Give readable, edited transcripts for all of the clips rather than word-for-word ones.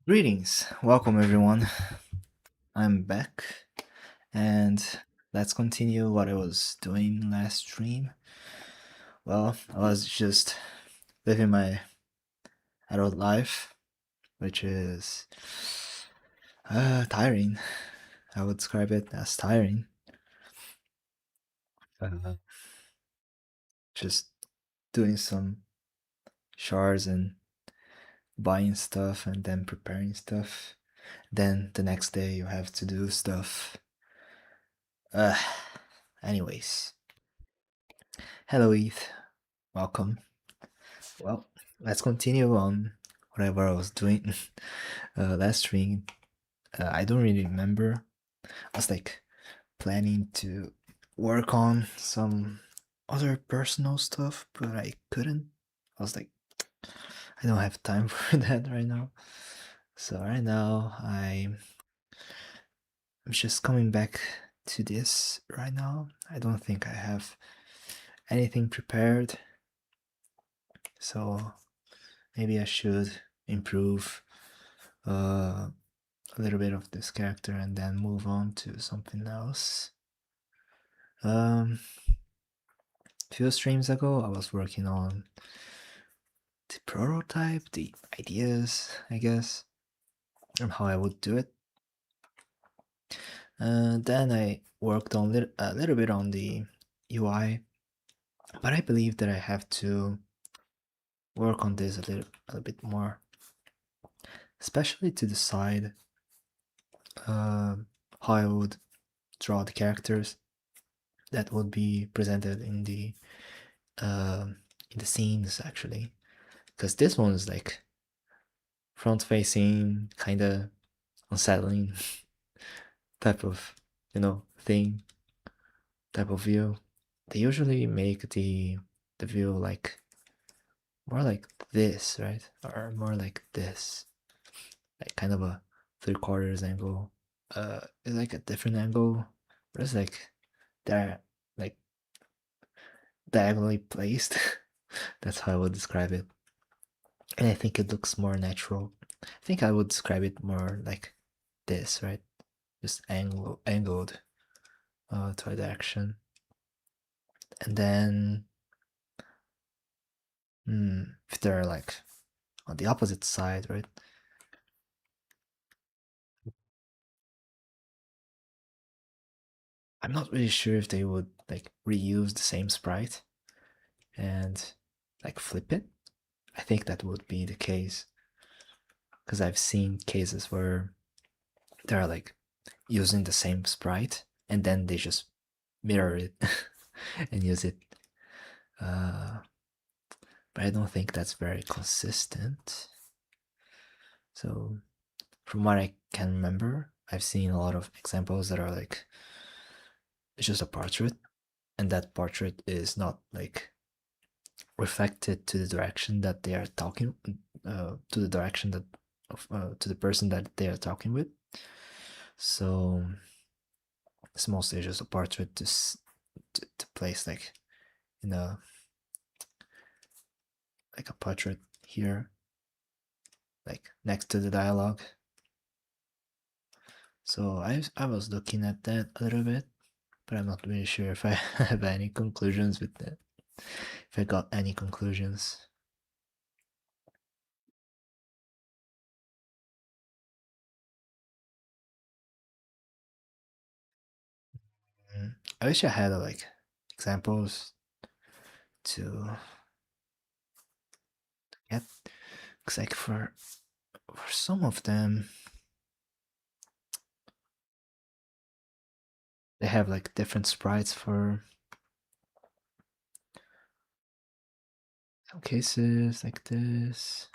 Greetings, welcome everyone. I'm back, and let's continue what I was doing last stream. Well, I was just living my adult life, which is tiring. I would describe it as tiring. Uh, just doing some chores and buying stuff and then preparing stuff. Then the next day you have to do stuff. Uh, anyways, hello Eth, welcome. Well, let's continue on whatever I was doing last stream. I don't really remember. I was like planning to work on some other personal stuff, but I couldn't. I was like, I don't have time for that right now. So right now I'm just coming back to this right now. I don't think I have anything prepared, so maybe I should improve uh a little bit of this character and then move on to something else. A few streams ago, I was working on the prototype, the ideas, I guess, and how I would do it. Then I worked on a little bit on the UI, but I believe that I have to work on this a little bit more, especially to decide uh, how I would draw the characters that would be presented uh, in the scenes actually, because this one is like front facing, kind of unsettling type of thing, type of view. They usually make the view like more like this, right? Or more like this, like kind of a 3/4 angle. It's like a different angle, but it's like they're like diagonally placed. That's how I would describe it. And I think it looks more natural. I think I would describe it more like this, right? Just angled toward the action. And then if they're like on the opposite side, right? I'm not really sure if they would like reuse the same sprite and like flip it. I think that would be the case because I've seen cases where they're like using the same sprite and then they just mirror it and use it. Uh, but I don't think that's very consistent. So, from what I can remember, I've seen a lot of examples that are like it's just a portrait, and that portrait is not like reflected to the direction that they are talking, to the direction that to the person that they are talking with. So it's mostly just a portrait to place like in a like a portrait here, like next to the dialogue. So I was looking at that a little bit, but I'm not really sure if I have any conclusions with that. If I got any conclusions. I wish I had like examples to get, because like for some of them they have like different sprites for some cases like this,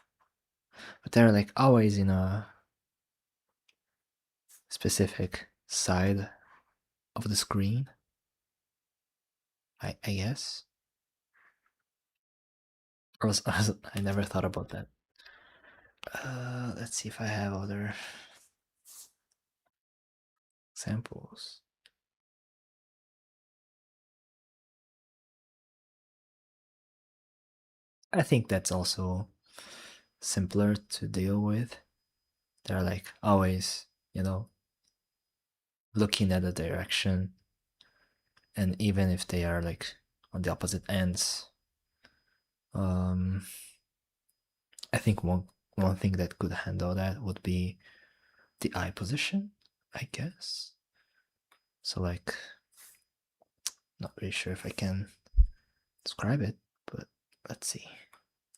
but they're like always in a specific side of the screen. I guess. I never thought about that. Let's see if I have other examples. I think that's also simpler to deal with. they're like always, looking at a direction, and even if they are like on the opposite ends, um, I think one thing that could handle that would be the eye position, I guess. So like, not really sure if I can describe it, but let's see.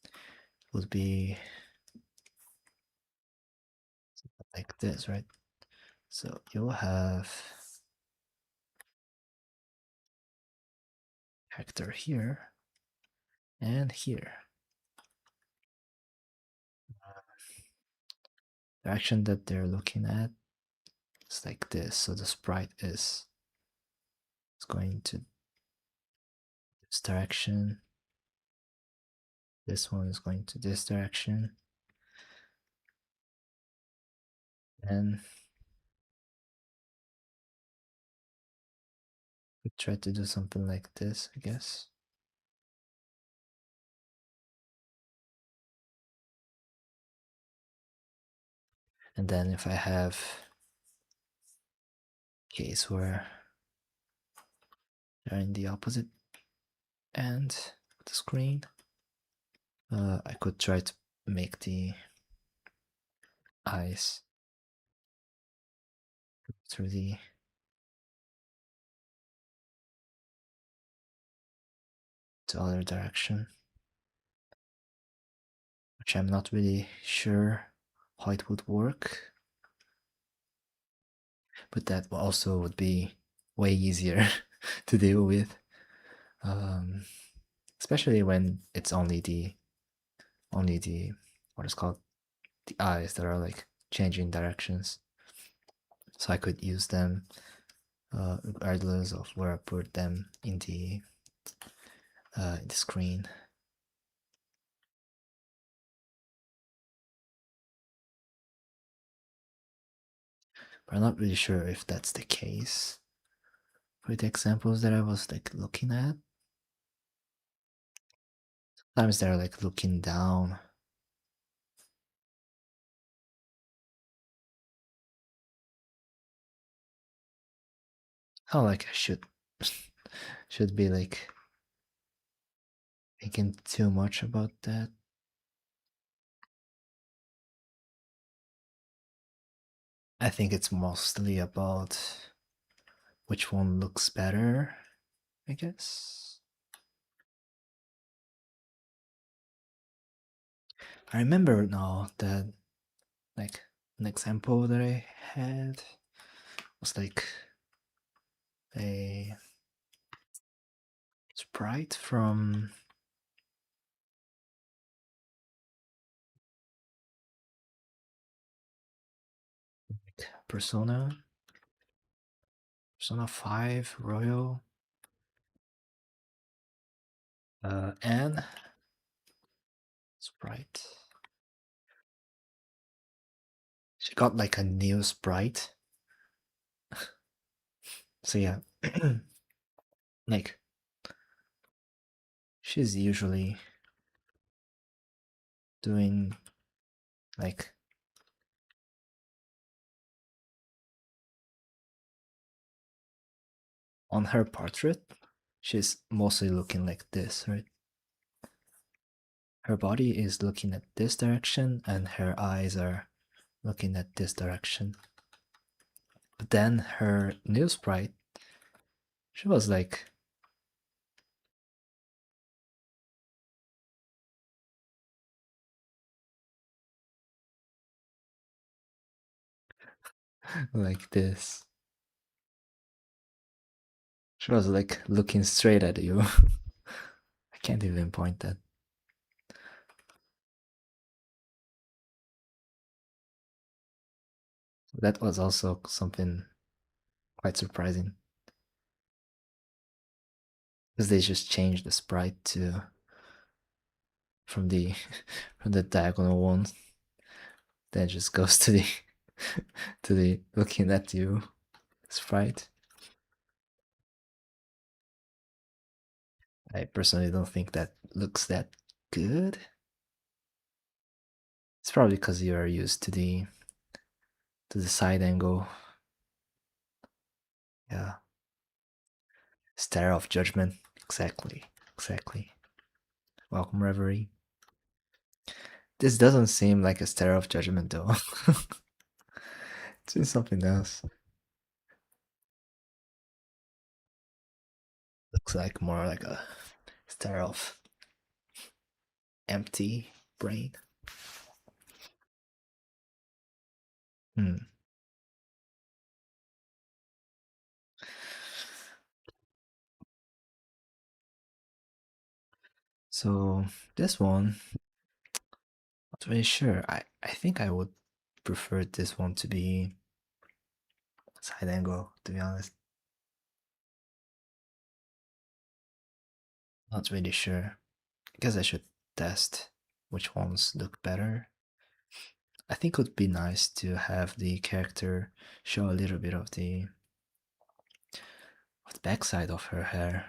It would be like this, right? So you'll have Hector here and here. The direction that they're looking at is like this. So the sprite is going to this direction. This one is going to this direction. And we try to do something like this, I guess. And then if I have a case where they're in the opposite end of the screen, I could try to make the eyes through the other direction, which I'm not really sure how it would work, but that also would be way easier to deal with, um, especially when it's only the what is called the eyes that are like changing directions. So I could use them regardless of where I put them in the screen. But I'm not really sure if that's the case for the examples that I was like looking at. Sometimes they're like looking down. Oh, like I should be like thinking too much about that. I think it's mostly about which one looks better, I guess. I remember now that like an example that I had was like a sprite from Persona 5 Royal and sprite. She got like a new sprite. So yeah, like she's usually doing like on her portrait, she's mostly looking like this, right? Her body is looking at this direction and her eyes are looking at this direction. But then her new sprite, she was like like this. She was like looking straight at you. I can't even point that. That was also something quite surprising. Because they just changed the sprite to from the from the diagonal one. Then it just goes to the to the looking at you sprite. I personally don't think that looks that good. It's probably because you are used to the to the side angle. Yeah, stare of judgment. Exactly, exactly. Welcome, Reverie. This doesn't seem like a stare of judgment though. It's something else. Looks like more like a stare of empty brain. Hmm. So this one, not really sure. I think I would prefer this one to be side angle, to be honest. Not really sure. I guess I should test which ones look better. I think it would be nice to have the character show a little bit of the backside of her hair,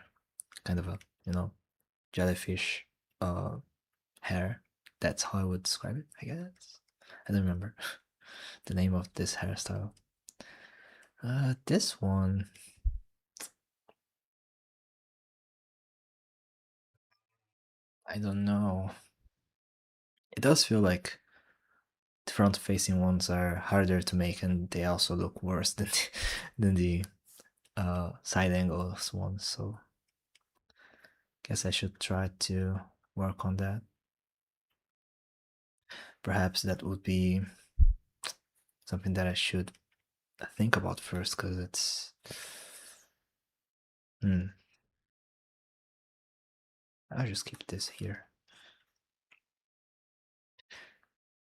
kind of a jellyfish uh hair. That's how I would describe it, I guess. I don't remember the name of this hairstyle. This one, I don't know. It does feel like the front-facing ones are harder to make, and they also look worse than than the side angles ones. So guess I should try to work on that. Perhaps that would be something that I should think about first, because it's. Hmm. I'll just keep this here.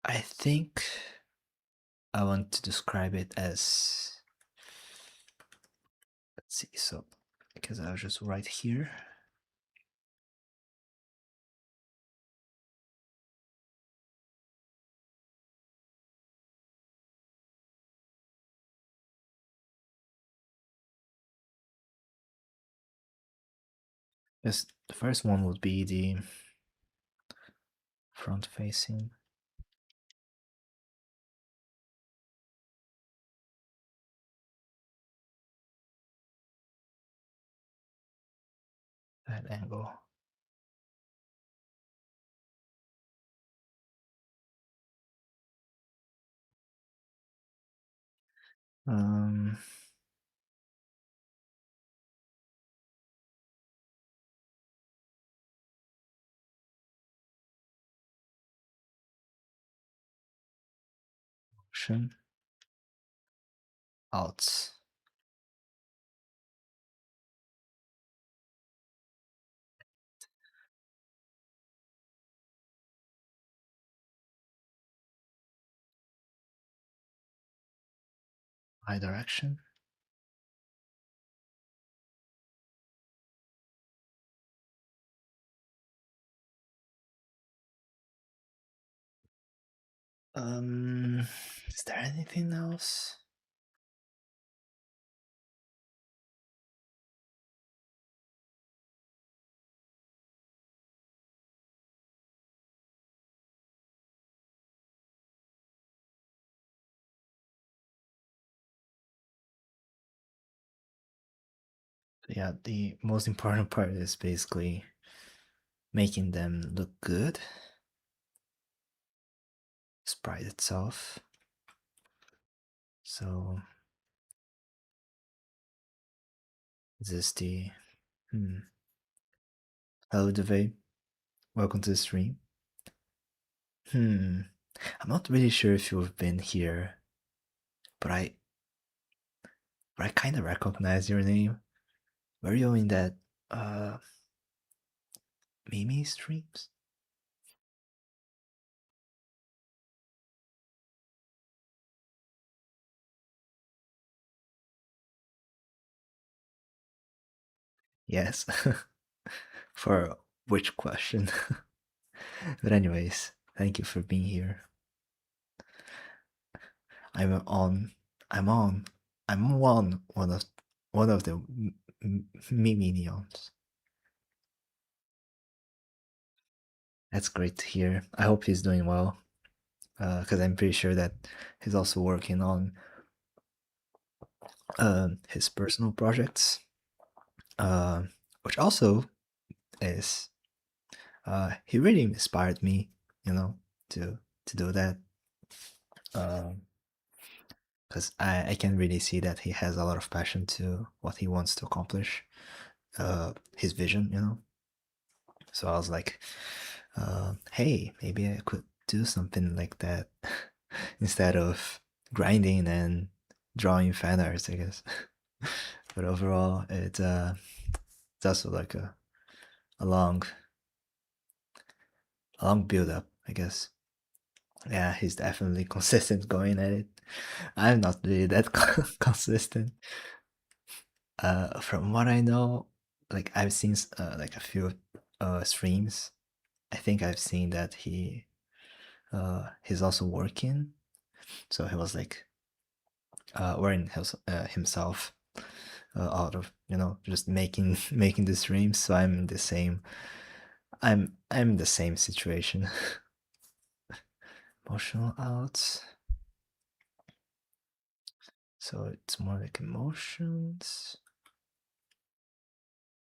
I think I want to describe it as. Let's see. So, because I'll just write here. Yes, the first one would be the front facing. That angle. Um, Motion. Outs. Eye direction. Is there anything else? Yeah, the most important part is basically making them look good. Sprite itself. So, is this the. Hmm. Hello, Dave. Welcome to the stream. Hmm. I'm not really sure if you've been here, but I kind of recognize your name. Were you in that uh Mimi streams? Yes. For which question? But anyways, thank you for being here. I'm on. I'm on. I'm one of the minions. That's great to hear. I hope he's doing well. because I'm pretty sure that he's also working on his personal projects, uh, which also is he really inspired me, you know, to do that. Because I can really see that he has a lot of passion to what he wants to accomplish, his vision, you know. So I was like, hey, maybe I could do something like that instead of grinding and drawing fan arts, I guess. But overall, it's also like a long a long build up, I guess. Yeah, he's definitely consistent going at it. I'm not really that consistent. From what I know, like I've seen like a few streams. I think I've seen that he's also working. So he was like wearing himself out of, you know, just making making the streams. So I'm in the same. I'm in the same situation. Emotional outs. So it's more like emotions.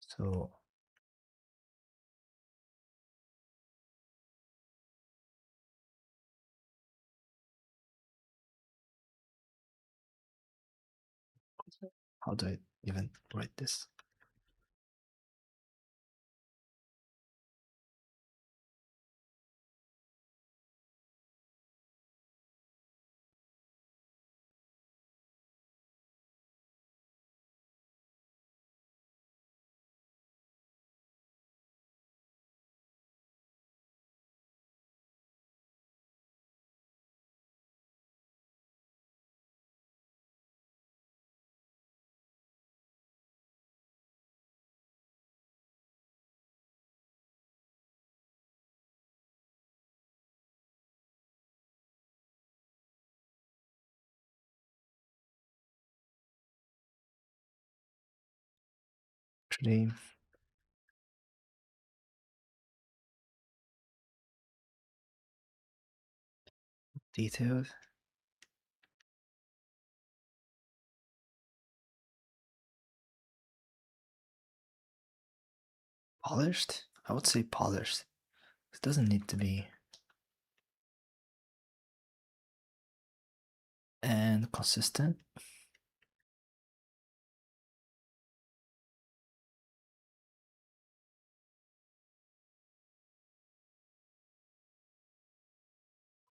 So how do I even write this? Actually, detailed, polished. I would say polished. It doesn't need to be, and consistent.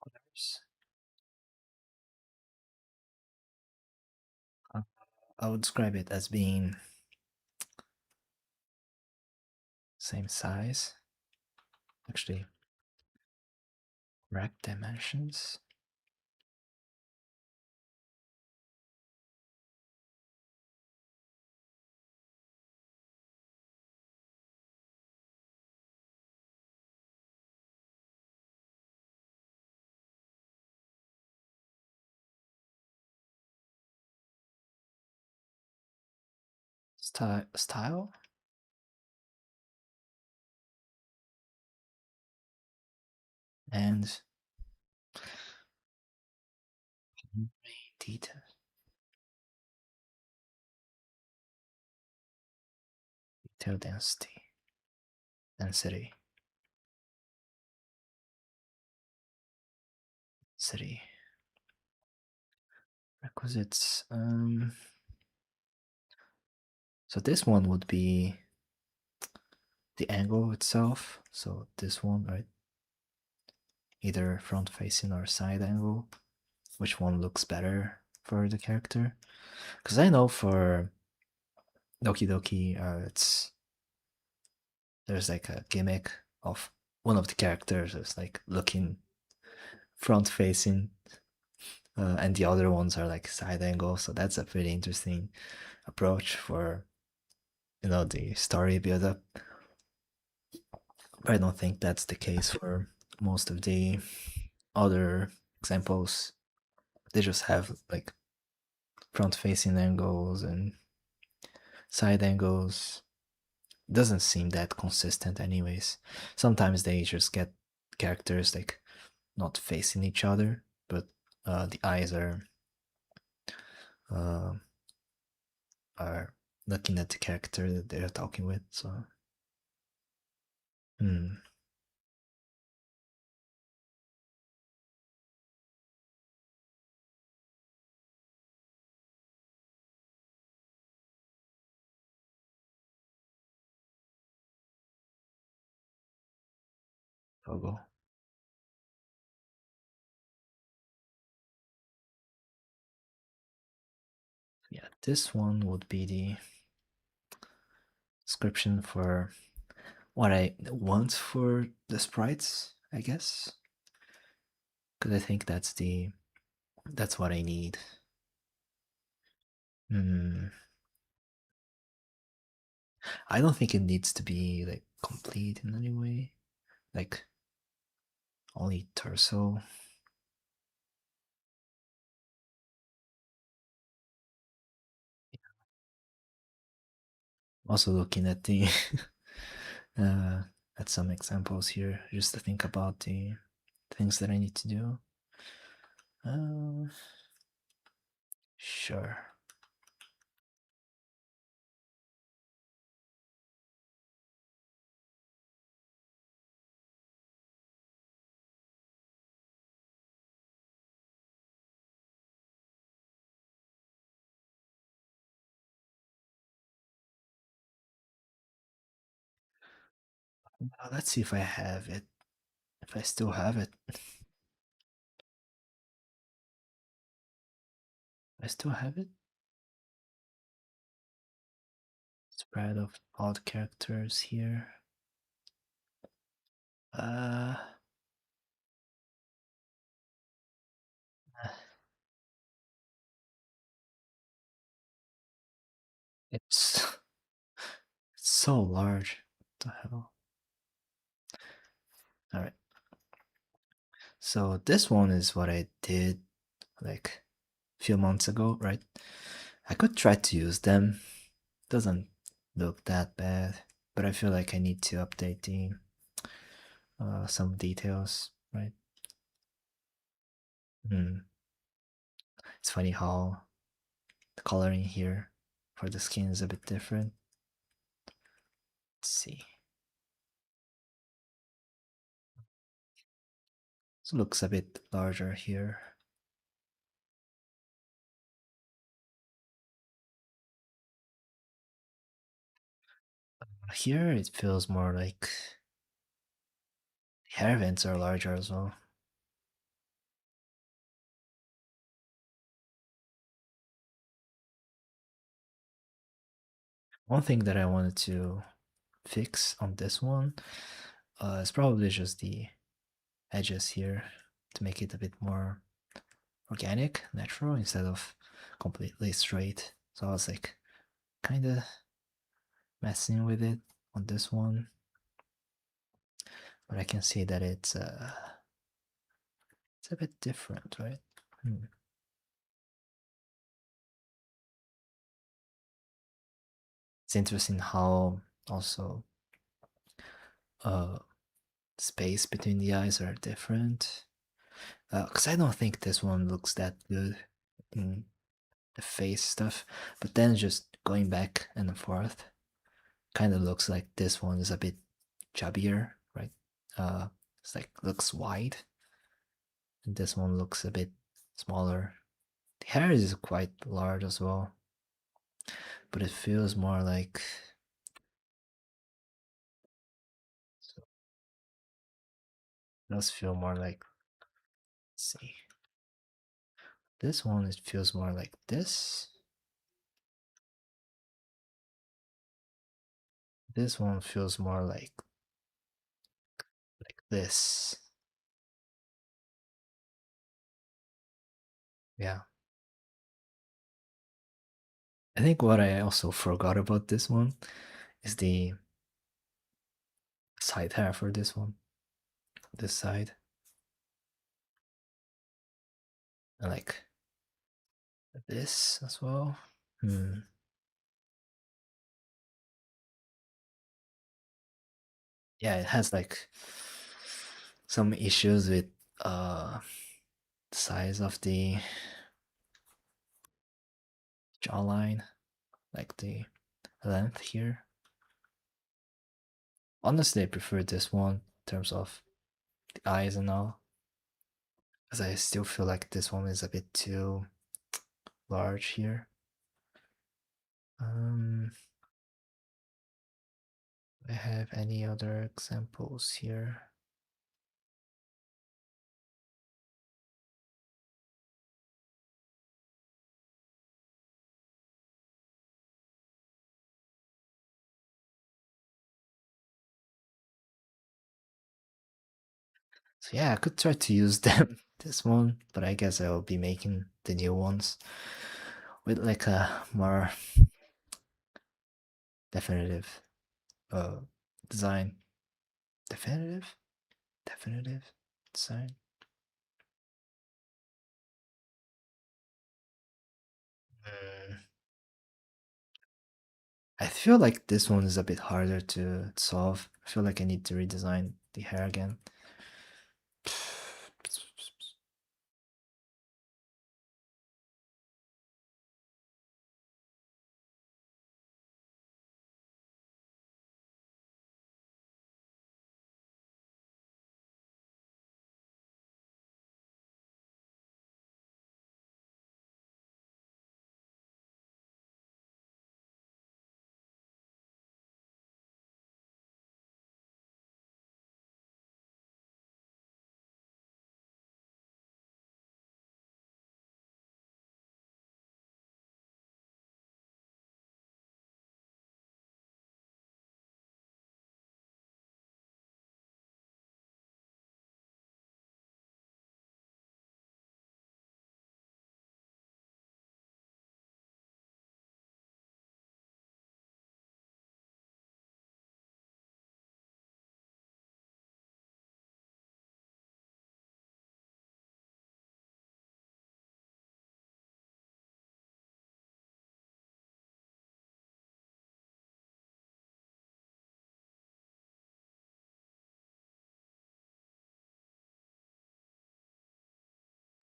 Colors. Uh, I would describe it as being same size. Actually, correct dimensions. Style and detail, detail density, city requisites. So this one would be the angle itself. So this one, right? Either front facing or side angle. Which one looks better for the character? Because I know for Doki Doki, it's there's like a gimmick of one of the characters is like looking front facing, and the other ones are like side angle. So that's a pretty interesting approach for, you know, the story build up. But I don't think that's the case for most of the other examples. They just have like front facing angles and side angles. Doesn't seem that consistent anyways. Sometimes they just get characters like not facing each other, but the eyes uh, are looking at the character that they're talking with. So, hmm, logo. Yeah, this one would be the description for what I want for the sprites, I guess, because I think that's what I need. Hmm. I don't think it needs to be like complete in any way, like only torso. Also looking at the uh, at some examples here, just to think about the things that I need to do. Uh, sure. Let's see if I have it. If I still have it. I still have it. Spread of all the characters here. Uh, it's, it's so large. What the hell? All right. So this one is what I did like a few months ago, right? I could try to use them. Doesn't look that bad, but I feel like I need to update the some details, right? Hmm. It's funny how the coloring here for the skin is a bit different. Let's see. This looks a bit larger here. Here it feels more like the hair vents are larger as well. One thing that I wanted to fix on this one is probably just the edges here to make it a bit more organic, natural, instead of completely straight. So I was like kind of messing with it on this one, but I can see that it's a bit different, right? Hmm. It's interesting how also uh space between the eyes are different. Because I don't think this one looks that good in the face stuff, but then just going back and forth kind of looks like this one is a bit chubbier, right? It's like looks wide, and this one looks a bit smaller. The hair is quite large as well, but it feels more like so it does feel more like let's see. This one it feels more like this. This one feels more like this. Yeah. I think what I also forgot about this one is the side hair for this one. This side. And like this as well. Hmm. Yeah, it has like some issues with uh size of the jawline, like the length here. Honestly, I prefer this one in terms of the eyes and all, because I still feel like this one is a bit too large here. Um, do I have any other examples here? So yeah, I could try to use them this one, but I guess I'll be making the new ones with like a more definitive uh design. Definitive? Definitive design? Mm, I feel like this one is a bit harder to solve. I feel like I need to redesign the hair again.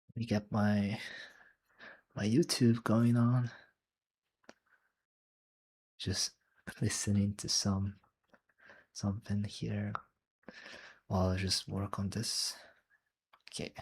Let me get my YouTube going on. Just listening to something here while I just work on this. Okay.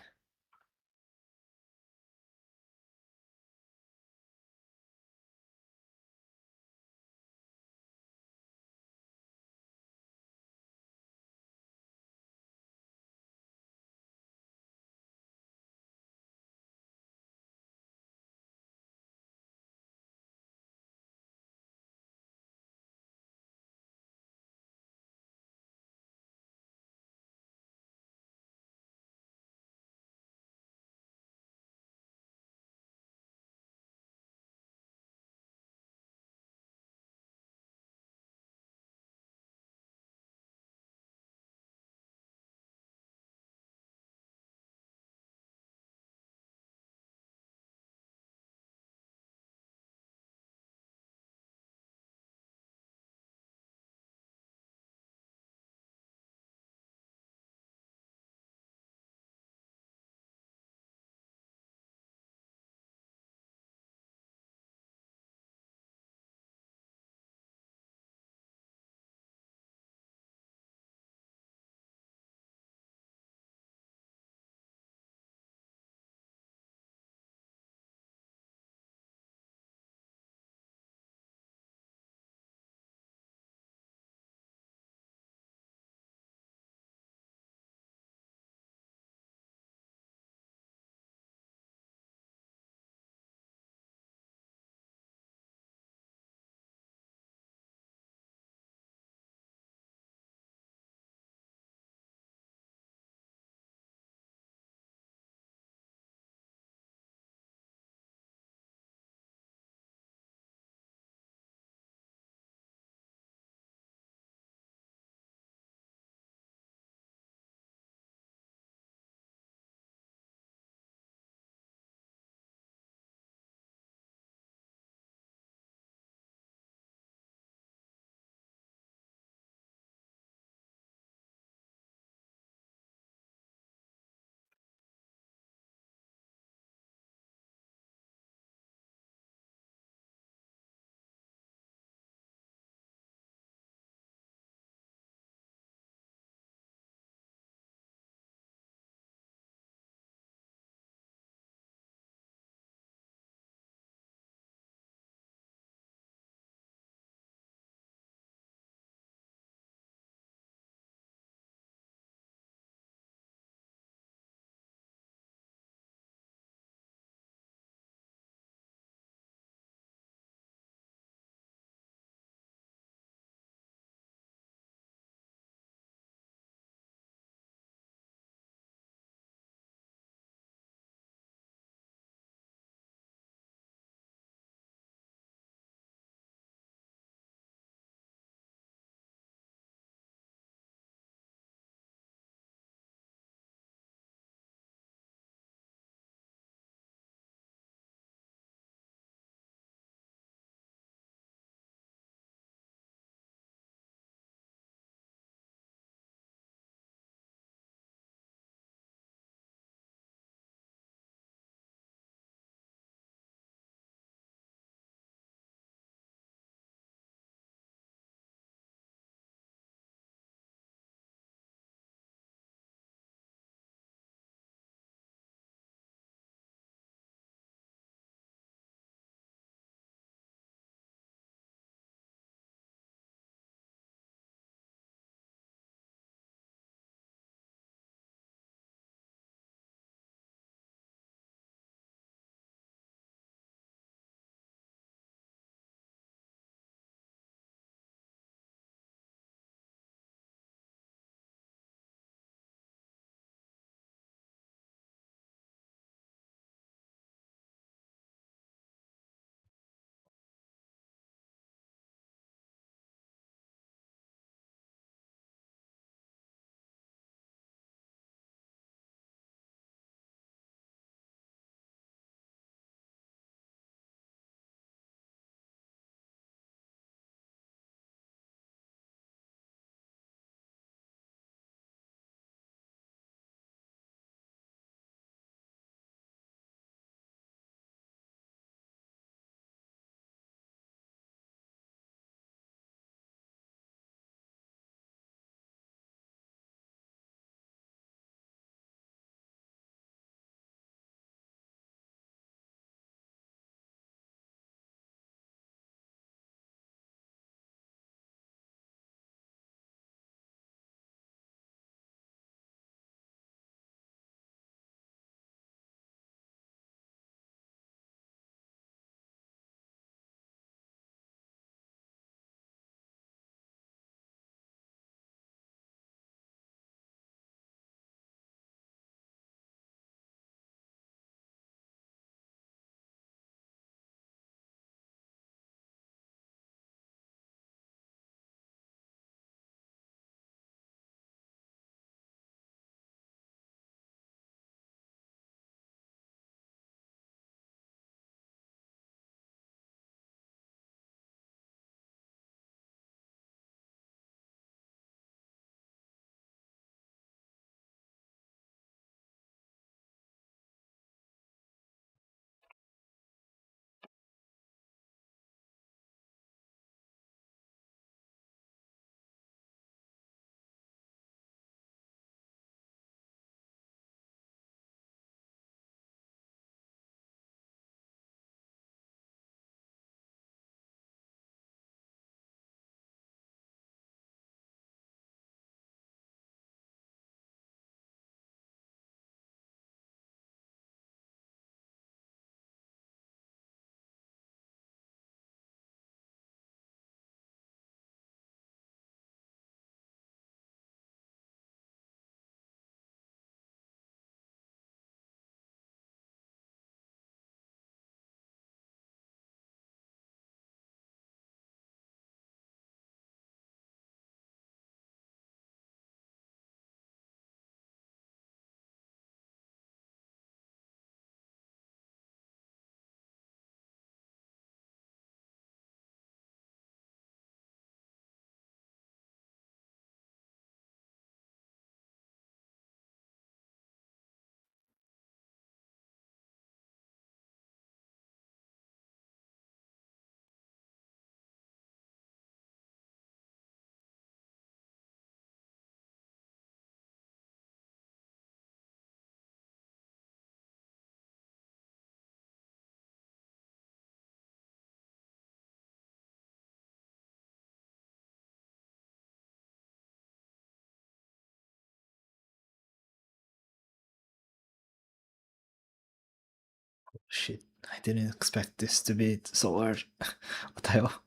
Shit, I didn't expect this to be so large. What the hell?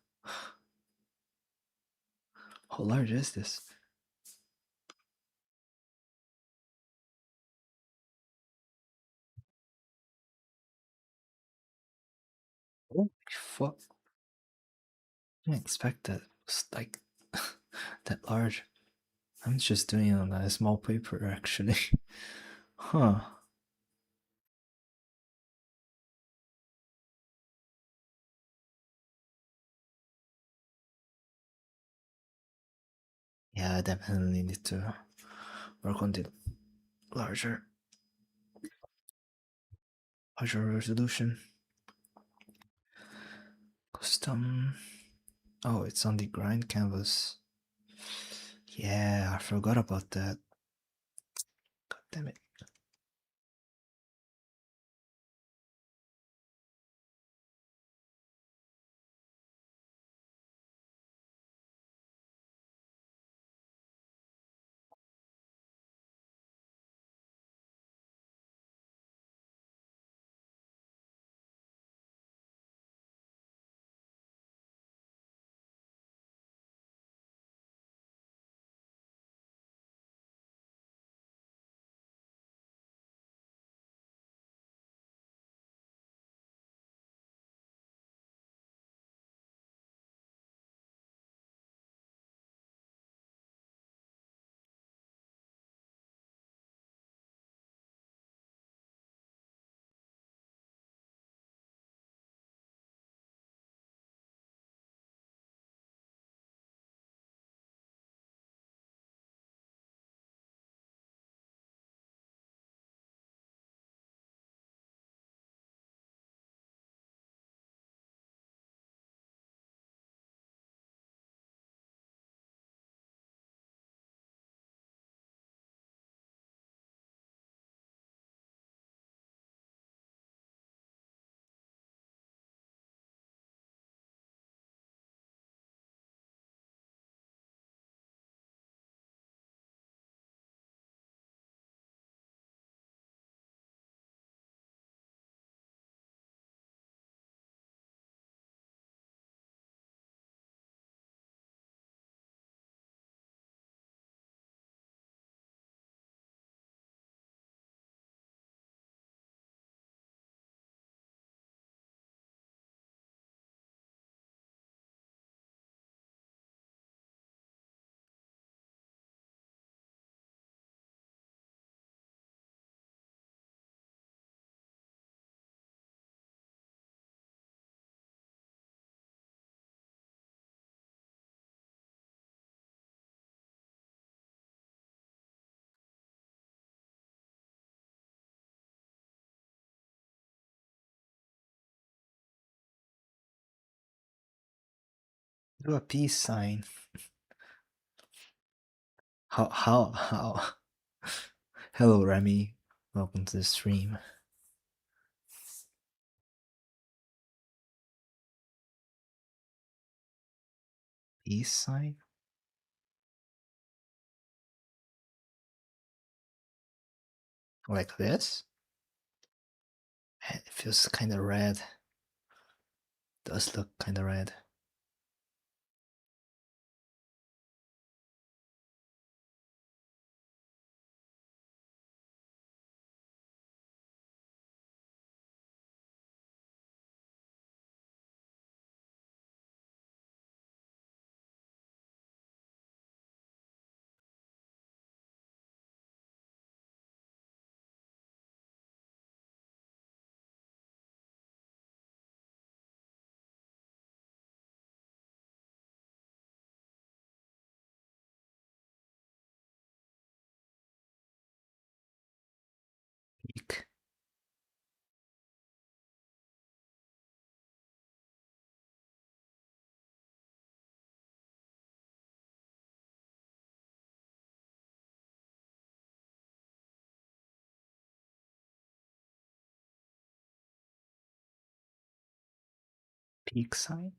How large is this? Holy fuck. I didn't expect that. It's like that large. I'm just doing it on a small paper actually. Huh. Yeah, I definitely need to work on the larger larger resolution. Custom. Oh, it's on the grind canvas. Yeah, I forgot about that. God damn it. Do a peace sign. How? Hello, Remy. Welcome to the stream. Peace sign? Like this? It feels kind of red. Does look kind of red. Peak. Peak sign?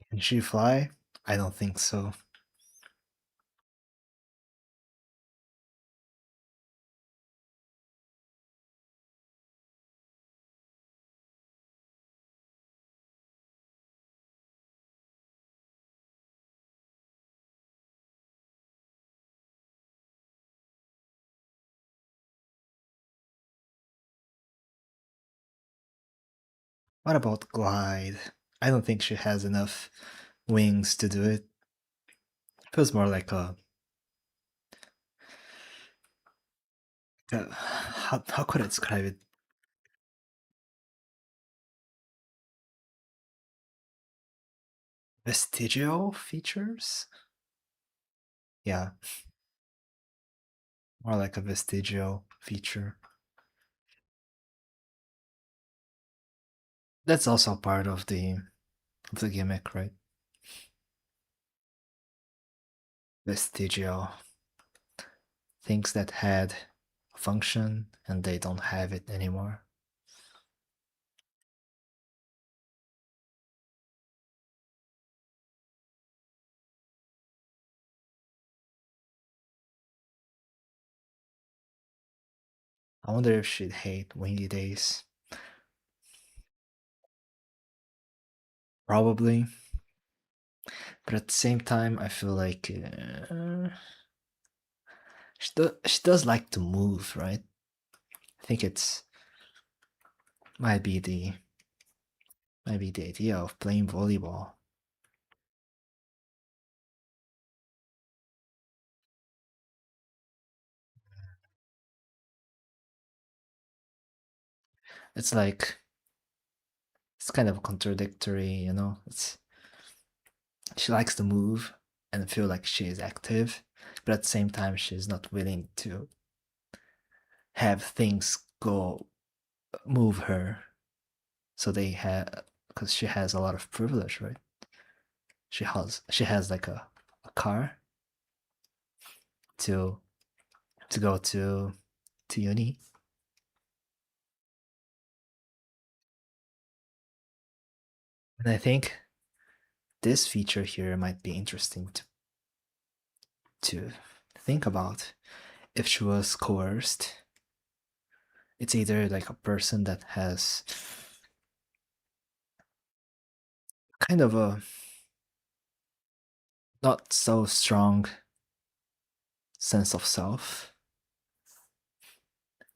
Can she fly? I don't think so. What about glide? I don't think she has enough wings to do it. Feels more like how could I describe it? Vestigial features? Yeah, more like a vestigial feature. That's also part of the gimmick, right? Vestigial things that had a function and they don't have it anymore. I wonder if she'd hate windy days. Probably, but at the same time, I feel like she does like to move, right? I think it's might be the might be the idea of playing volleyball. It's like it's kind of contradictory, you know. It's she likes to move and feel like she is active, but at the same time, she's not willing to have things go move her. So they have because she has a lot of privilege, right? She has like a car to go to uni. And I think this feature here might be interesting to think about. If she was coerced, it's either like a person that has kind of a not so strong sense of self,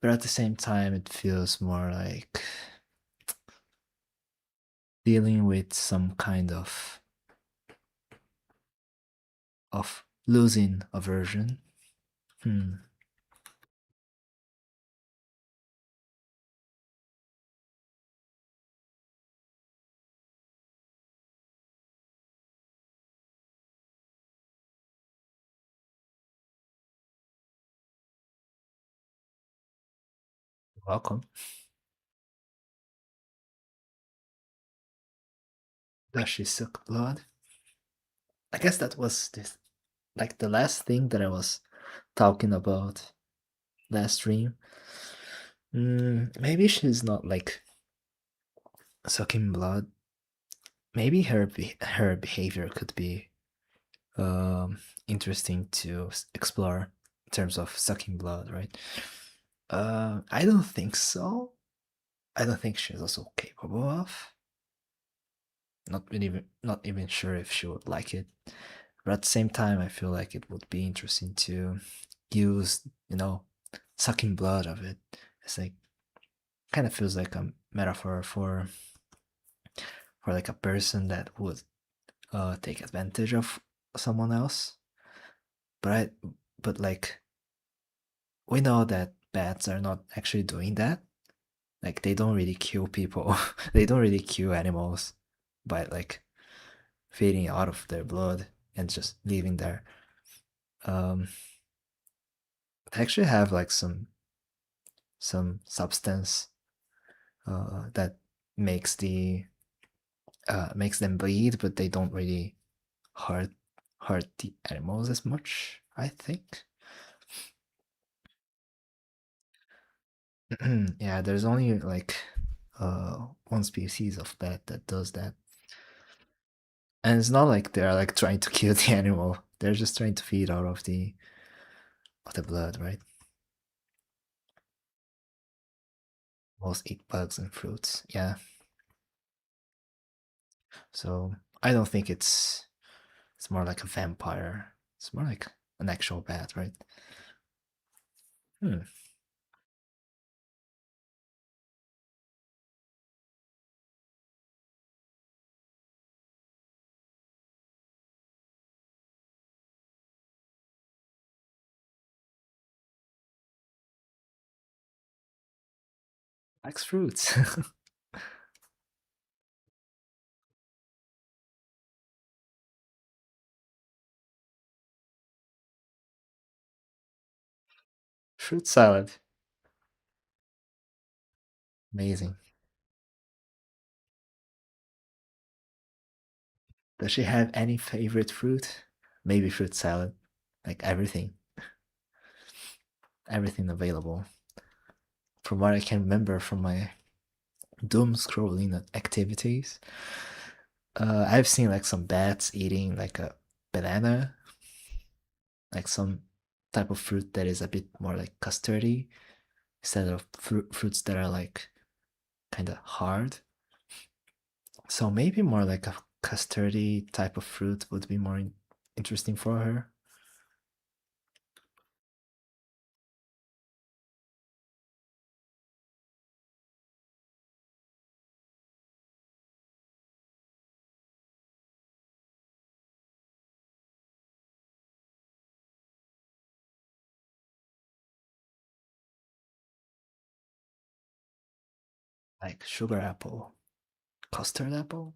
but at the same time, it feels more like dealing with some kind of losing aversion. Hmm. Welcome. Does she suck blood? I guess that was this like the last thing that I was talking about last stream. Maybe she's not like sucking blood. Maybe her behavior could be interesting to explore in terms of sucking blood, right? I don't think so. I don't think she's also capable of. Not even sure if she would like it. But at the same time, I feel like it would be interesting to use, sucking blood of it. It's like kind of feels like a metaphor for like a person that would take advantage of someone else. But but like we know that bats are not actually doing that. Like they don't really kill people. They don't really kill animals by like feeding out of their blood and just leaving there. Um, they actually have like some substance that makes makes them bleed, but they don't really hurt hurt the animals as much. I think. Yeah, there's only like one species of bat that does that. And it's not like they're like trying to kill the animal. They're just trying to feed out of the blood, right? Most eat bugs and fruits. Yeah. So I don't think it's more like a vampire. It's more like an actual bat, right? Hmm. Likes fruits. Fruit salad. Amazing. Does she have any favorite fruit? Maybe fruit salad. Like everything. Everything available. From what I can remember from my doom scrolling activities, I've seen like some bats eating like a banana, like some type of fruit that is a bit more like custardy instead of fruits that are like kind of hard. So maybe more like a custardy type of fruit would be more interesting for her. Like sugar apple, custard apple.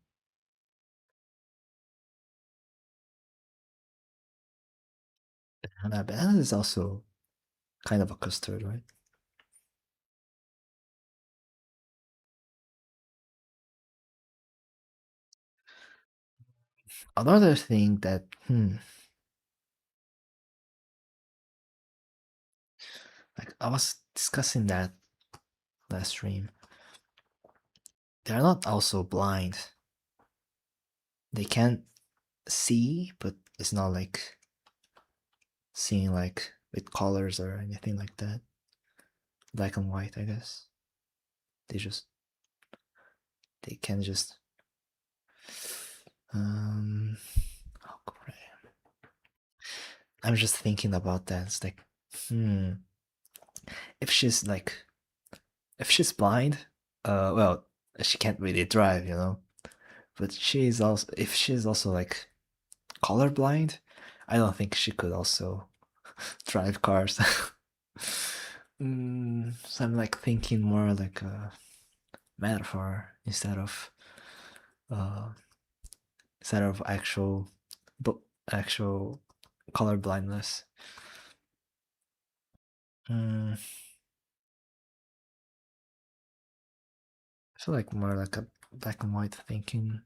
Banana is also kind of a custard, right? Another thing that like I was discussing that last stream. They're not also blind. They can see, but it's not like seeing like with colors or anything like that. Black and white, I guess. They just they can just um oh great. I'm just thinking about that. It's like, hmm, if she's like if she's blind, well, she can't really drive, you know. But she's also if she's also like colorblind, I don't think she could also drive cars. So I'm like thinking more like a metaphor uh, instead of but actual color blindness. Mm, I feel like more like a black and white thinking.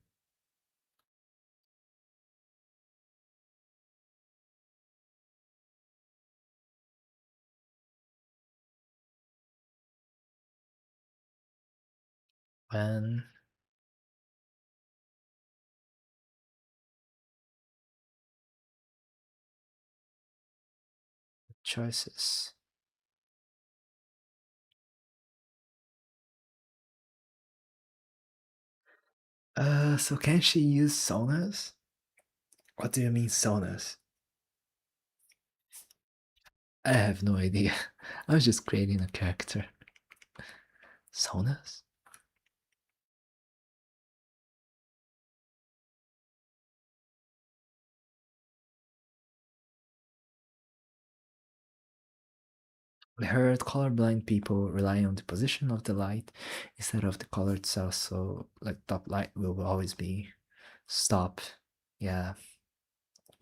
When choices. So can she use sonas? What do you mean sonas? I have no idea. I was just creating a character. Sonas? I heard colorblind people rely on the position of the light instead of the color itself, so like top light will always be stop. Yeah.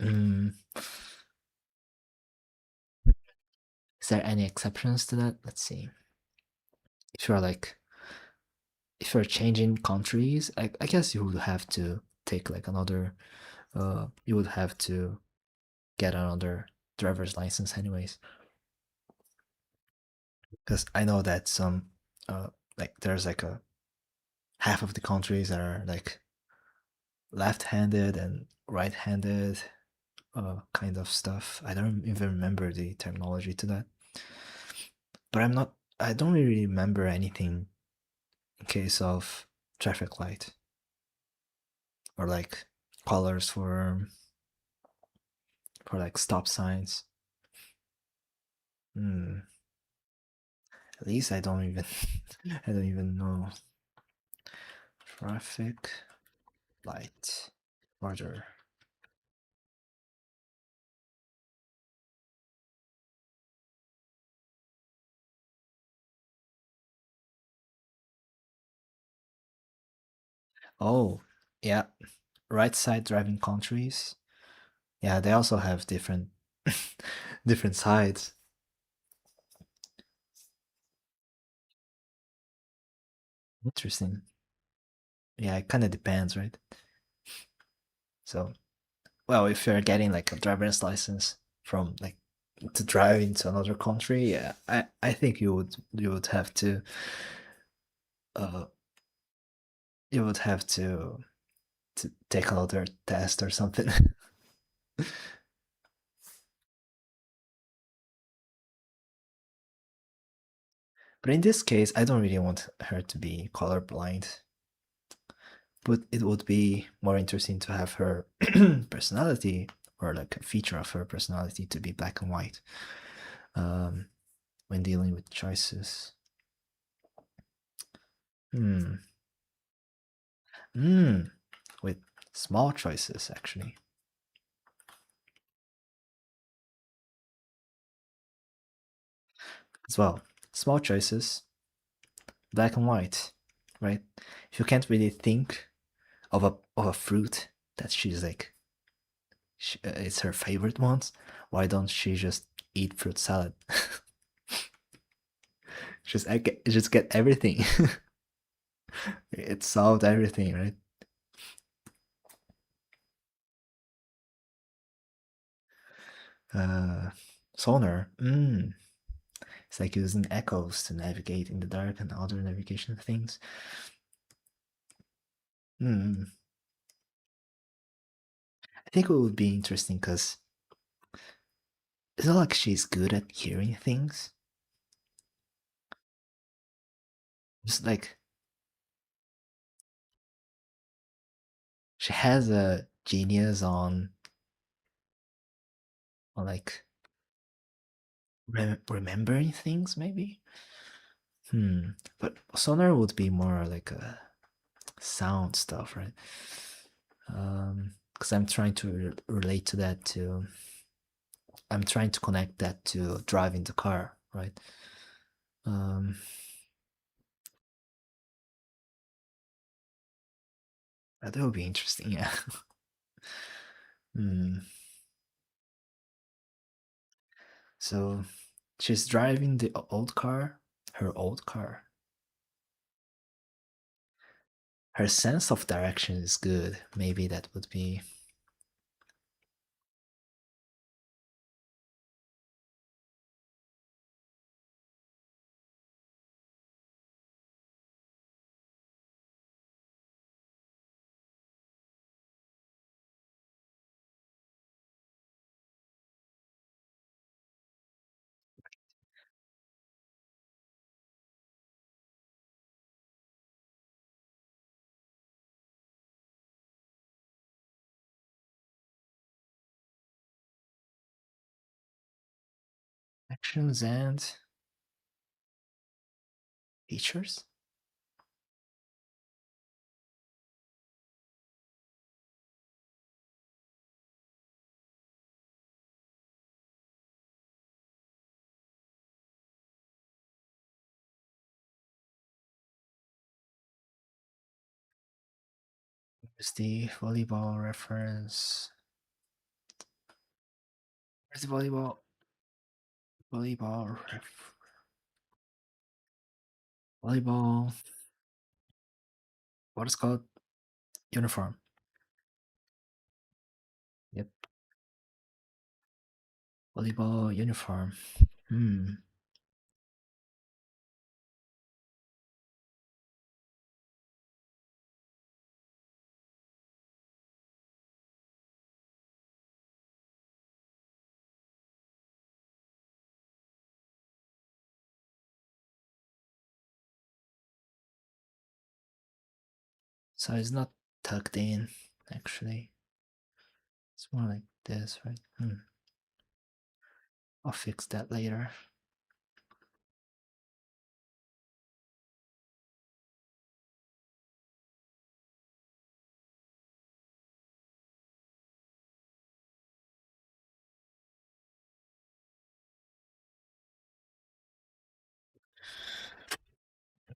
Mm. Is there any exceptions to that? Let's see. If you're like if you're changing countries, I guess you would have to take like another you would have to get another driver's license anyways. Because I know that some like there's like a half of the countries that are like left-handed and right-handed kind of stuff. I don't even remember the terminology to that. But I don't really remember anything in case of traffic light or like colors for like stop signs. Hmm. At least I don't even I don't even know. Traffic light. Roger. Oh, yeah. Right side driving countries. Yeah, they also have different different sides. Interesting. Yeah, it kind of depends, right? So, well, if you're getting like a driver's license from like to drive into another country, yeah, I think you would have to uh you would have to take another test or something. But in this case, I don't really want her to be colorblind. But it would be more interesting to have her personality or like a feature of her personality to be black and white um, when dealing with choices. Hmm. Hmm. With small choices, actually, as well. Small choices, black and white, right? If you can't really think of a fruit that she's like, it's her favorite ones, why don't she just eat fruit salad? Just get everything. It solved everything, right? Uh, Sonar. It's like using echoes to navigate in the dark and other navigation things. Hmm. I think it would be interesting because it's not like she's good at hearing things. Just like she has a genius on like remembering things, maybe. Hmm. But sonar would be more like a sound stuff, right? Because I'm trying to relate to that to. I'm trying to connect that to driving the car, right? Um, that would be interesting, yeah. Hmm. So she's driving the old car, her old car. Her sense of direction is good. Maybe that would be. Actions and features? Where's the volleyball reference? Where's the volleyball? Volleyball. Volleyball. What is called? Uniform. Yep. Volleyball uniform. Hmm. So it's not tucked in, actually. It's more like this, right? I'll fix that later.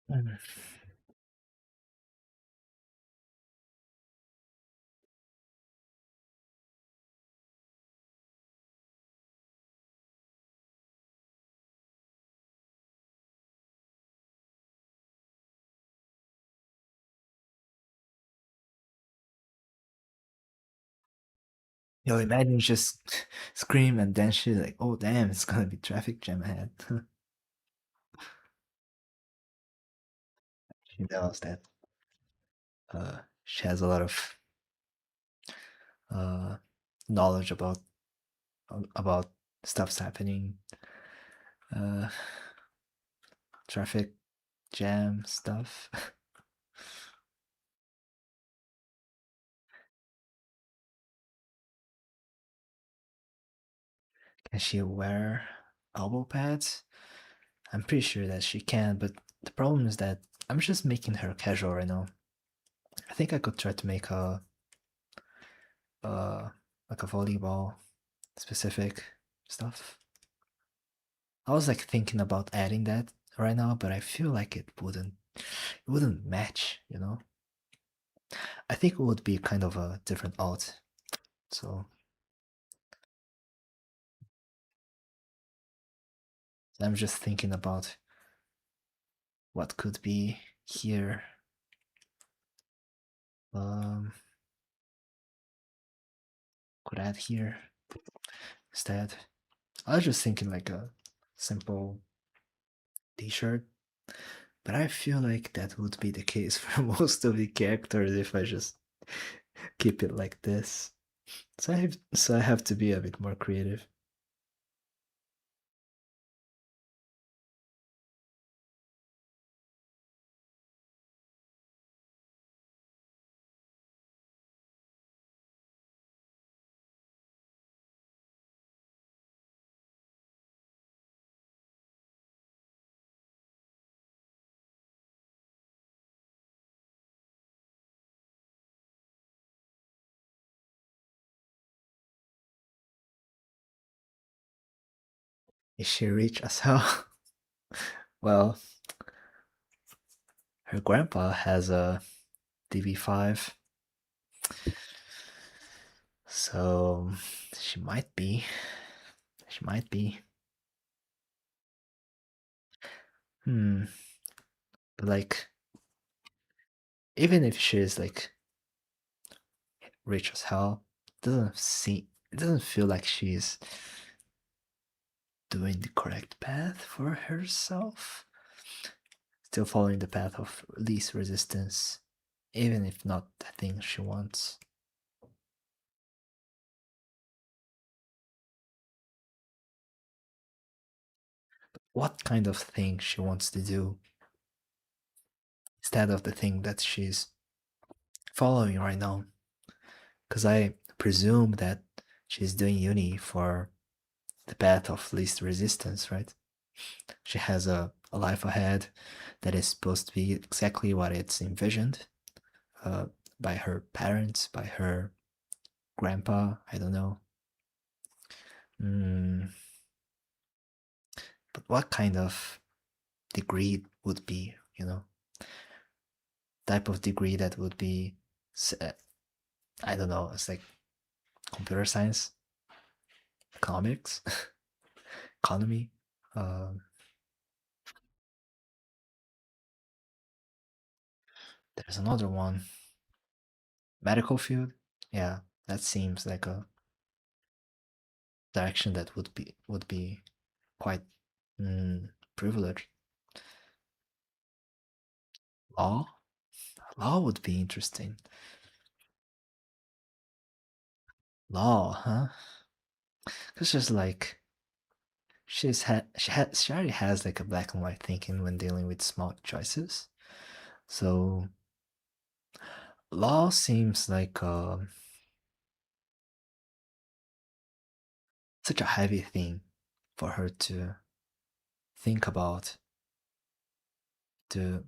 Hmm. Yo, imagine just scream and then she's like, oh damn, it's gonna be traffic jam ahead. She knows that she has a lot of uh, knowledge about stuff's happening, uh, traffic jam stuff. Can she wear elbow pads? I'm pretty sure that she can, but the problem is that I'm just making her casual right now. I think I could try to make uh like a volleyball specific stuff. I was like thinking about adding that right now, but I feel like it wouldn't match. I think it would be kind of a different art. So I'm just thinking about what could be here. Um, could add here instead. I was just thinking like a simple t-shirt, but I feel like that would be the case for most of the characters if I just keep it like this. So I have to be a bit more creative. Is she rich as hell? Well, her grandpa has a DB5, so she might be. She might be. Hmm. But like, even if she's like rich as hell, it doesn't feel like she's doing the correct path for herself. Still following the path of least resistance, even if not the thing she wants. What kind of thing she wants to do instead of the thing that she's following right now? Because I presume that she's doing uni for the path of least resistance, right? She has a life ahead that is supposed to be exactly what it's envisioned uh, by her parents, by her grandpa. I don't know. Mm, but what kind of degree would be, type of degree that would be, I don't know, it's like computer science, economics, economy. Um, there's another one, medical field. Yeah, that seems like a direction that would be quite privileged. Law, law would be interesting. Law, huh? Because just like she already has like a black and white thinking when dealing with small choices. So Law seems like such a heavy thing for her to think about, to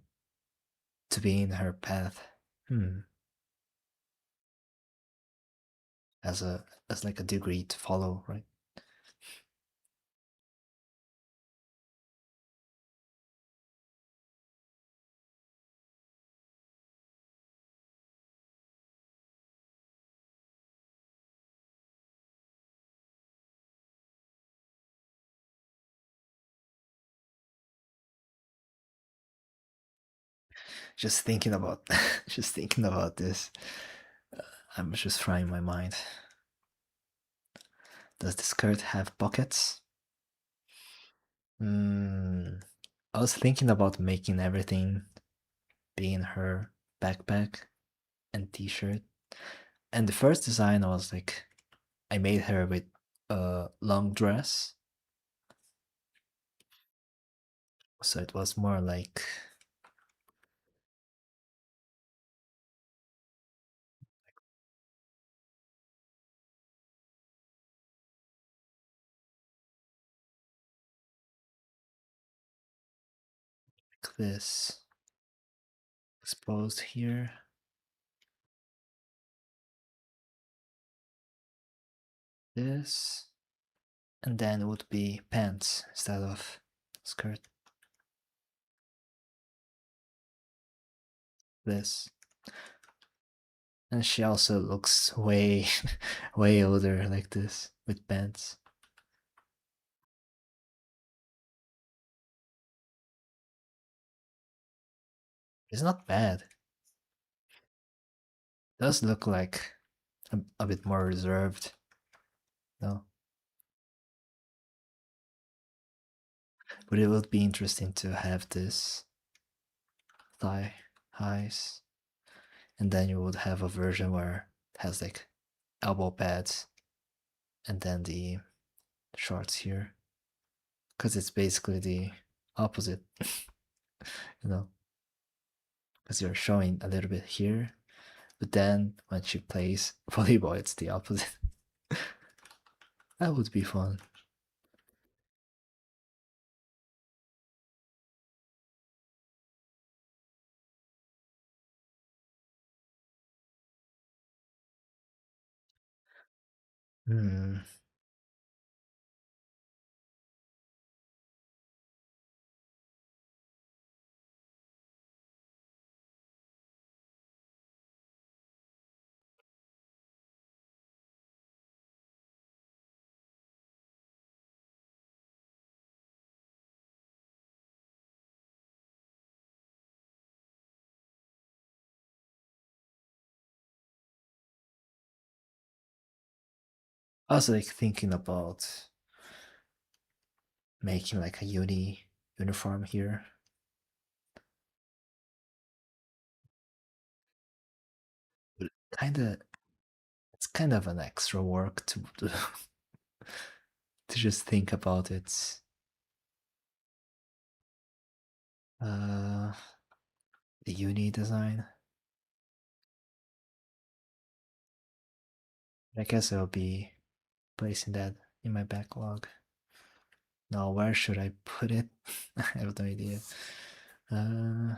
be in her path. Hmm. As a as like a degree to follow, right? Just thinking about just thinking about this, I'm just frying my mind. Does the skirt have pockets? Hmm. I was thinking about making everything be in her backpack and t-shirt. And the first design was like I made her with a long dress, so it was more like this exposed here, this, and then it would be pants instead of skirt. This. And she also looks way, way older like this with pants. It's not bad. It does look like a bit more reserved, though. But it would be interesting to have this thigh highs, and then you would have a version where it has like elbow pads and then the shorts here, because it's basically the opposite, you know, because you're showing a little bit here, but then when she plays volleyball, it's the opposite. That would be fun. Hmm. I was like thinking about making like a uniform here. But it's kind of an extra work to just think about it. Uh, the uni design. I guess I'll be placing that in my backlog. Now, where should I put it? I have no idea. Uh,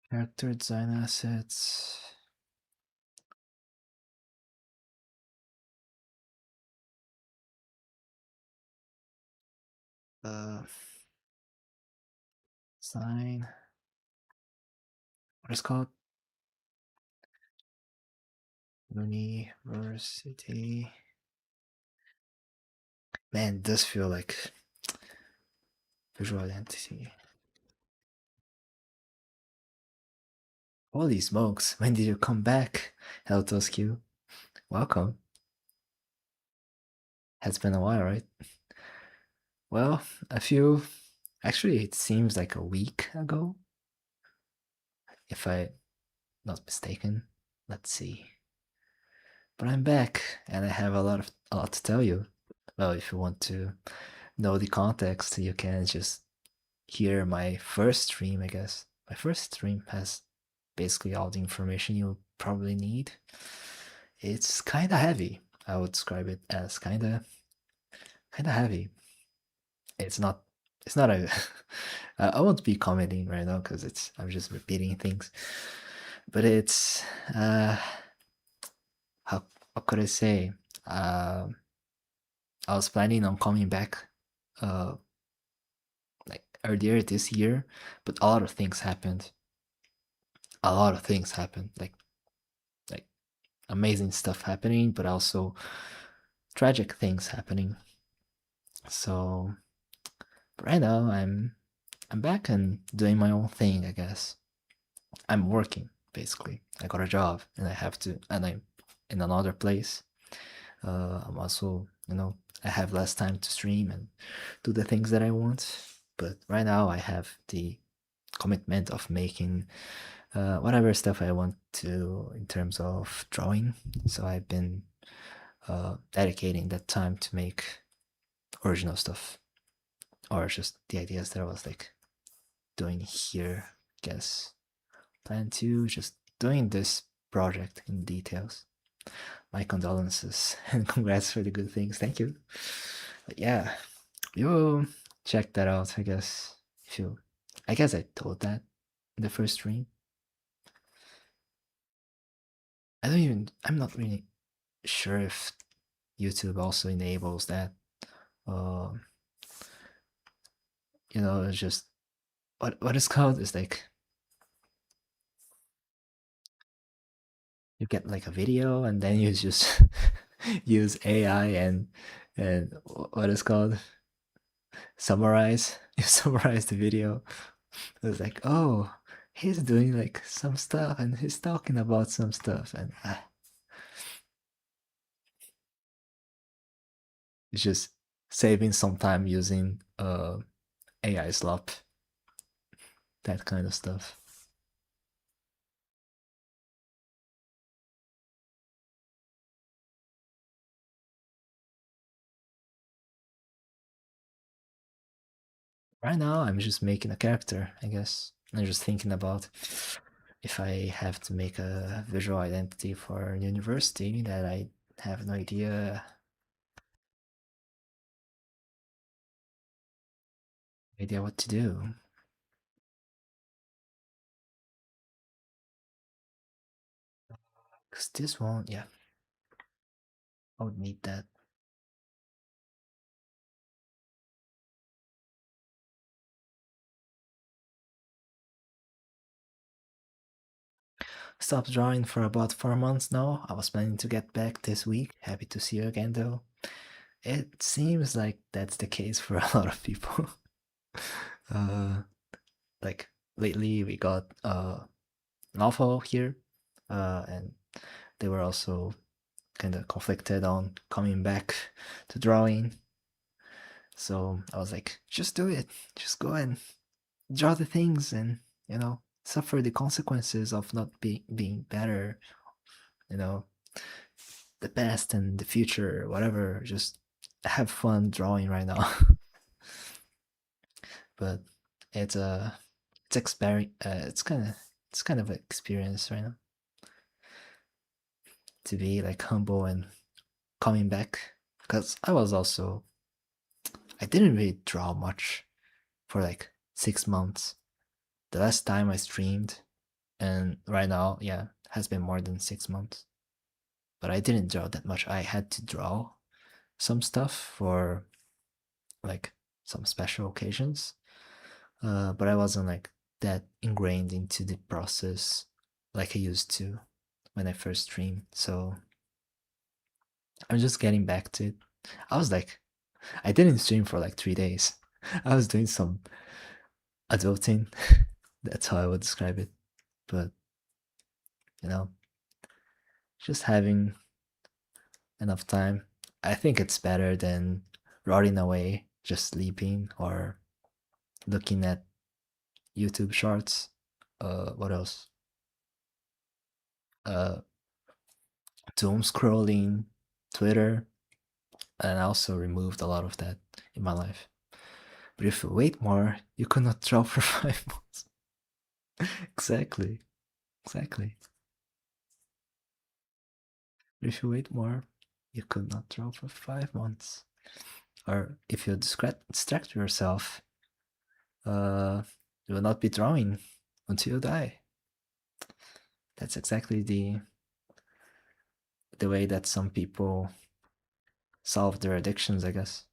character design assets. Uh, Sign. What is it called? University. Man, it does feel like visual identity. Holy smokes, when did you come back? Hello, Toscu. Welcome. Has been a while, right? Well, a few Actually, it seems like a week ago, if I'm not mistaken. Let's see. But I'm back, and I have a lot to tell you. Well, if you want to know the context, you can just hear my first stream, I guess. My first stream has basically all the information you'll probably need. It's kind of heavy. I would describe it as kind of heavy. It's not. It's not a. I won't be commenting right now because it's. I'm just repeating things. But it's. How what could I say? Uh, I was planning on coming back, uh, like earlier this year, but a lot of things happened. A lot of things happened. Like amazing stuff happening, but also tragic things happening. So right now I'm back and doing my own thing, I guess. I'm working basically. I got a job and I have to and I'm in another place. I'm also, I have less time to stream and do the things that I want. But right now I have the commitment of making whatever stuff I want to in terms of drawing. So I've been dedicating that time to make original stuff or just the ideas that I was like doing here. I guess plan to just doing this project in details. My condolences and congrats for the good things. Thank you. But yeah, you check that out. I guess if you, I guess I told that in the first stream. I don't even. I'm not really sure if YouTube also enables that. Um, it's just what it's called is like you get like a video and then you just use AI and what is called summarize. You summarize the video. It's like, oh, he's doing like some stuff and he's talking about some stuff and it's just saving some time using AI slop, that kind of stuff. Right now, I'm just making a character, I guess. I'm just thinking about if I have to make a visual identity for a university that I have no idea what to do. Because this one, yeah, I would need that. Stopped drawing for about 4 months now. I was planning to get back this week. Happy to see you again, though. It seems like that's the case for a lot of people. uh, like lately, we got novel here, and they were also kind of conflicted on coming back to drawing. So I was like, just do it. Just go and draw the things and, suffer the consequences of not being better, you know, the past and the future, whatever. Just have fun drawing right now. But it's a it's kind of an experience right now to be like humble and coming back because I didn't really draw much for like 6 months. The last time I streamed, and right now, yeah, has been more than 6 months. But I didn't draw that much. I had to draw some stuff for like some special occasions, but I wasn't like that ingrained into the process like I used to when I first streamed. So I'm just getting back to it. I was like, I didn't stream for like 3 days. I was doing some adulting. That's how I would describe it. But you know, just having enough time. I think it's better than rotting away, just sleeping or looking at YouTube shorts. What else? Uh, doom scrolling, Twitter, and I also removed a lot of that in my life. But if you wait more, you could not draw for 5 months. Exactly, exactly. But if you wait more, you could not draw for 5 months. Or if you distract yourself, uh, you will not be drawing until you die. That's exactly the way that some people solve their addictions, I guess.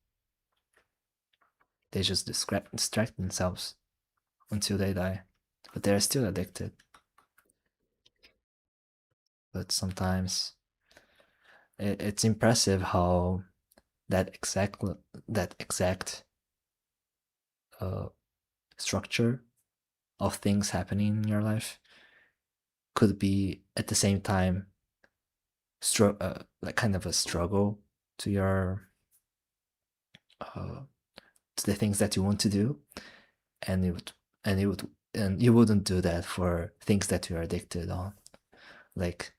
They just distract themselves until they die, but they're still addicted. But sometimes it's impressive how that exact that exact uh, structure of things happening in your life could be at the same time like kind of a struggle to your uh, to the things that you want to do, and you wouldn't do that for things that you're addicted on. Like,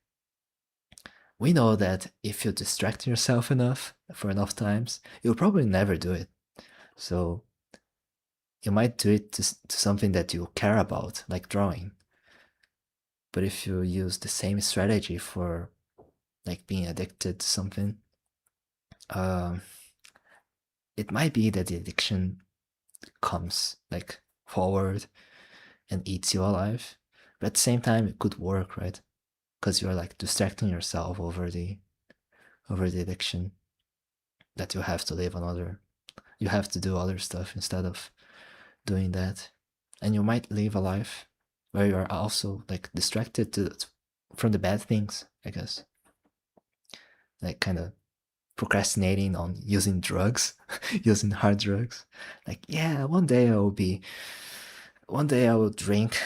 we know that if you distract yourself enough for enough times, you'll probably never do it. So you might do it to something that you care about, like drawing. But if you use the same strategy for like being addicted to something, um, it might be that the addiction comes like forward and eats you alive. But at the same time, it could work, right? Because you're like distracting yourself over the addiction that you have to live another. You have to do other stuff instead of doing that, and you might live a life where you are also like distracted from the bad things, I guess, like kind of procrastinating on using drugs, using hard drugs. Like, yeah, one day I will drink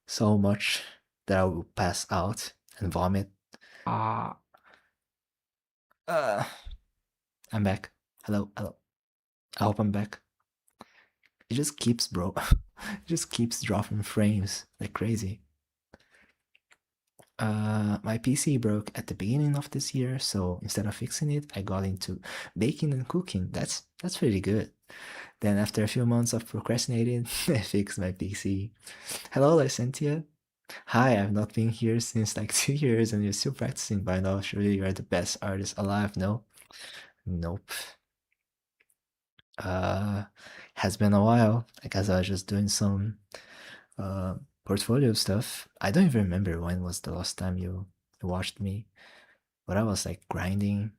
so much that I will pass out and vomit. Ah, uh, I'm back. Hello, hello. I hope I'm back. It just keeps, bro. It just keeps dropping frames like crazy. My PC broke at the beginning of this year, so instead of fixing it, I got into baking and cooking. That's pretty good. Then after a few months of procrastinating, I fixed my PC. Hello, Lycentia. Hi, I've not been here since like 2 years, and you're still practicing by now. Surely you're the best artist alive. No, nope. Uh, has been a while. I guess I was just doing some uh portfolio stuff. I don't even remember when was the last time you watched me. But I was like grinding.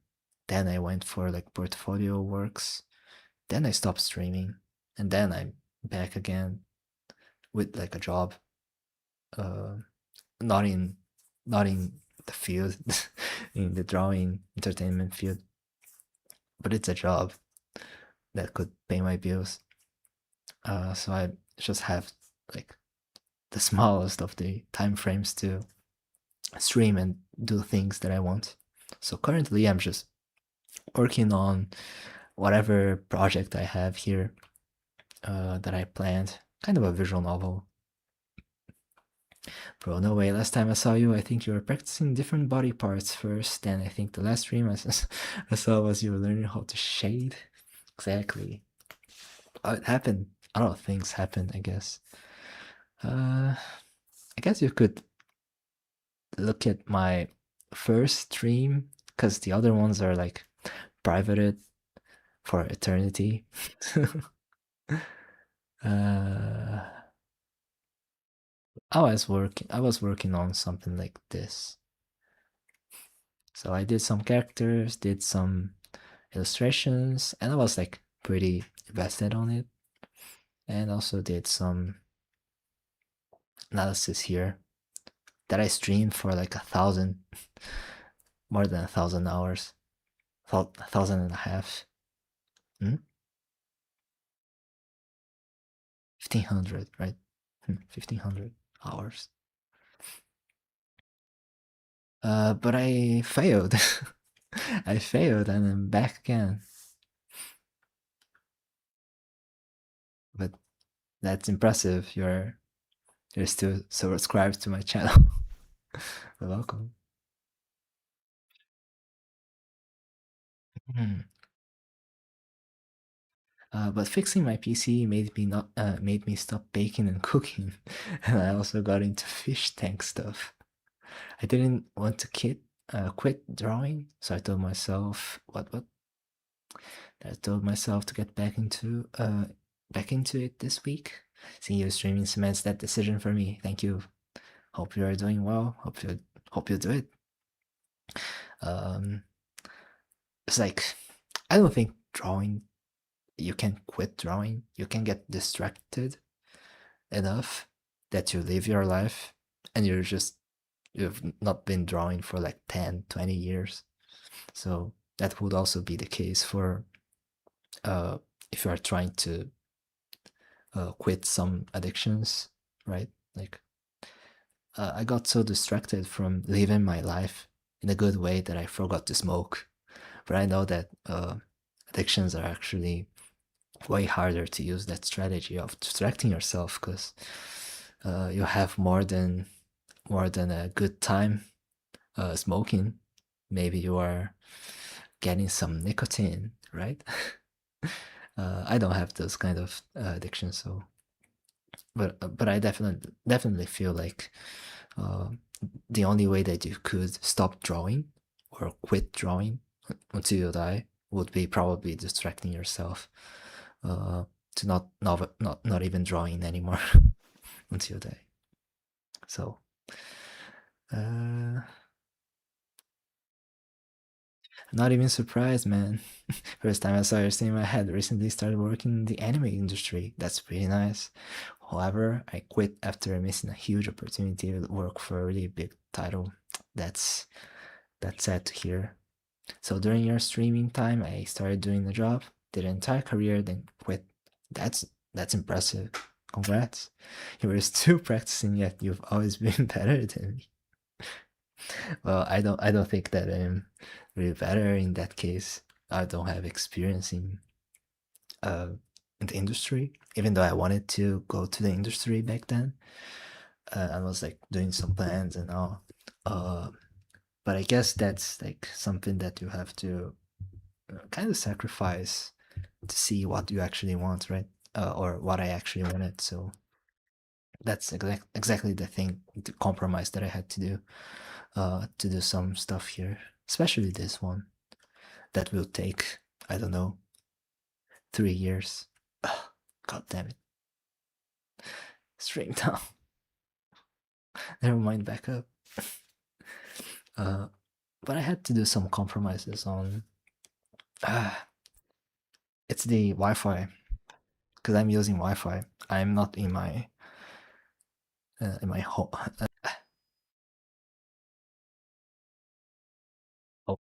Then I went for like portfolio works. Then I stopped streaming. And then I'm back again with like a job. Uh, not in not in the field, in the drawing entertainment field, but it's a job that could pay my bills. So I just have like the smallest of the time frames to stream and do things that I want. So currently I'm just working on whatever project I have here that I planned. Kind of a visual novel. Bro, no way. Last time I saw you, I think you were practicing different body parts first. And I think the last stream I saw was you were learning how to shade. Exactly. Oh, it happened. A lot of things happened, I guess. I guess you could look at my first stream because the other ones are like privated for eternity. uh, I was working on something like this. So I did some characters, did some illustrations, and I was like pretty invested on it. And also did some analysis here that I streamed for like 1,000, more than 1,000 hours, 1,000 and a half. 1,500, right? 1,500 hours. But I failed. I failed and I'm back again. But That's impressive. You're still subscribed to my channel. You're welcome. Hmm. But fixing my PC made me stop baking and cooking, and I also got into fish tank stuff. I didn't want to quit drawing, so I told myself what I told myself to get back into it this week. Seeing you streaming cements that decision for me. Thank you. Hope you are doing well. Hope you do it. Um, it's like I don't think drawing you can quit drawing. You can get distracted enough that you live your life and you've not been drawing for like 10, 20 years. So that would also be the case for uh, if you are trying to quit some addictions, right? Like I got so distracted from living my life in a good way that I forgot to smoke. But I know that addictions are actually way harder to use that strategy of distracting yourself because you have more than a good time smoking. Maybe you are getting some nicotine, right? I don't have those kind of addictions, so but I definitely feel like uh, the only way that you could stop drawing or quit drawing until you die would be probably distracting yourself uh, to not even drawing anymore until you die. So uh, not even surprised, man. First time I saw your stream, I had recently started working in the anime industry. That's pretty nice. However, I quit after missing a huge opportunity to work for a really big title. That's that's sad to hear. So during your streaming time, I started doing the job, did an entire career, then quit. That's that's impressive. Congrats. You were still practicing yet you've always been better than me. Well, I don't think that I'm really better in that case. I don't have experience uh in the industry, even though I wanted to go to the industry back then. I was like doing some plans and all. Uh, but I guess that's like something that you have to kind of sacrifice to see what you actually want, right? Or what I actually wanted. So that's exactly the thing, the compromise that I had to do some stuff here, especially this one that will take, I don't know, 3 years. Ugh, God damn it. Stream down. Never mind, back up. Uh, but I had to do some compromises on. Uh, it's the Wi-Fi because I'm using Wi-Fi. I'm not in my home. Oh,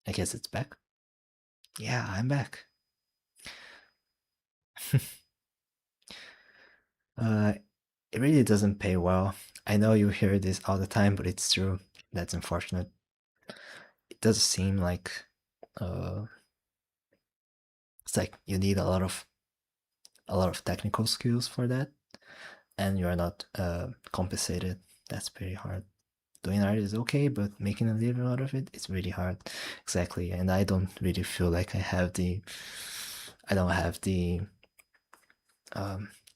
I guess it's back. Yeah, I'm back. uh, it really doesn't pay well. I know you hear this all the time, but it's true. That's unfortunate. It does seem like uh, it's like you need a lot of technical skills for that, and you're not compensated. That's pretty hard. Doing art is okay, but making a living out of it is really hard. Exactly, and I don't really feel like I don't have the.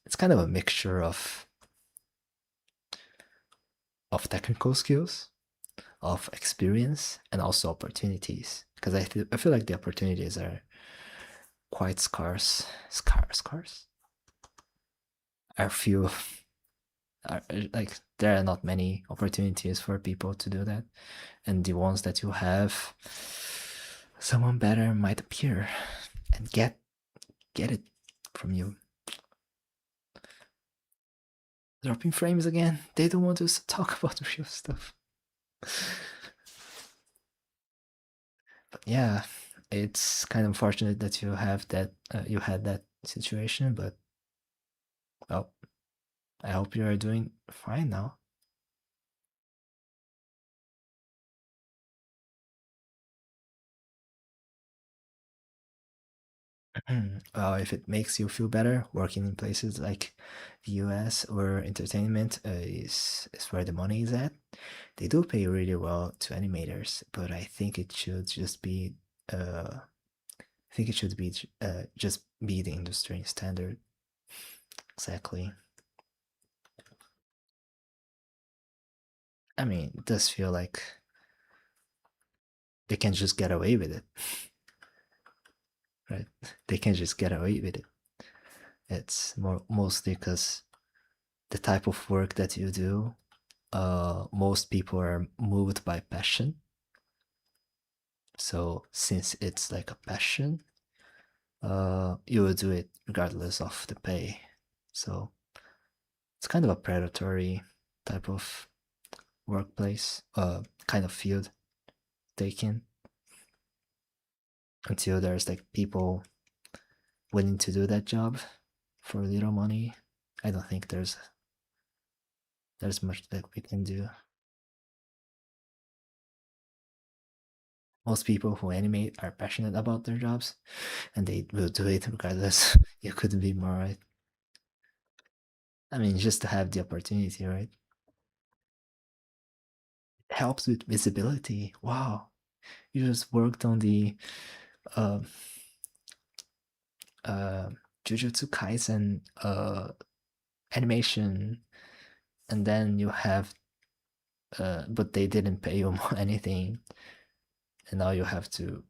It's kind of a mixture of technical skills, of experience, and also opportunities. Because I feel like the opportunities are quite scarce. Scarce? Are few. Are, like there are not many opportunities for people to do that, and the ones that you have, someone better might appear and get it from you. Dropping frames again. They don't want us to talk about real stuff. But yeah, it's kind of unfortunate that you had that situation. But well, I hope you are doing fine now. Well, if it makes you feel better, working in places like the US or entertainment is where the money is at. They do pay really well to animators, but I think it should just be I think it should be just be the industry standard. Exactly. I mean, it does feel like they can just get away with it, right? They can just get away with it. It's mostly because the type of work that you do, most people are moved by passion. So since it's like a passion, you will do it regardless of the pay. So it's kind of a predatory type of workplace, kind of field taken until there's like people willing to do that job for little money. I don't think there's much that we can do. Most people who animate are passionate about their jobs and they will do it regardless. You couldn't be more right. I mean, just to have the opportunity, right? It helps with visibility. Wow. You just worked on the uh, uh, Jujutsu Kaisen animation, and then you have, but they didn't pay you anything, and now you have to,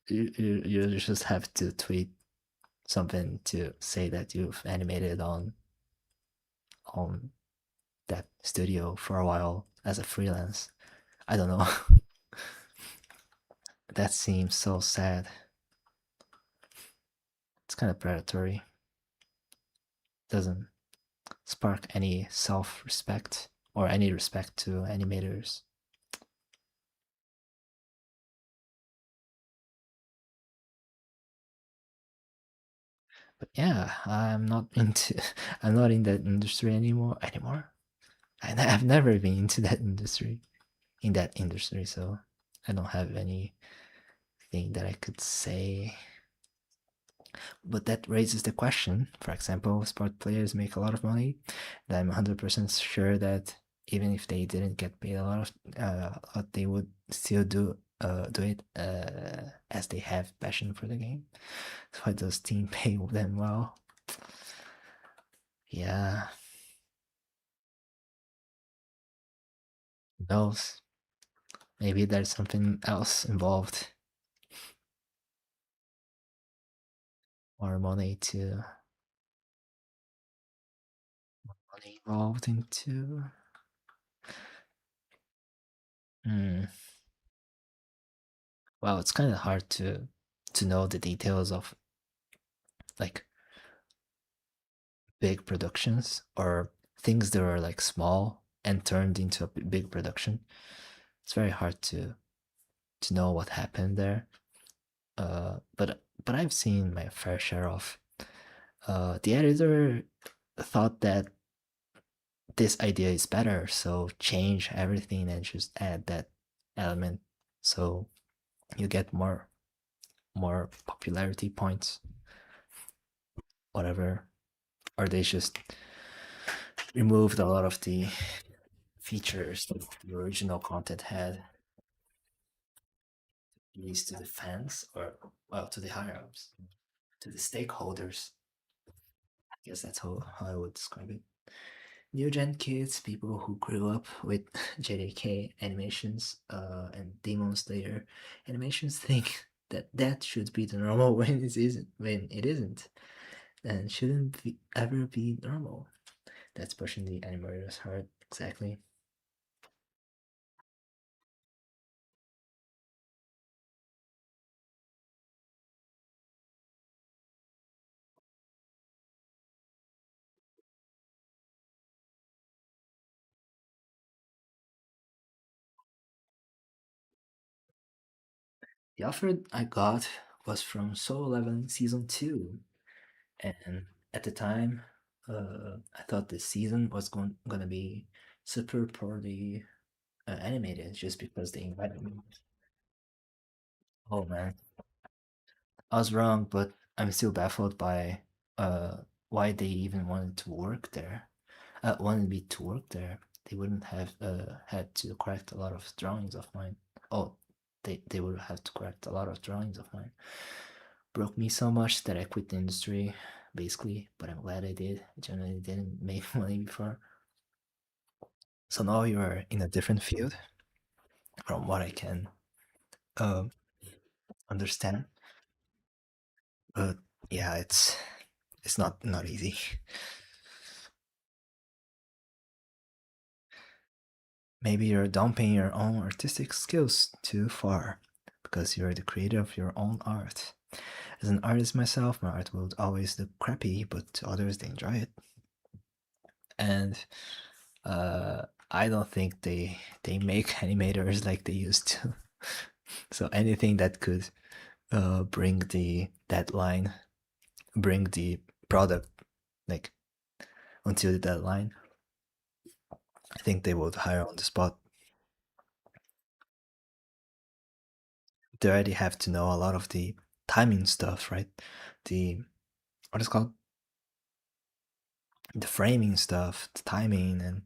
you just have to tweet something to say that you've animated on that studio for a while as a freelance. I don't know. That seems so sad. It's kind of predatory. Doesn't spark any self-respect or any respect to animators. But yeah, I'm not into I'm not in that industry anymore. I've never been into that industry in that industry, so I don't have anything that I could say. But that raises the question. For example, sport players make a lot of money. And I'm 100% sure that even if they didn't get paid a lot, they would still do it as they have passion for the game. So why does team pay them well? Yeah, who knows? Maybe there's something else involved, more money involved into. Hmm. Well, it's kind of hard to know the details of like big productions or things that are like small and turned into a big production. It's very hard to know what happened there. But I've seen my fair share of. The editor thought that this idea is better, so change everything and just add that element, so you get more popularity points, whatever. Or they just removed a lot of the features that the original content had, released to the fans or well to the higher ups, to the stakeholders. I guess that's how I would describe it. New gen kids, people who grew up with JDK animations and Demon Slayer animations, think that that should be the normal when it isn't, and shouldn't ever be normal. That's pushing the animators hard. Exactly. The offer I got was from Soul 11 Season 2, and at the time, I thought this season was gonna be super poorly animated just because they invited me. Oh man, I was wrong, but I'm still baffled by uh why they even wanted to work there. Wanted me to work there. They wouldn't have had to correct a lot of drawings of mine. Oh, they would have to correct a lot of drawings of mine. Broke me so much that I quit the industry, basically. But I'm glad I did. I generally didn't make money before. So now you're in a different field, from what I can um, understand. But yeah, it's not easy. Maybe you're dumping your own artistic skills too far because you're the creator of your own art. As an artist myself, my art will always look crappy, but to others they enjoy it. And uh, I don't think they make animators like they used to. So anything that could bring the deadline, bring the product like until the deadline, I think they would hire on the spot. They already have to know a lot of the timing stuff, right? The what is it called, the framing stuff, the timing, and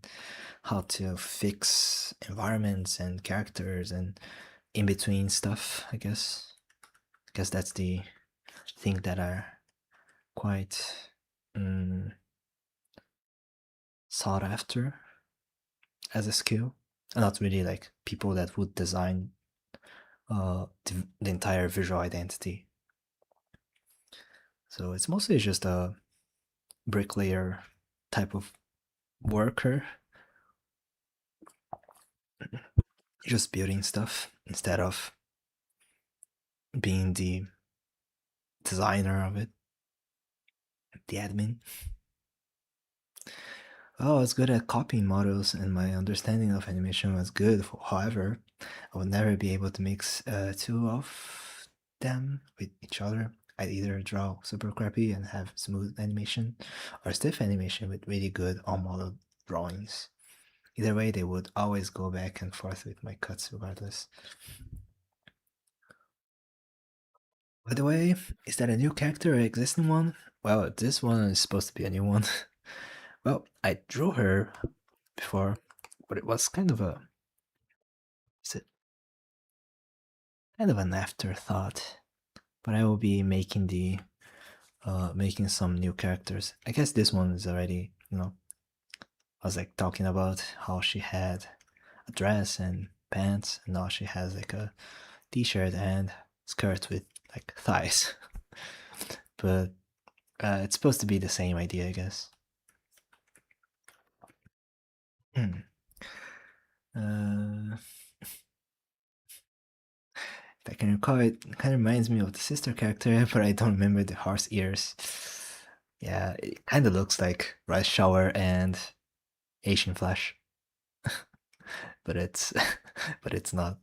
how to fix environments and characters and in between stuff. I guess because that's the thing that are quite mm, sought after as a skill, and not really like people that would design the entire visual identity. So it's mostly just a bricklayer type of worker, just building stuff instead of being the designer of it, the admin. Oh, I was good at copying models, and my understanding of animation was good. However, I would never be able to mix two of them with each other. I'd either draw super crappy and have smooth animation, or stiff animation with really good on-model drawings. Either way, they would always go back and forth with my cuts regardless. By the way, is that a new character or existing one? Well, this one is supposed to be a new one. Well, I drew her before, but it was is it kind of an afterthought. But I will be making the making some new characters. I guess this one is already, I was like talking about how she had a dress and pants, and now she has like a t-shirt and skirt with like thighs. But it's supposed to be the same idea, I guess. Hmm. Uh, if I can recall, it kind of reminds me of the sister character, but I don't remember the horse ears. Yeah, it kind of looks like Rice Shower and Asian Flash, but it's but it's not.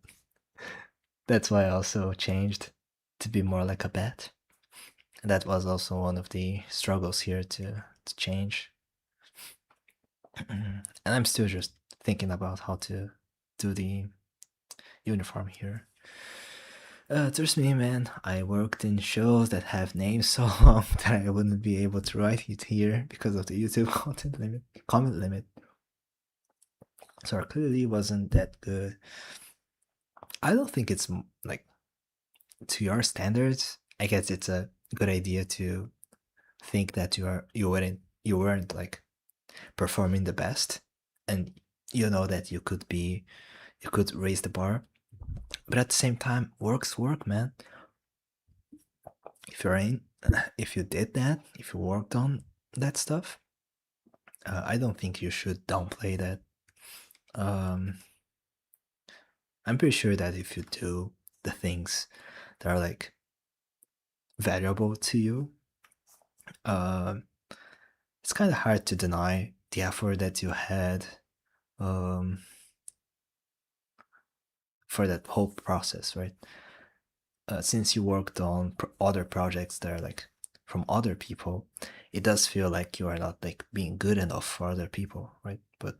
That's why I also changed to be more like a bat. And that was also one of the struggles here to change. And I'm still just thinking about how to do the uniform here. Trust me, man, I worked in shows that have names so long that I wouldn't be able to write it here because of the YouTube content limit, comment limit. So it clearly wasn't that good. I don't think it's like to your standards. I guess it's a good idea to think that you weren't like performing the best, and you know that you could raise the bar, but at the same time, work's work, man. If you're in, if you did that, if you worked on that stuff, I don't think you should downplay that. Um, I'm pretty sure that if you do the things that are like valuable to you, um, it's kind of hard to deny the effort that you had um, for that whole process, right? Since you worked on other projects that are like from other people, it does feel like you are not like being good enough for other people, right? But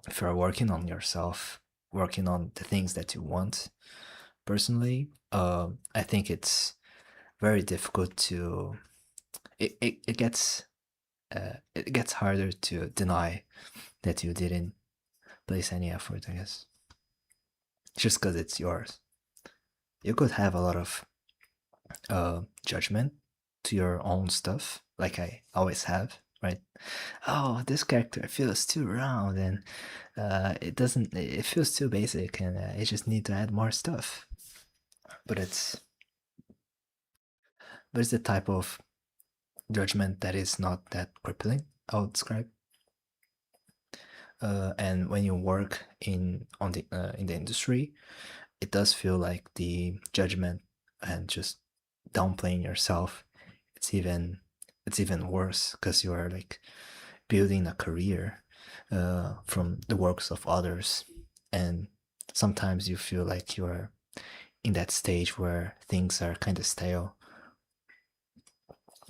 if you're working on yourself, working on the things that you want personally, I think it's very difficult to it gets harder to deny that you didn't place any effort, I guess, just because it's yours. You could have a lot of judgment to your own stuff, like I always have, right? Oh, this character feels too round, and it doesn't. It feels too basic, and it just need to add more stuff. But it's the type of judgment that is not that crippling, I would describe. And when you work in the industry, it does feel like the judgment and just downplaying yourself. It's even it's even worse because you are like building a career from the works of others, and sometimes you feel like you're in that stage where things are kind of stale.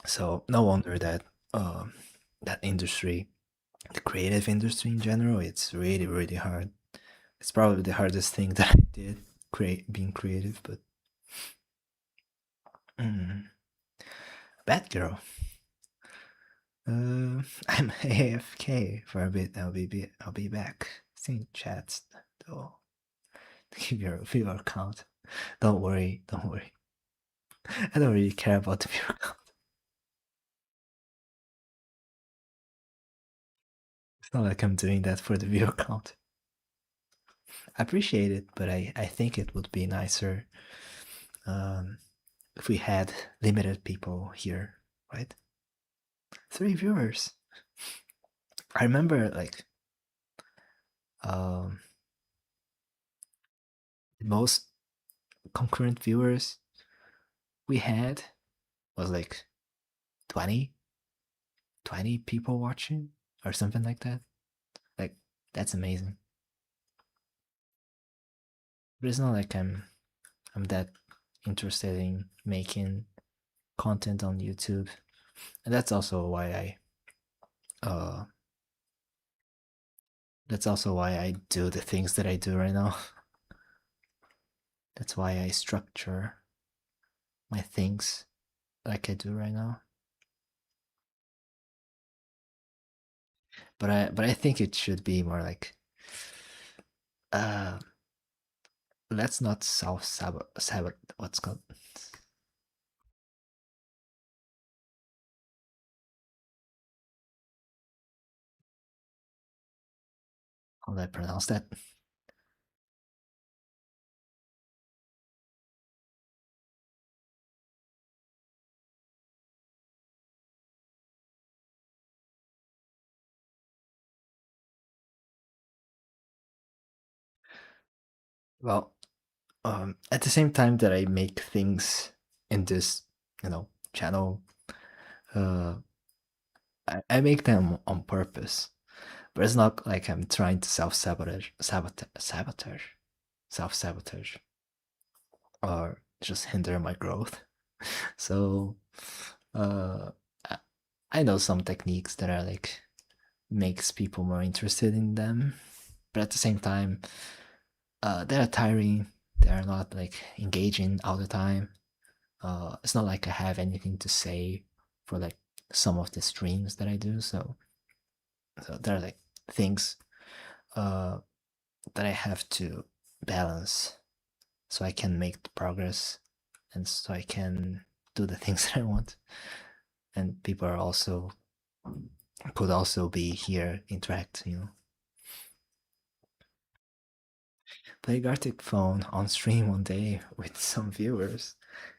So no wonder that that industry, the creative industry in general, it's really really hard. It's probably the hardest thing that I did, create being creative. But mm, bad girl. I'm AFK for a bit. I'll be back. Seeing chats though. Give your viewer count. Don't worry, don't worry. I don't really care about the viewer count. It's not like I'm doing that for the viewer count. I appreciate it, but I think it would be nicer um, if we had limited people here, right? 3 viewers. I remember like um, the most concurrent viewers we had was like 20, 20 people watching or something like that. Like that's amazing. But it's not like I'm that interested in making content on YouTube. And uh that's also why I do the things that I do right now. That's why I structure my things like I do right now. But I think it should be more like uh let's not self sabot what's called how do I pronounce that? Well, at the same time that I make things in this, channel, uh, I make them on purpose. But it's not like I'm trying to self sabotage, or just hinder my growth. So, uh, I I know some techniques that are like makes people more interested in them, but at the same time, they are tiring. They are not like engaging all the time. It's not like I have anything to say for like some of the streams that I do. So there are like things uh, that I have to balance so I can make the progress and so I can do the things that I want. And people are also could also be here, interact. Play Gartic Phone on stream one day with some viewers.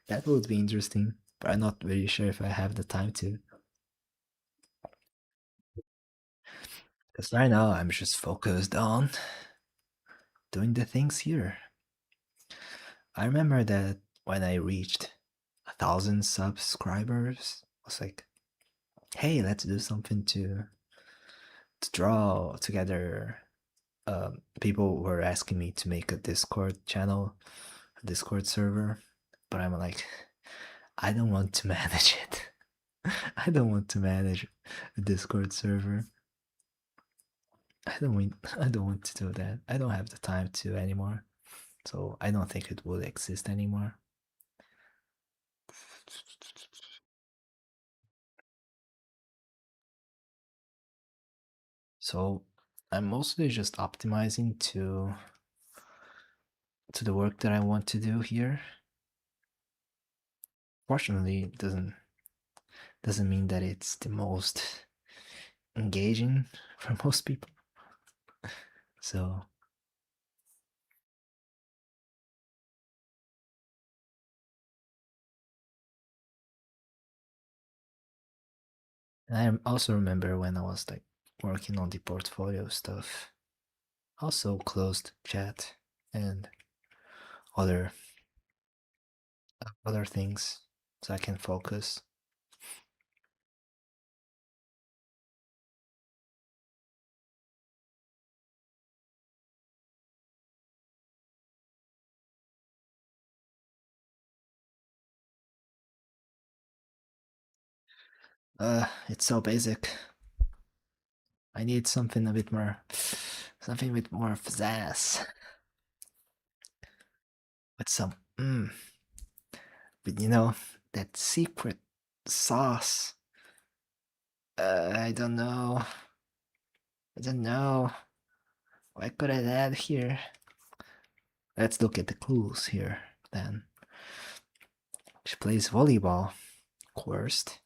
That would be interesting, but I'm not really sure if I have the time to. Because right now I'm just focused on doing the things here. I remember that when I reached 1,000 subscribers, I was like, hey, let's do something to draw together. People were asking me to make a Discord channel, a Discord server, but I'm like, I don't want to manage it. I don't want to manage a Discord server. I don't want to do that. I don't have the time to anymore. So I don't think it will exist anymore. So I'm mostly just optimizing to the work that I want to do here. Fortunately, it doesn't mean that it's the most engaging for most people. So I also remember when I was like working on the portfolio stuff, also closed chat and other other things so I can focus. It's so basic. I need something with more pizzazz, with some, but that secret sauce. I don't know. I don't know. What could I add here? Let's look at the clues here. Then she plays volleyball, coerced,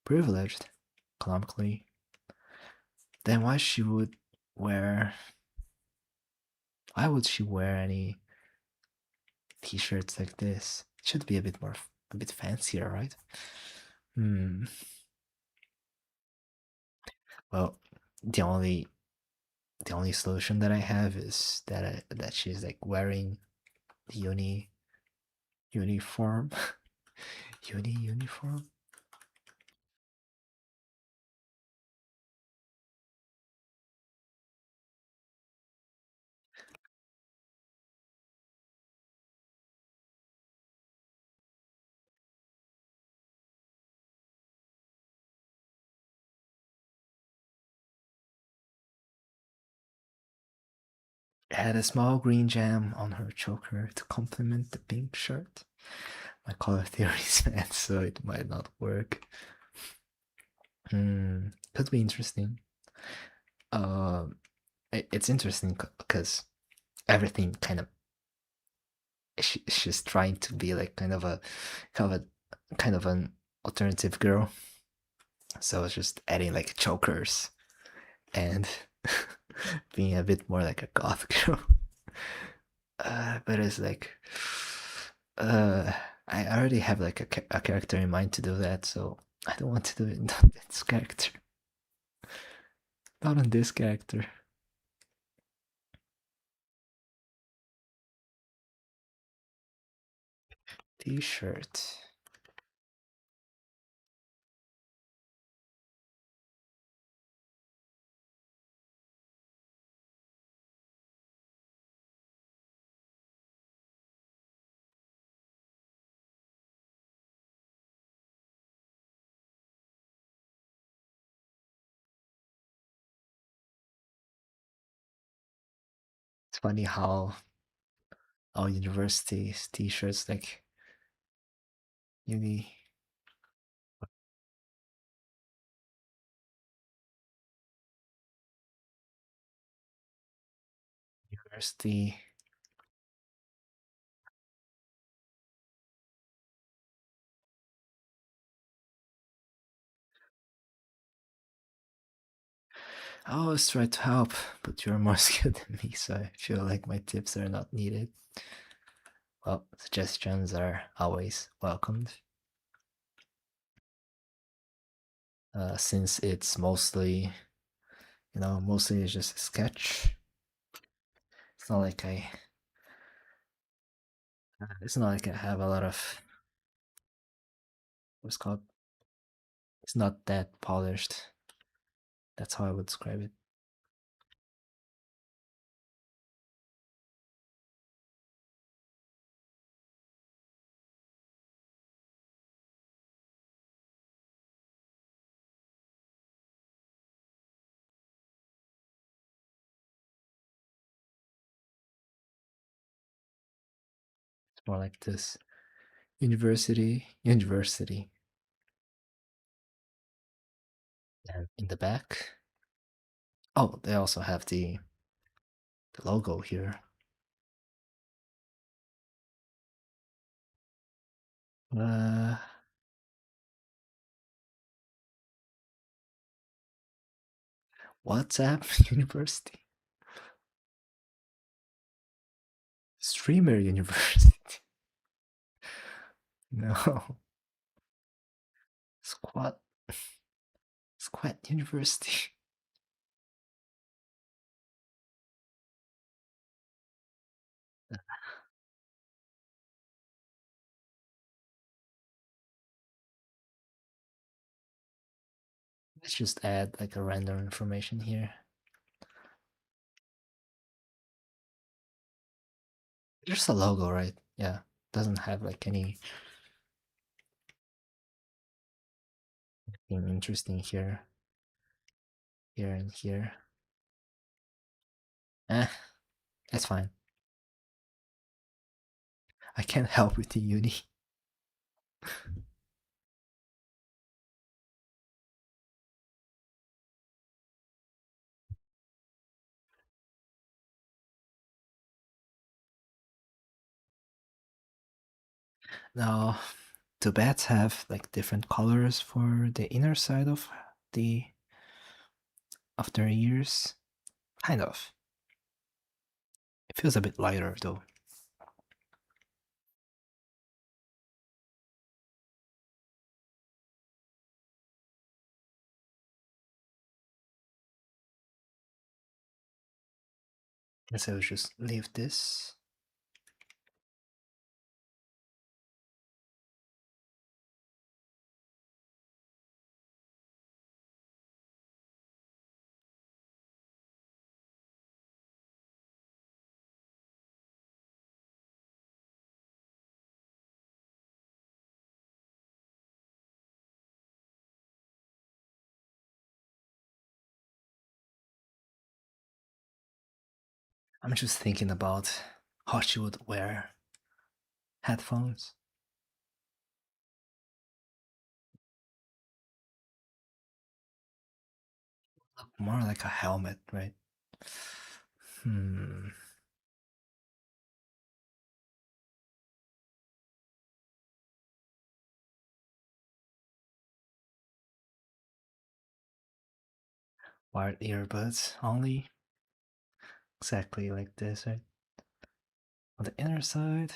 privileged, economically. Then wear? Why would she wear any t-shirts like this? It should be a bit fancier, right? Hmm. Well, the only the only solution that I have is that she's like wearing the uniform, uniform. Had a small green jam on her choker to complement the pink shirt. My color theory is bad, so it might not work. Could be interesting. Um, it's interesting because everything kind of she's trying to be like kind of kind of an alternative girl. So it's just adding like chokers and being a bit more like a goth girl. But it's like, uh, I already have like a character in mind to do that, so I don't want to do it on this character, not on this character. T-shirt. It's funny how our university's T-shirts like uni university. I always try to help, but you're more skilled than me, so I feel like my tips are not needed. Well, suggestions are always welcomed. Since it's mostly it's just a sketch. It's not like it's not like I have a lot of what's called. It's not that polished. That's how I would describe it. It's more like this. University. And in the back, oh, they also have the logo here. Uh, WhatsApp University, Streamer University. No, Squat Squat University. Let's just add like a random information here. Just a logo, right? Yeah, doesn't have like anything interesting here, here and here. Eh, that's fine. I can't help with the uni. Now, do bats have like different colors for the inner side the of their ears? Kind of. It feels a bit lighter though. Guess I'll just leave this. I'm just thinking about how she would wear headphones. Look more like a helmet, right? Hmm. Wired earbuds only. Exactly like this, right? On the inner side.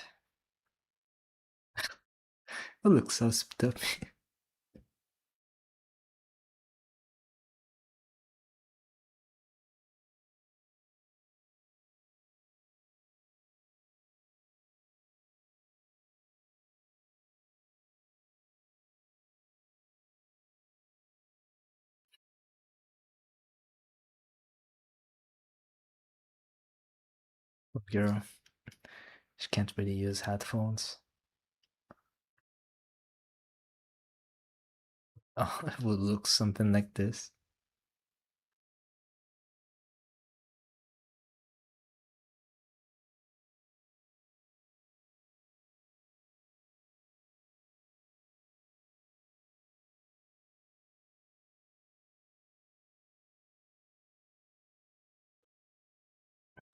It looks so stupid. Girl, she can't really use headphones. Oh, it would look something like this.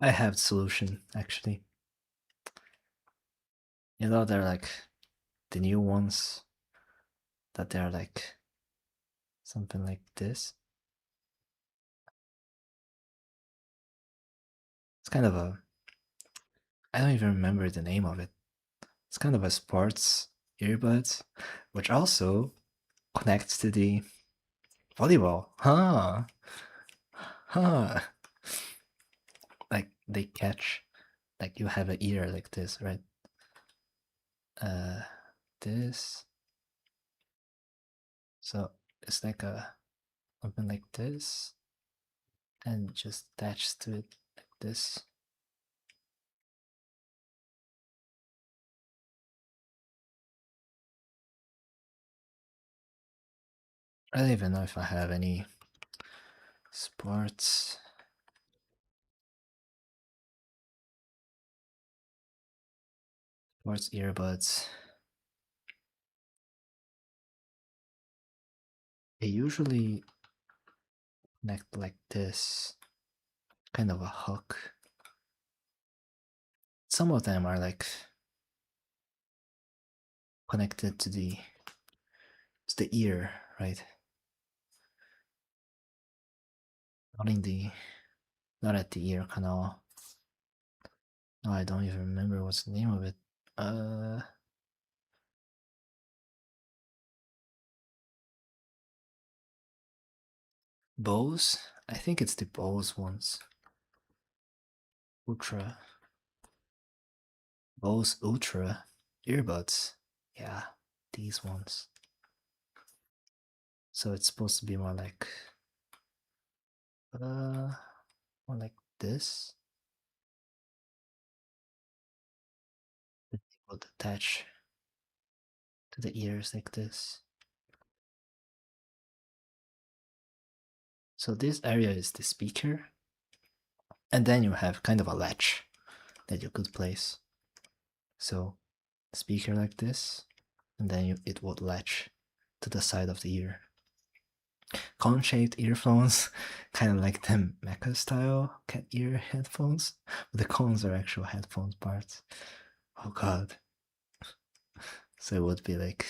I have the solution actually. You know, they're like the new ones that they're like something like this. It's kind of a, I don't even remember the name of it. It's kind of a sports earbuds, which also connects to the volleyball. Huh. Huh. Like they catch, like you have an ear like this, right? Uh, this. So it's like a something like this, and just attached to it like this. I don't even know if I have any sports sports earbuds. They usually connect like this, kind of a hook. Some of them are like connected to the ear, right? Not in the not at the ear canal. No, I don't even remember what's the name of it. Uh Bose? I think it's the Bose ones. Ultra. Bose Ultra earbuds. Yeah, these ones. So it's supposed to be uh more like this. It would attach to the ears like this. So this area is the speaker, and then you have kind of a latch that you could place. So speaker like this, and then it would latch to the side of the ear. Cone-shaped earphones, kind of like the mecha style cat ear headphones, but the cones are actual headphones parts. Oh god. So it would be like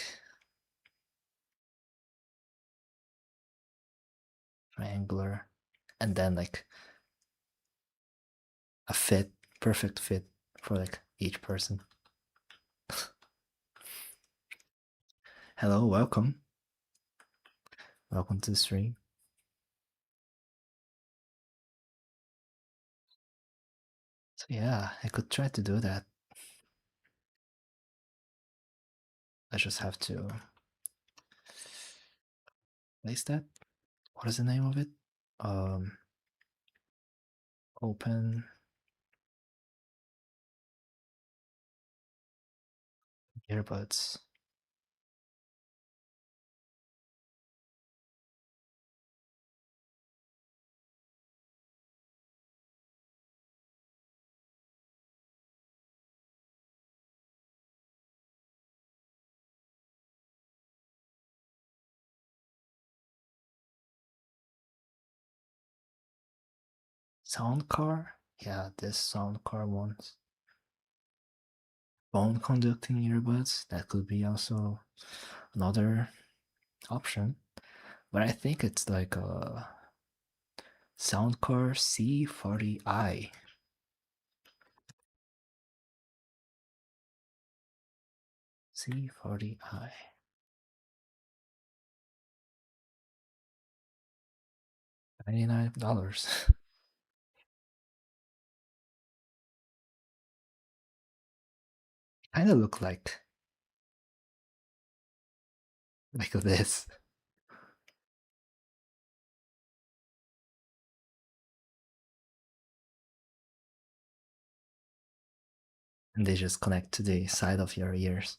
triangular, and then like a fit, perfect fit for like each person. Hello, welcome. Welcome to the stream. So yeah, I could try to do that. I just have to place that. What is the name of it? Um, Open earbuds. Sound car? Yeah, this sound car ones. Bone conducting earbuds. That could be also another option. But I think it's like a Soundcar C40i. C40i. $99. Kind of look like this. And they just connect to the side of your ears.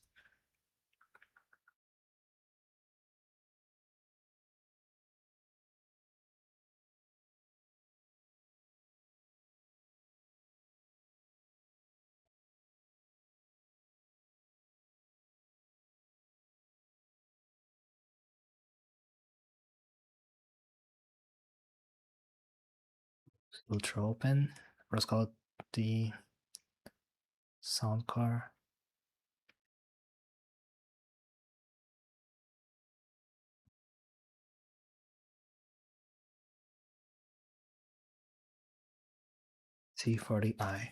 Ultra open. What's called the sound car. C40i.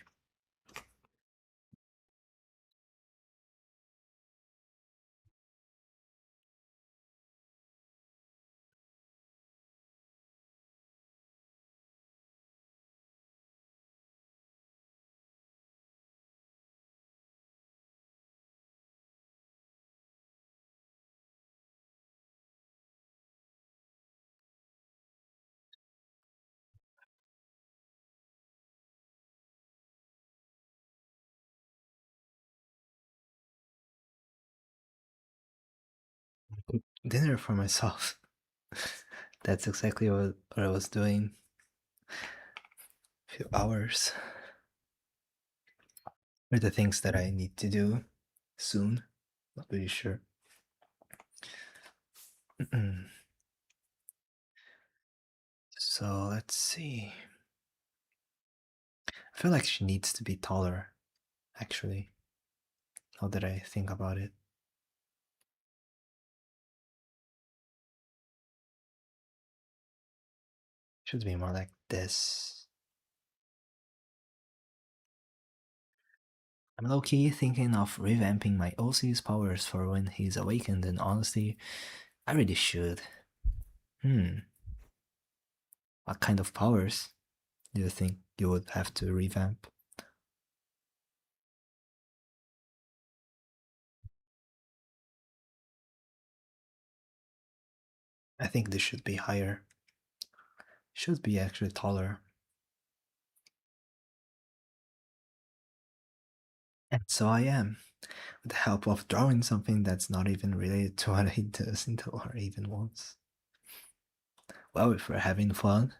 Dinner for myself. That's exactly what I was doing a few hours. With the things that I need to do soon. Not really sure. So let's see. I feel like she needs to be taller, actually, now that I think about it. Should be more like this. I'm low-key thinking of revamping my OC's powers for when he's awakened, and honestly, I really should. Hmm, what kind of powers do you think you would have to revamp? I think this should be higher. Should be actually taller. And so I am, with the help of drawing something that's not even related to what he does in the or even wants. Well, if we're having fun,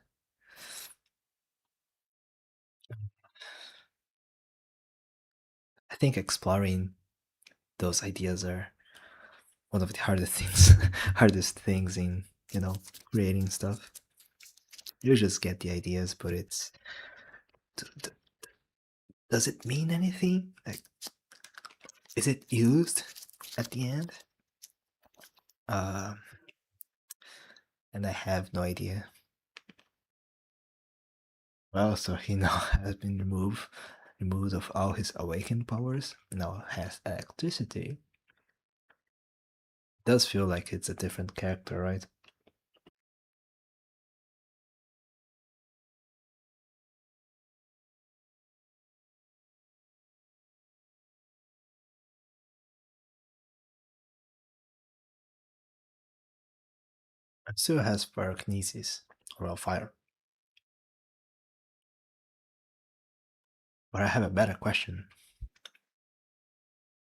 I think exploring those ideas are one of the hardest things, hardest things in creating stuff. You just get the ideas, but it's does it mean anything? Like, is it used at the end? Uh, and I have no idea. Well, so he now has been removed of all his awakened powers. Now has electricity. Does feel like it's a different character, right? It still has pyrokinesis or fire. But I have a better question.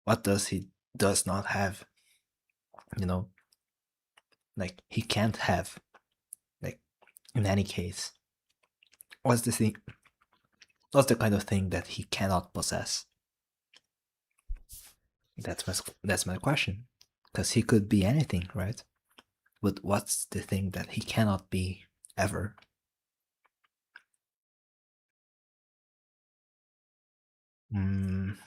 What does he does not have? You know, like he can't have. Like in any case, what's the thing? What's the kind of thing that he cannot possess? That's my question. Because he could be anything, right? But what's the thing that he cannot be ever? Mm,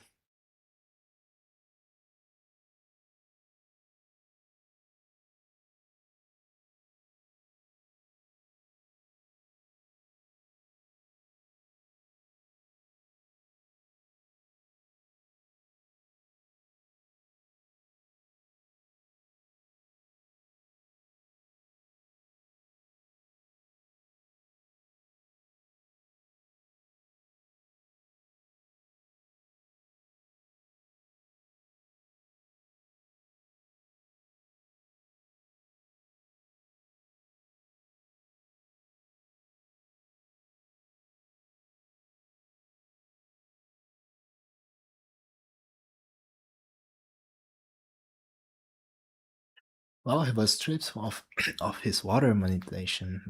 well, he was stripped of of his water manipulation.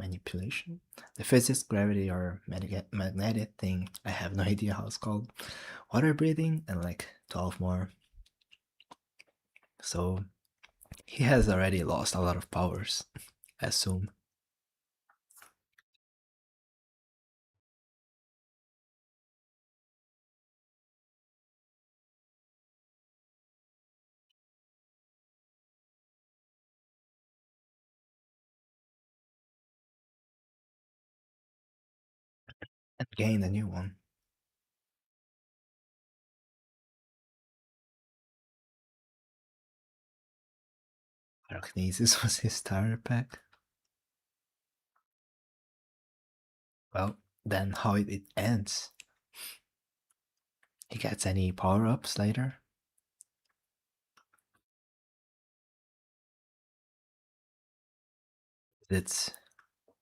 The physics, gravity, or magnetic thing. I have no idea how it's called. Water breathing and like 12 more. So he has already lost a lot of powers, I assume. And gained a new one. Telekinesis was his starter pack. Well, then how it ends. He gets any power ups later? It's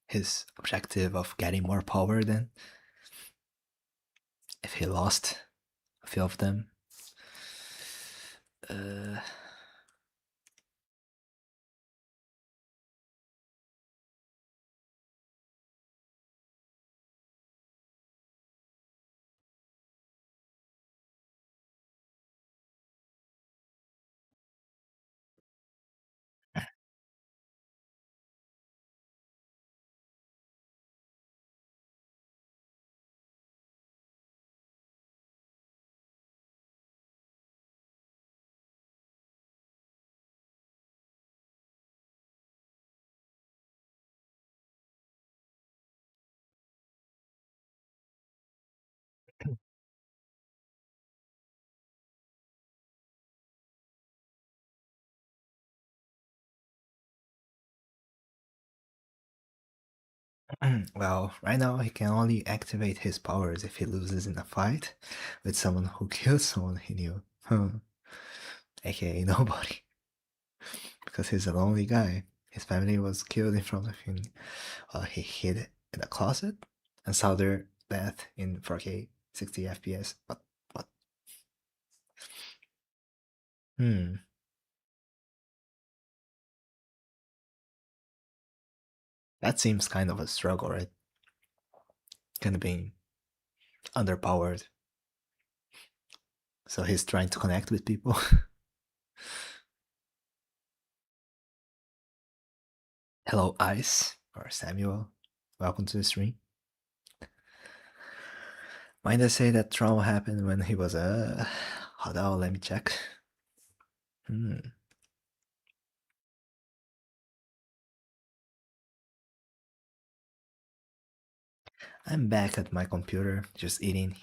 his objective of getting more power then? If he lost a few of them? Uh, Well, right now he can only activate his powers if he loses in a fight with someone who killed someone he knew. AKA nobody. Because he's a lonely guy. His family was killed in front of him while he hid in a closet and saw their death in 4K 60 FPS. What? Hmm. That seems kind of a struggle, right? Kind of being underpowered. So he's trying to connect with people. Hello, Ice or Samuel. Welcome to the stream. Mind I say that trauma happened when he was a. Hold on, let me check. Hmm. I'm back at my computer, just eating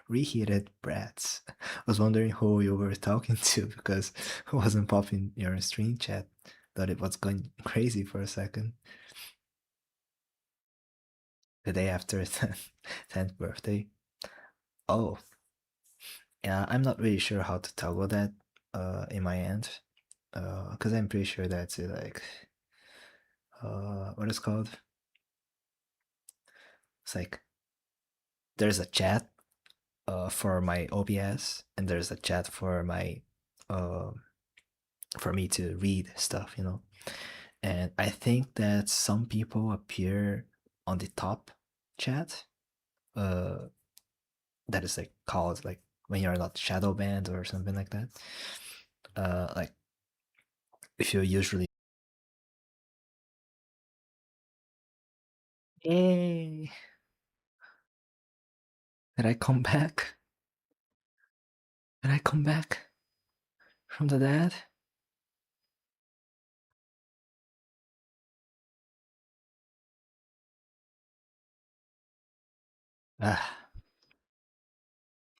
reheated breads. I was wondering who you were talking to because it wasn't popping your stream chat. Thought it was going crazy for a second. The day after his 10th birthday. Oh, yeah, I'm not really sure how to toggle that in my end. Because I'm pretty sure that's it, like, what is it called? It's like there's a chat for my OBS, and there's a chat uh, for me to read stuff, you know. And I think that some people appear on the top chat. Uh, that is like called like when you're not shadow banned or something like that. Like if you usually. Yay! Did I come back? Did I come back from the dead? Ah,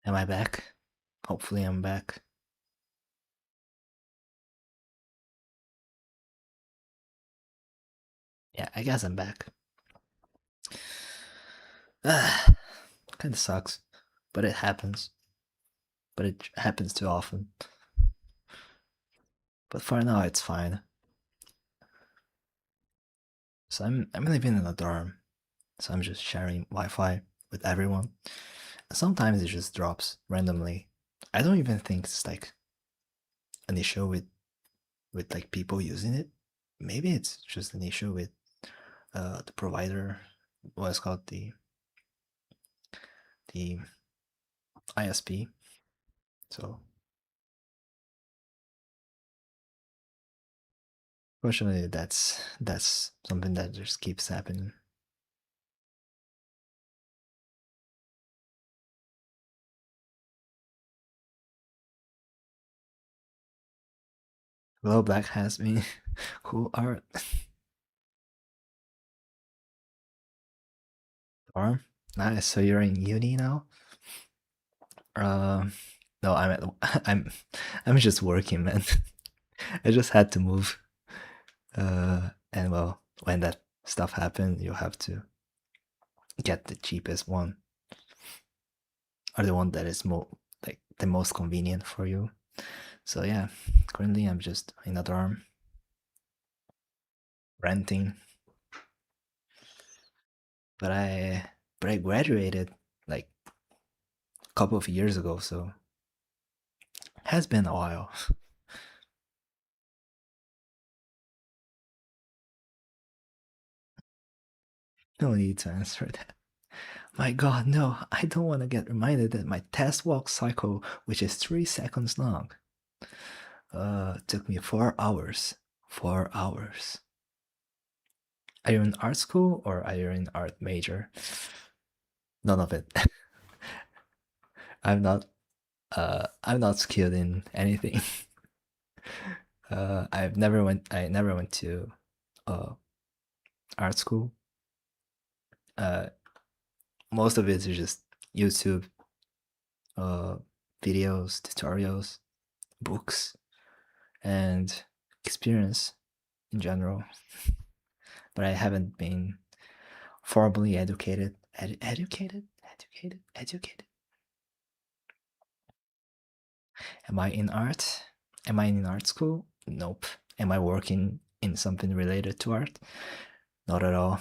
am I back? Hopefully, I'm back. Yeah, I guess I'm back. Ah, kind of sucks, but it happens. But it happens too often. But for now, it's fine. So I'm living in a dorm, so I'm just sharing Wi-Fi with everyone. Sometimes it just drops randomly. I don't even think it's like an issue with like people using it. Maybe it's just an issue with the provider. What's called the ISP. So fortunately, that's something that just keeps happening. Hello, Black has me. Cool art. Dorm. Nice. So you're in uni now? Um, no, I'm at, I'm just working, man. I just had to move. And well, when that stuff happened, you have to get the cheapest one or the one that is more like the most convenient for you. So yeah, currently I'm just in a dorm renting, but I graduated like a couple of years ago, so it has been a while. No need to answer that. My god, no, I don't want to get reminded that my test walk cycle, which is 3 seconds long, took me 4 hours. 4 hours. Are you in art school or are you in art major? None of it. I'm not I'm not skilled in anything. I never went to uh art school. Uh most of it is just YouTube uh videos, tutorials, books, and experience in general. But I haven't been formally educated. Educated. Am I in art? Am I in art school? Nope. Am I working in something related to art? Not at all.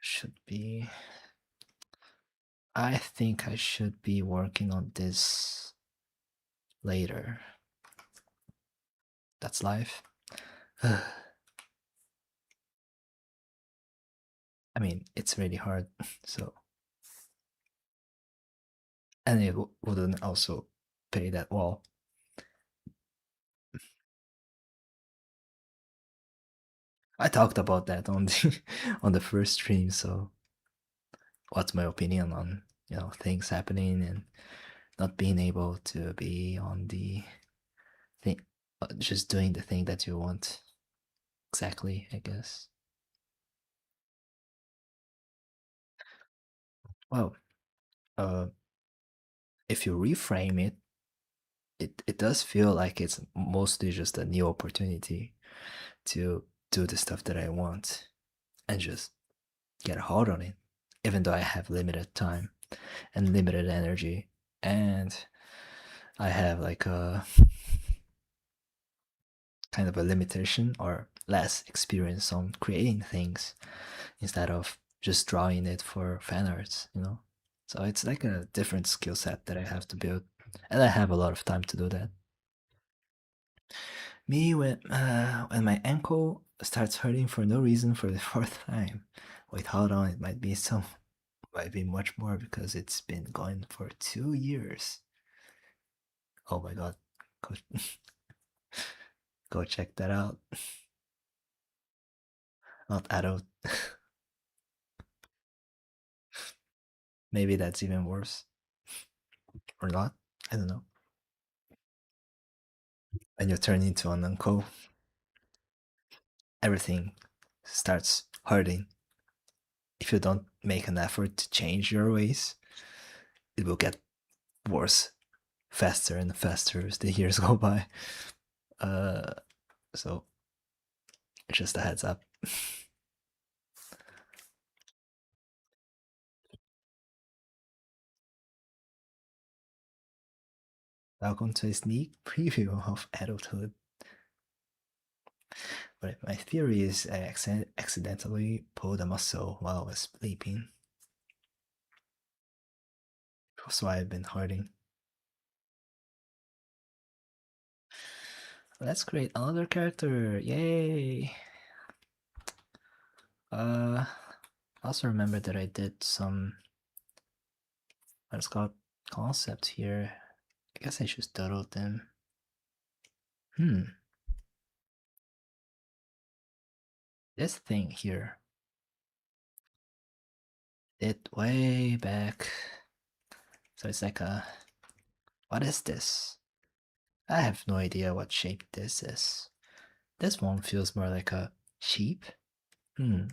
Should be. I think I should be working on this later. That's life. I mean, it's really hard. So, and it wouldn't also pay that well. I talked about that on the on the first stream. So, what's my opinion on things happening and not being able to be on the thing, just doing the thing that you want exactly, I guess. Well, uh, if you reframe it, it does feel like it's mostly just a new opportunity to do the stuff that I want and just get a hold on it, even though I have limited time and limited energy, and I have like a kind of a limitation or less experience on creating things instead of just drawing it for fan arts. So it's like a different skill set that I have to build, and I have a lot of time to do that. Me when my ankle starts hurting for no reason for the fourth time. Wait, hold on, it might be much more because it's been going for 2 years. Oh my god, go, go check that out. Not adult. Maybe that's even worse or not. I don't know. When you turn into an uncle, everything starts hurting. If you don't make an effort to change your ways, it will get worse faster and faster as the years go by. Uh, so just a heads up. Welcome to a sneak preview of adulthood. But my theory is I accidentally pulled a muscle while I was sleeping. That's why I've been hurting. Let's create another character. Yay! I also remember that I did some what's called concept here. I guess I should doodle them. Hmm. This thing here. It way back. So it's like a. What is this? I have no idea what shape this is. This one feels more like a sheep. Hmm.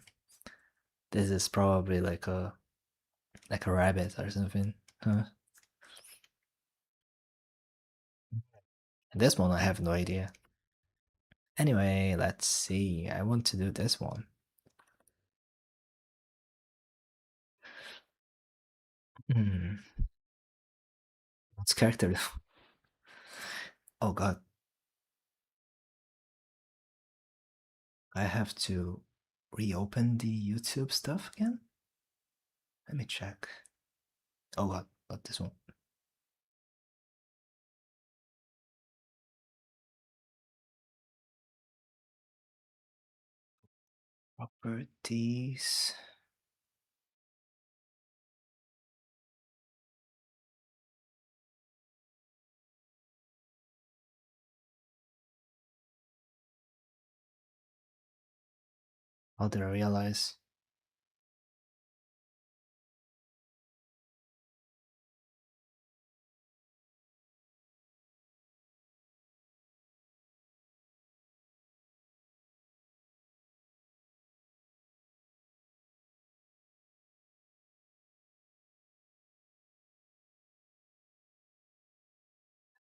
This is probably like a rabbit or something. Huh. This one I have no idea. Anyway, let's see. I want to do this one. Hmm. What's character? Oh god, I have to reopen the YouTube stuff again. Let me check. Oh god, not this one. Properties. How did I realize?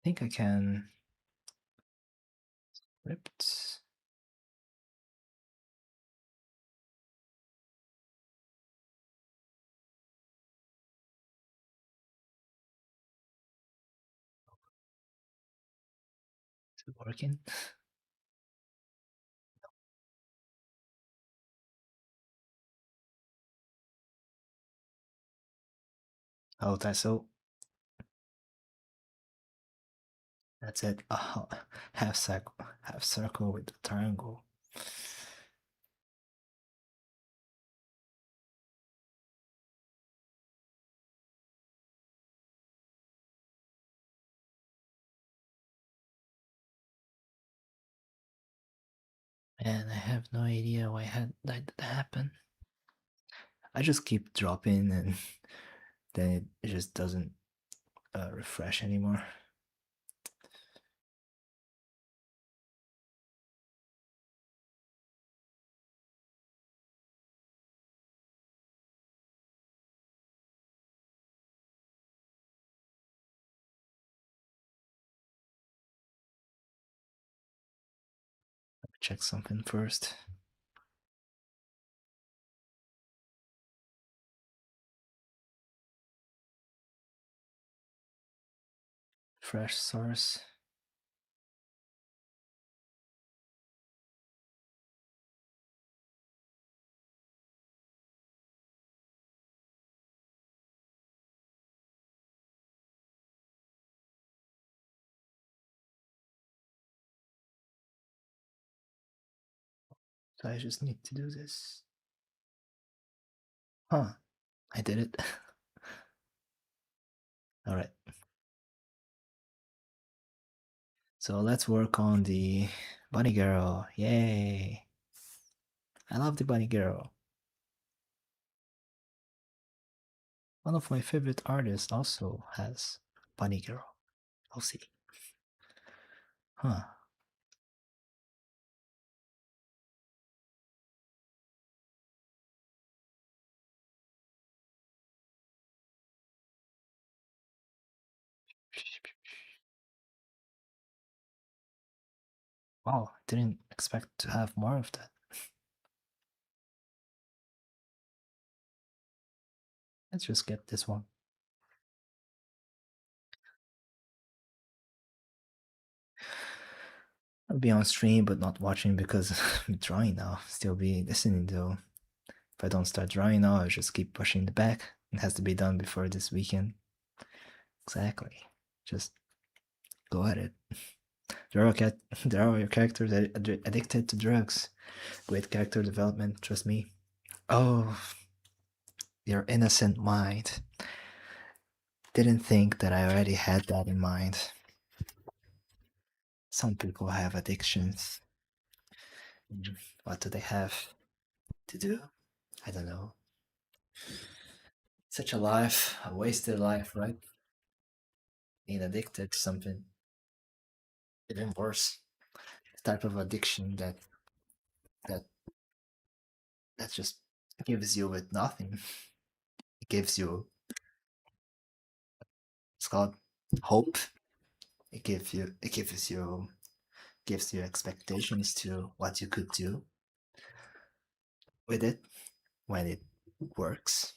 I think I can script. Is it working? Oh, that's so. That's it. Oh, half circle with the triangle. And I have no idea why had that happen. I just keep dropping and then it just doesn't refresh anymore. Check something first. Fresh source. So I just need to do this. Huh. I did it. Alright. So let's work on the bunny girl. Yay. I love the bunny girl. One of my favorite artists also has bunny girl. I'll see. Huh. Wow, I didn't expect to have more of that. Let's just get this one. I'll be on stream but not watching because I'm drawing now. Still be listening though. If I don't start drawing now, I'll just keep pushing the back. It has to be done before this weekend. Exactly. Just go at it. There are your characters addicted to drugs. Great character development, trust me. Oh, your innocent mind. Didn't think that I already had that in mind. Some people have addictions. What do they have to do? I don't know. Such a life, a wasted life, right? Being addicted to something even worse. The type of addiction that that just gives you with nothing. It gives you, it's called hope. It gives you expectations to what you could do with it when it works.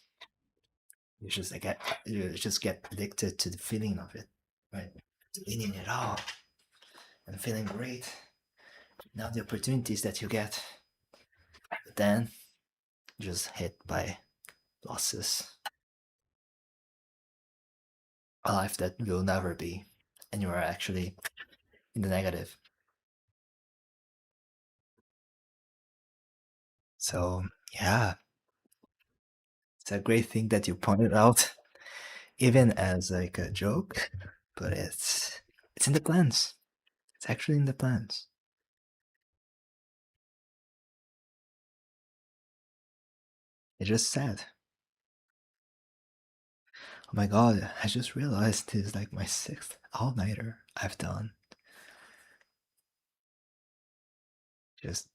You just get addicted to the feeling of it, right? Eating it all and feeling great. Now the opportunities that you get, but then just hit by losses. A life that will never be, and you are actually in the negative. So yeah, it's a great thing that you pointed out, even as like a joke, but it's in the plans. It's actually in the plans. It's just sad. Oh my god, I just realized this is like my sixth all-nighter I've done. Just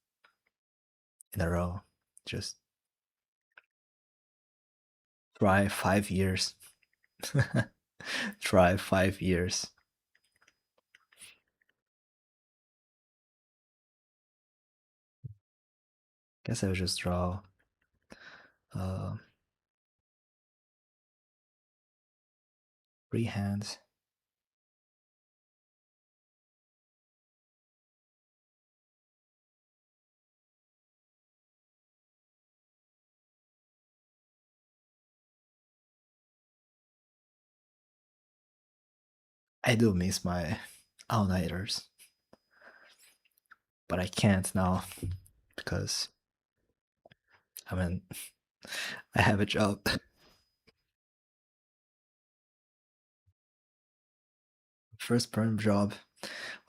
in a row. Just try 5 years. Try 5 years. Guess I'll just draw uh, free hands. I do miss my all-nighters, but I can't now because I mean I have a job. First perm job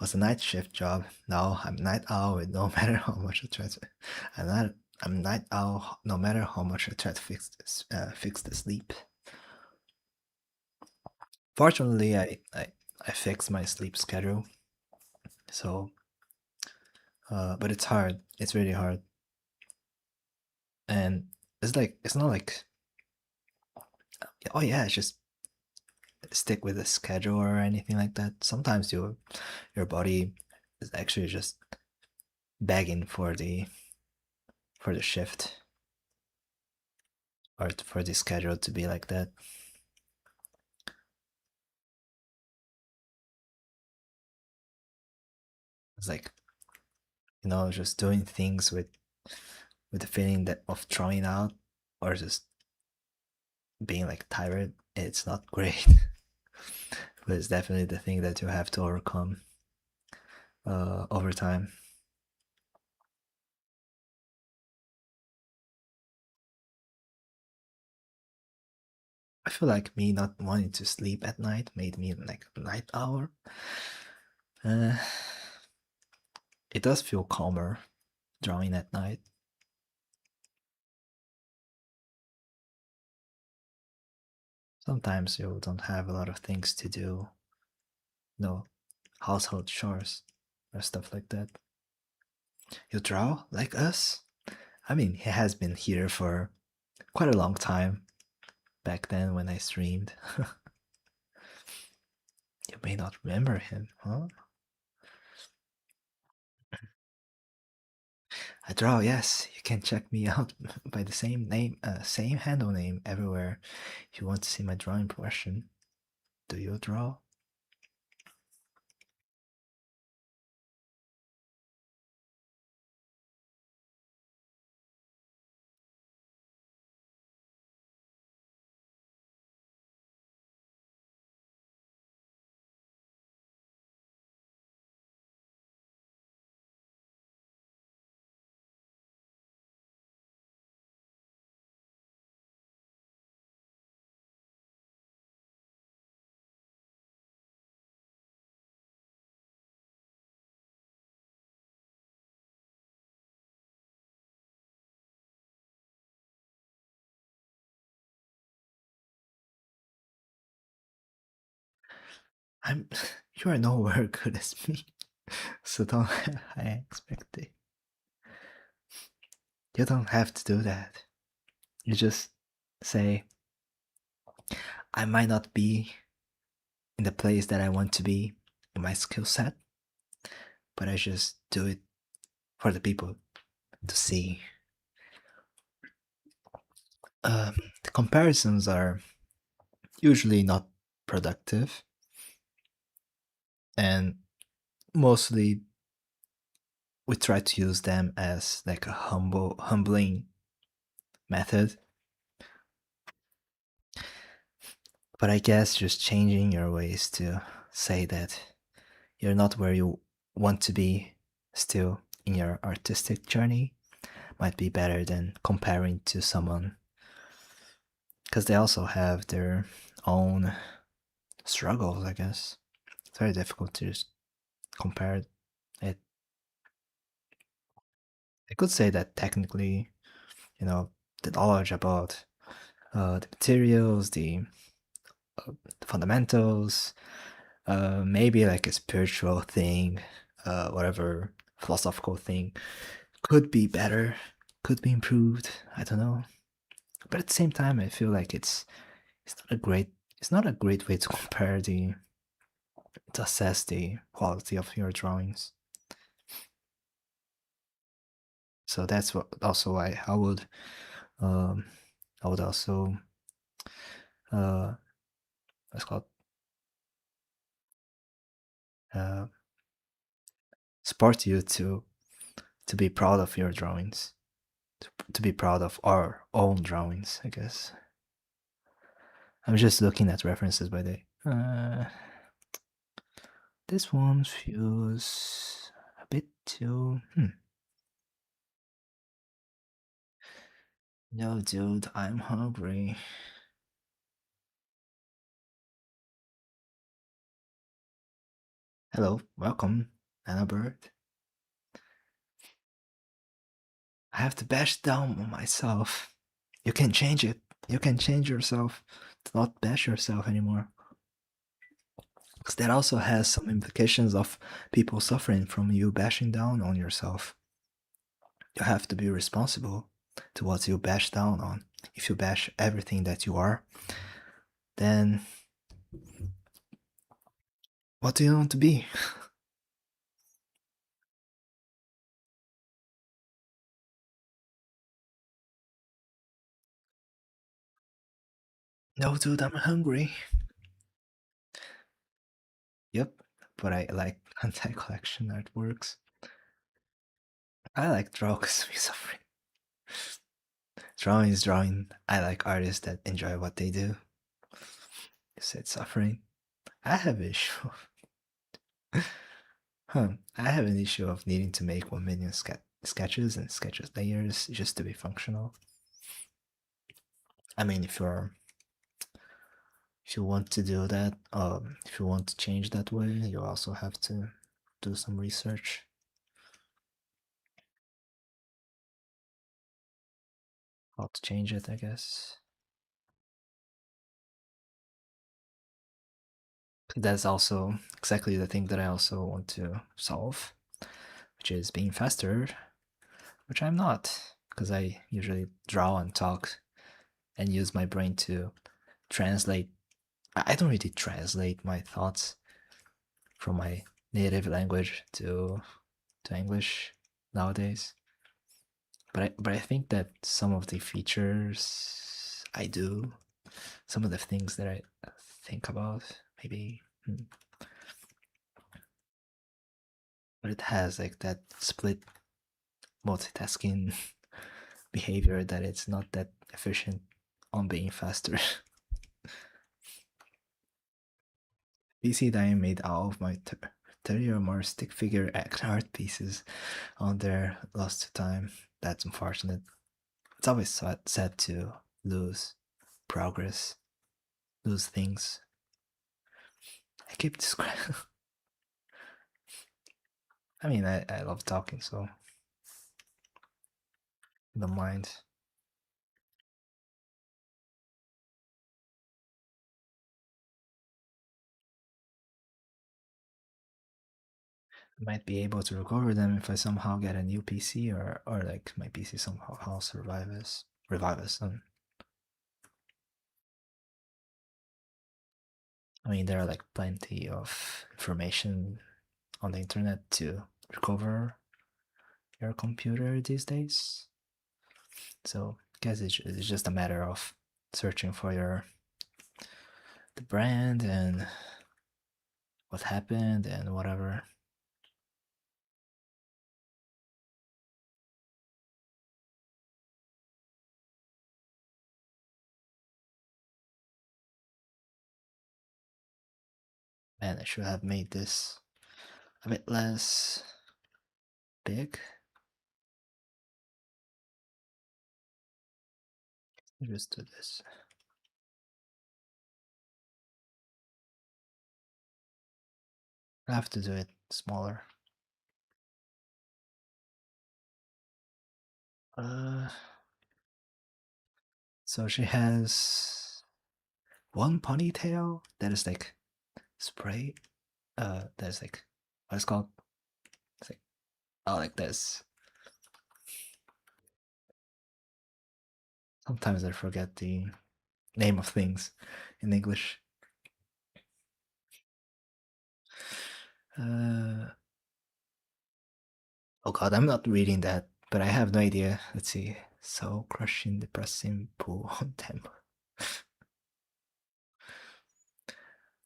was a night shift job. Now I'm night owl with no matter how much I try to. I'm night owl no matter how much I try to fix the sleep. Fortunately, I fixed my sleep schedule. So, but it's hard. It's really hard, and it's not like oh yeah, just stick with a schedule or anything like that. Sometimes your body is actually just begging for the shift or for the schedule to be like that. It's like just doing things with the feeling that of throwing out or just being like tired. It's not great, but it's definitely the thing that you have to overcome over time. I feel like me not wanting to sleep at night made me like a night owl. Uh, it does feel calmer drawing at night. Sometimes you don't have a lot of things to do, no household chores or stuff like that. You draw like us? I mean, he has been here for quite a long time back then when I streamed. You may not remember him, huh? I draw, yes. You can check me out by the same name, same handle name everywhere. If you want to see my drawing progression, do you draw? I'm. You are nowhere good as me, so don't I expect it. You don't have to do that. You just say, I might not be in the place that I want to be in my skill set, but I just do it for the people to see. The comparisons are usually not productive, and mostly we try to use them as like a humbling method. But I guess just changing your ways to say that you're not where you want to be still in your artistic journey might be better than comparing to someone because they also have their own struggles, I guess. It's very difficult to just compare it. I could say that technically, the knowledge about the materials, the fundamentals, maybe like a spiritual thing, whatever philosophical thing could be better, could be improved. I don't know, but at the same time, I feel like it's not a great it's not a great way to compare the to assess the quality of your drawings. So that's what also um I would also uh what's called uh support you to be proud of your drawings, to be proud of our own drawings, I guess. I'm just looking at references by the This one feels a bit too. No, dude, I'm hungry. Hello, welcome, Anna Bird. I have to bash down on myself. You can change it. You can change yourself to not bash yourself anymore. Because that also has some implications of people suffering from you bashing down on yourself. You have to be responsible to what you bash down on. If you bash everything that you are, then what do you want to be? No, dude, I'm hungry. Yep, but I like anti collection artworks. I like drugs, we suffering. Drawing is drawing. I like artists that enjoy what they do. You said suffering. I have an issue. I have an issue of needing to make 1 million sketches and sketches layers just to be functional. I mean, if you want to do that, if you want to change that way, you also have to do some research. How to change it, I guess. That's also exactly the thing that I also want to solve, which is being faster, which I'm not, because I usually draw and talk and use my brain to translate. I don't really translate my thoughts from my native language to English nowadays. But I think that some of the features I do, some of the things that I think about, maybe, but it has like that split multitasking behavior that it's not that efficient on being faster. PC that I made all of my 30 or more stick figure art pieces on there lost to time. That's unfortunate. It's always sad to lose progress, lose things. I keep describing. I mean, I love talking, so I don't mind. I might be able to recover them if I somehow get a new PC or like my PC somehow survives. Revive us. I mean, there are like plenty of information on the internet to recover your computer these days. So I guess it's just a matter of searching for the brand and what happened and whatever. Man, I should have made this a bit less big. Just do this. I have to do it smaller. Uh, so she has one ponytail that is like spray. That's like what it's called. It's like oh, like this. Sometimes I forget the name of things in English. Uh, oh god, I'm not reading that, but I have no idea. Let's see. So crushing, depressing, pull on them.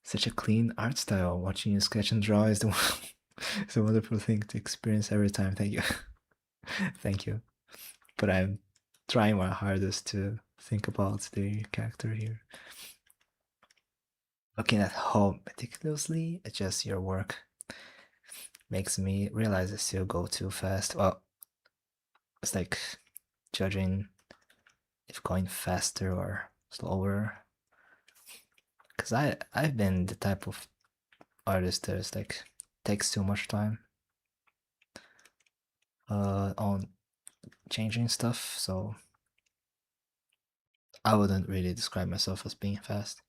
Such a clean art style. Watching you sketch and draw is it's a wonderful thing to experience every time. Thank you. Thank you. But I'm trying my hardest to think about the character here. Looking at how meticulously adjust your work makes me realize I still go too fast. Well, it's like judging if going faster or slower. Cause I've been the type of artist that's like takes too much time on changing stuff, so I wouldn't really describe myself as being fast.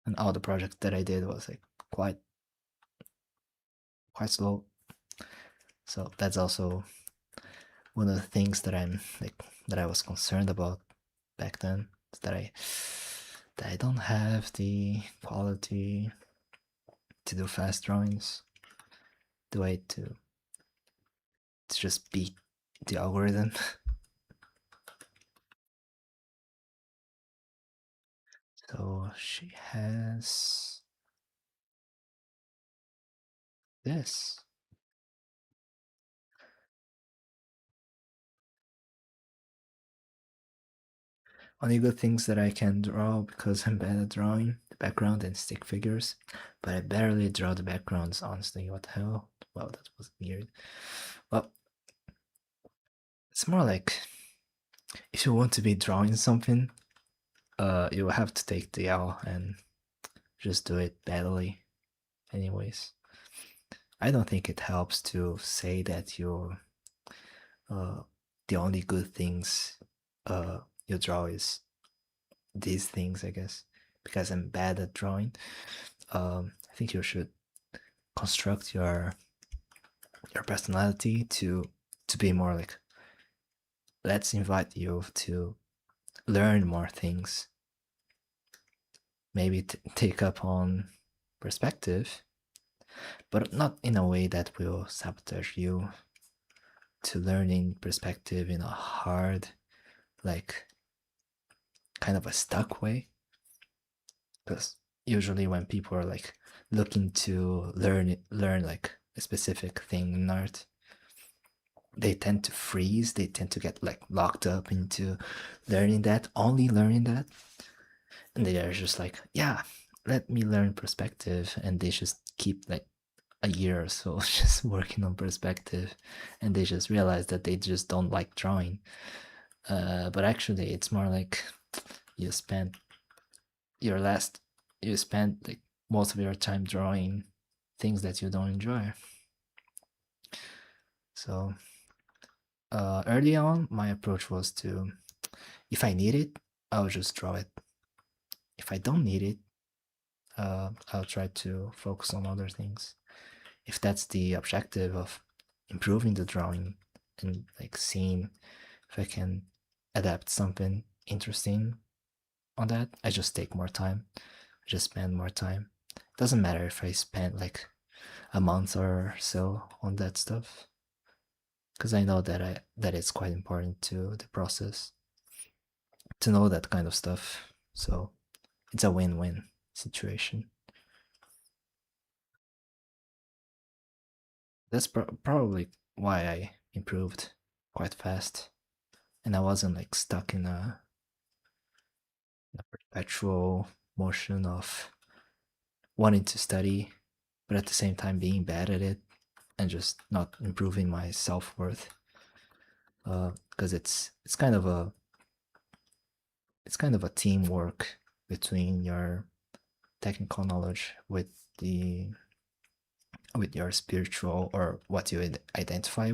And all the projects that I did was like quite quite slow. So that's also one of the things that I'm like that I was concerned about back then. Is that I don't have the quality to do fast drawings the way to just beat the algorithm. So she has this. Only good things that I can draw because I'm bad at drawing the background and stick figures, but I barely draw the backgrounds, honestly. What the hell? Well, that was weird. Well, it's more like if you want to be drawing something, you will have to take the L and just do it badly, anyways. I don't think it helps to say that you're uh, the only good things you draw is these things, I guess, because I'm bad at drawing. I think you should construct your personality to be more like let's invite you to learn more things, maybe take up on perspective, but not in a way that will sabotage you to learning perspective in a hard, like kind of a stuck way. Because usually when people are like looking to learn like a specific thing in art, they tend to freeze. They tend to get like locked up into learning that, only learning that, and they are just like, yeah, let me learn perspective, and they just keep like a year or so just working on perspective, and they just realize that they just don't like drawing. But actually, it's more like you spent your last you spent like most of your time drawing things that you don't enjoy. So early on, my approach was to, if I need it, I'll just draw it. If I don't need it, I'll try to focus on other things. If that's the objective of improving the drawing and like seeing if I can adapt something interesting on that, I just take more time. I just spend more time. It doesn't matter if I spend like a month or so on that stuff because I know that it's quite important to the process to know that kind of stuff. So it's a win-win situation. That's probably why I improved quite fast, and I wasn't like stuck in a perpetual motion of wanting to study, but at the same time being bad at it and just not improving my self worth. Because it's kind of a teamwork between your technical knowledge the with your spiritual or what you identify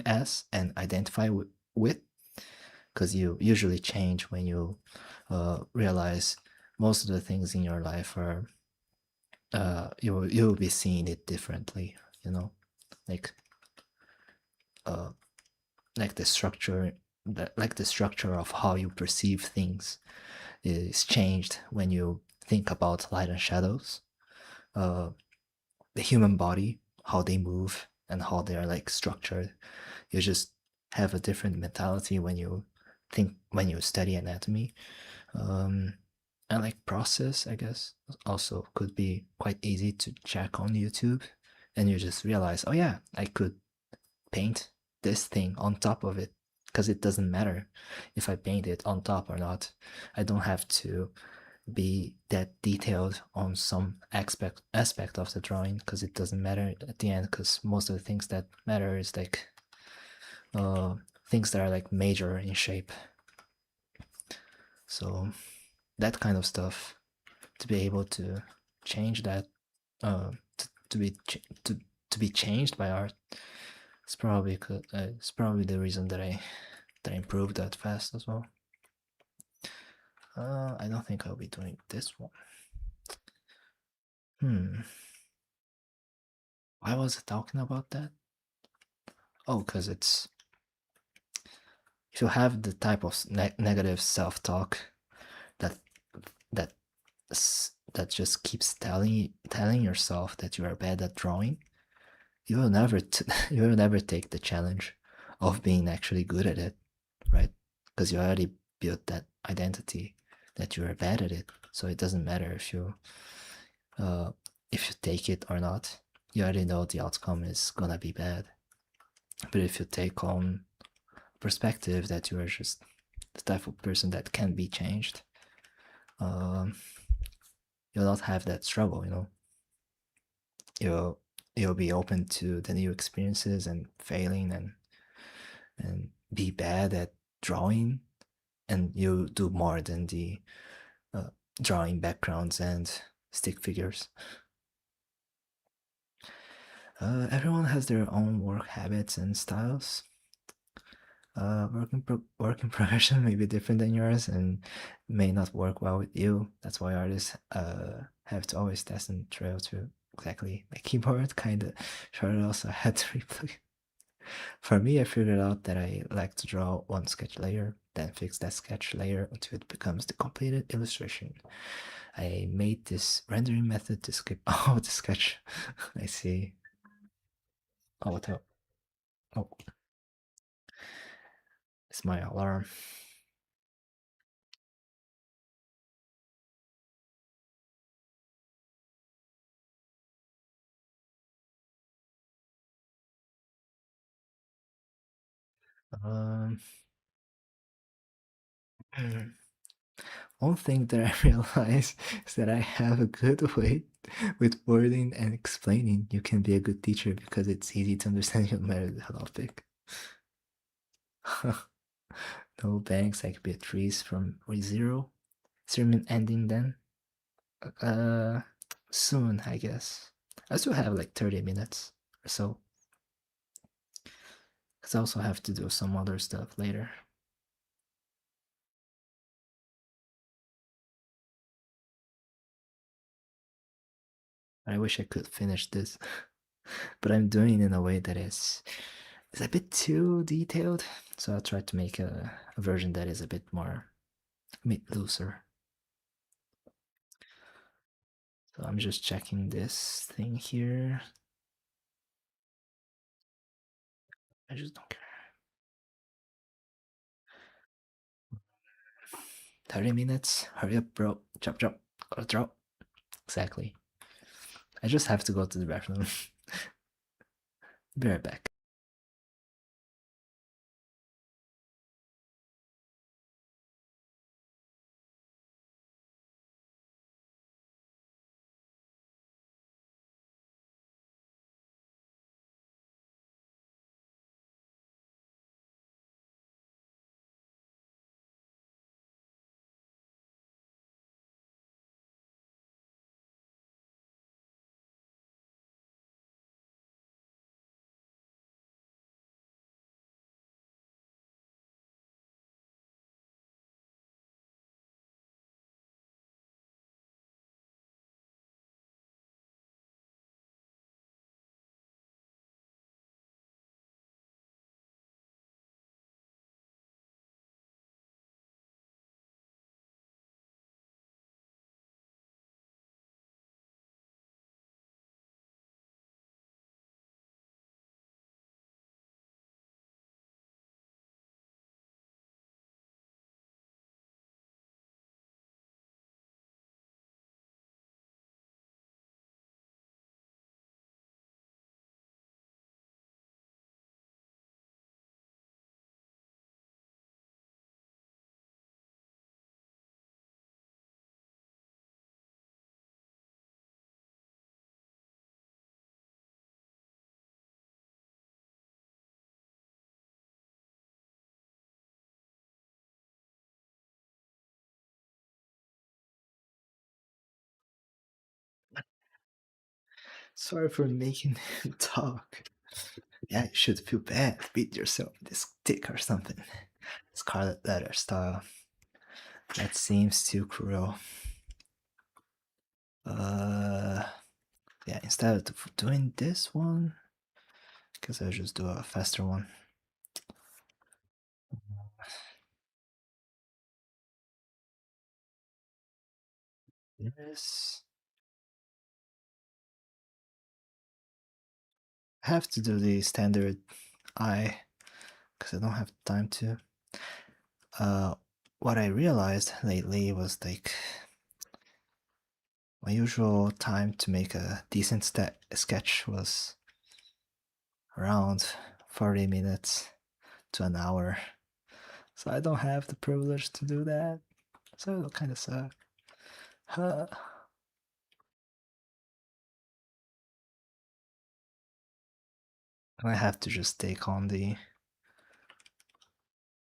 as and identify with, because you usually change when you realize most of the things in your life are you will be seeing it differently, you know, like uh like the structure like the structure of how you perceive things is changed when you think about light and shadows, uh the human body, how they move and how they're like structured. You just have a different mentality when you study anatomy. um and like process, I guess, also could be quite easy to check on YouTube, and you just realize, oh yeah, I could paint this thing on top of it, because it doesn't matter if I paint it on top or not. I don't have to be that detailed on some aspect of the drawing, because it doesn't matter at the end, because most of the things that matter is like uh things that are like major in shape. So that kind of stuff, to be able to change that, to be to be changed by art, it's probably the reason that I improved that fast as well. I don't think I'll be doing this one. Hmm. Why was I talking about that? Oh, because it's, if you have the type of negative self-talk that that that just keeps telling yourself that you are bad at drawing, you will never you will never take the challenge of being actually good at it, right? Because you already built that identity that you are bad at it. So it doesn't matter uh, if you take it or not. You already know the outcome is gonna be bad. But if you take on perspective that you are just the type of person that can be changed, um, you'll not have that struggle. You'll you'll be open to the new experiences and failing and be bad at drawing, and you do more than the uh, drawing backgrounds and stick figures. Everyone has their own work habits and styles. Working profession may be different than yours and may not work well with you. That's why artists have to always test and trail to exactly my keyboard kind of short. Also, I had to replay. For me, I figured out that I like to draw one sketch layer, then fix that sketch layer until it becomes the completed illustration. I made this rendering method to skip all the sketch. I see. Oh, what the? Oh, it's my alarm. Um, One thing that I realize is that I have a good way with wording and explaining. You can be a good teacher because it's easy to understand no matter the topic. No banks, I could be a trees from zero. Sermon ending then? Uh, Soon, I guess. I still have like 30 minutes or so. Because I also have to do some other stuff later. I wish I could finish this, but I'm doing it in a way that is a bit too detailed. So I'll try to make a version that is a bit more, a bit looser. So I'm just checking this thing here. I just don't care. 30 minutes? Hurry up, bro. Chop, chop. Gotta drop. Exactly. I just have to go to the bathroom. Be right back. Sorry for making him talk. Yeah, you should feel bad. Beat yourself with this stick or something. Scarlet letter style. That seems too cruel. Uh, yeah, instead of doing this one, because I'll just do a faster one. This. I have to do the standard eye because I don't have time to. Uh, what I realized lately was like my usual time to make a decent sketch was around 40 minutes to an hour. So I don't have the privilege to do that. So it'll kind of suck. Huh. I have to just take on the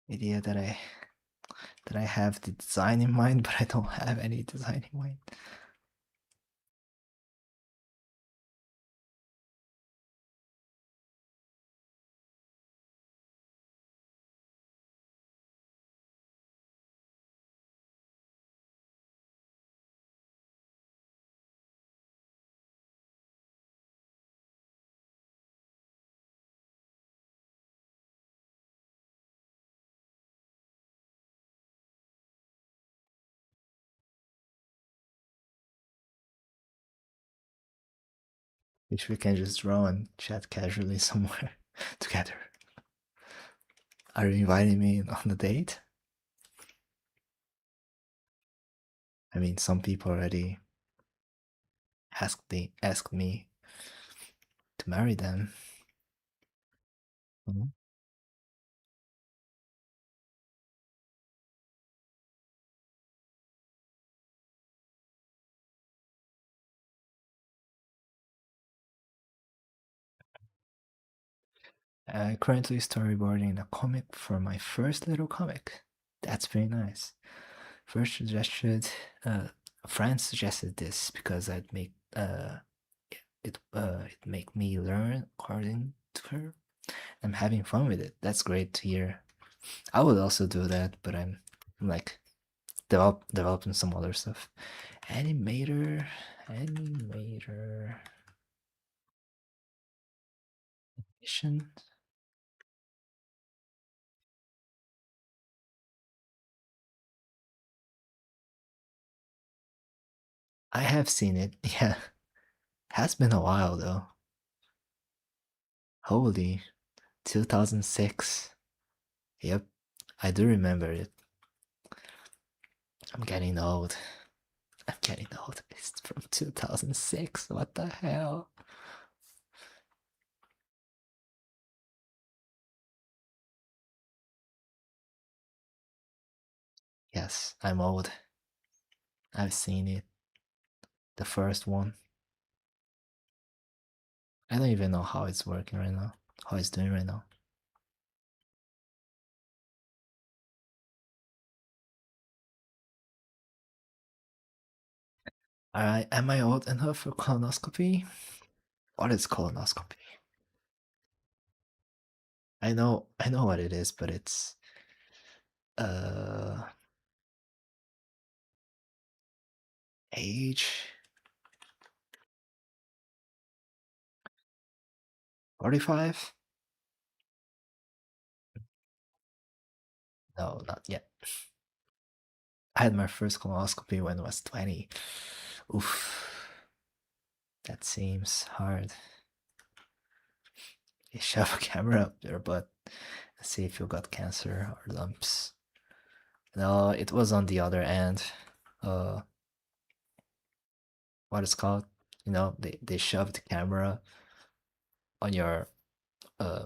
idea that I have the design in mind, but I don't have any design in mind. Which we can just draw and chat casually somewhere together. Are you inviting me on a date? I mean, some people already asked me to marry them. Mhm. I'm currently storyboarding a comic for my first little comic. That's very nice. First suggested, a friend suggested this because I'd make it make me learn according to her. I'm having fun with it. That's great to hear. I would also do that, but I'm like developing some other stuff. Animator, mission. I have seen it. Yeah, has been a while though. Holy, 2006. Yep, I do remember it. I'm getting old. I'm getting old. It's from 2006. What the hell? Yes, I'm old. I've seen it. The first one. I don't even know how it's working right now. How it's doing right now. Alright, am I old enough for colonoscopy? What is colonoscopy? I know what it is, but it's uh age 45? No, not yet. I had my first colonoscopy when I was 20. Oof, that seems hard. You shove a camera up your butt and see if you got cancer or lumps. No, it was on the other end. Uh, what it's called? They shoved the camera on your uh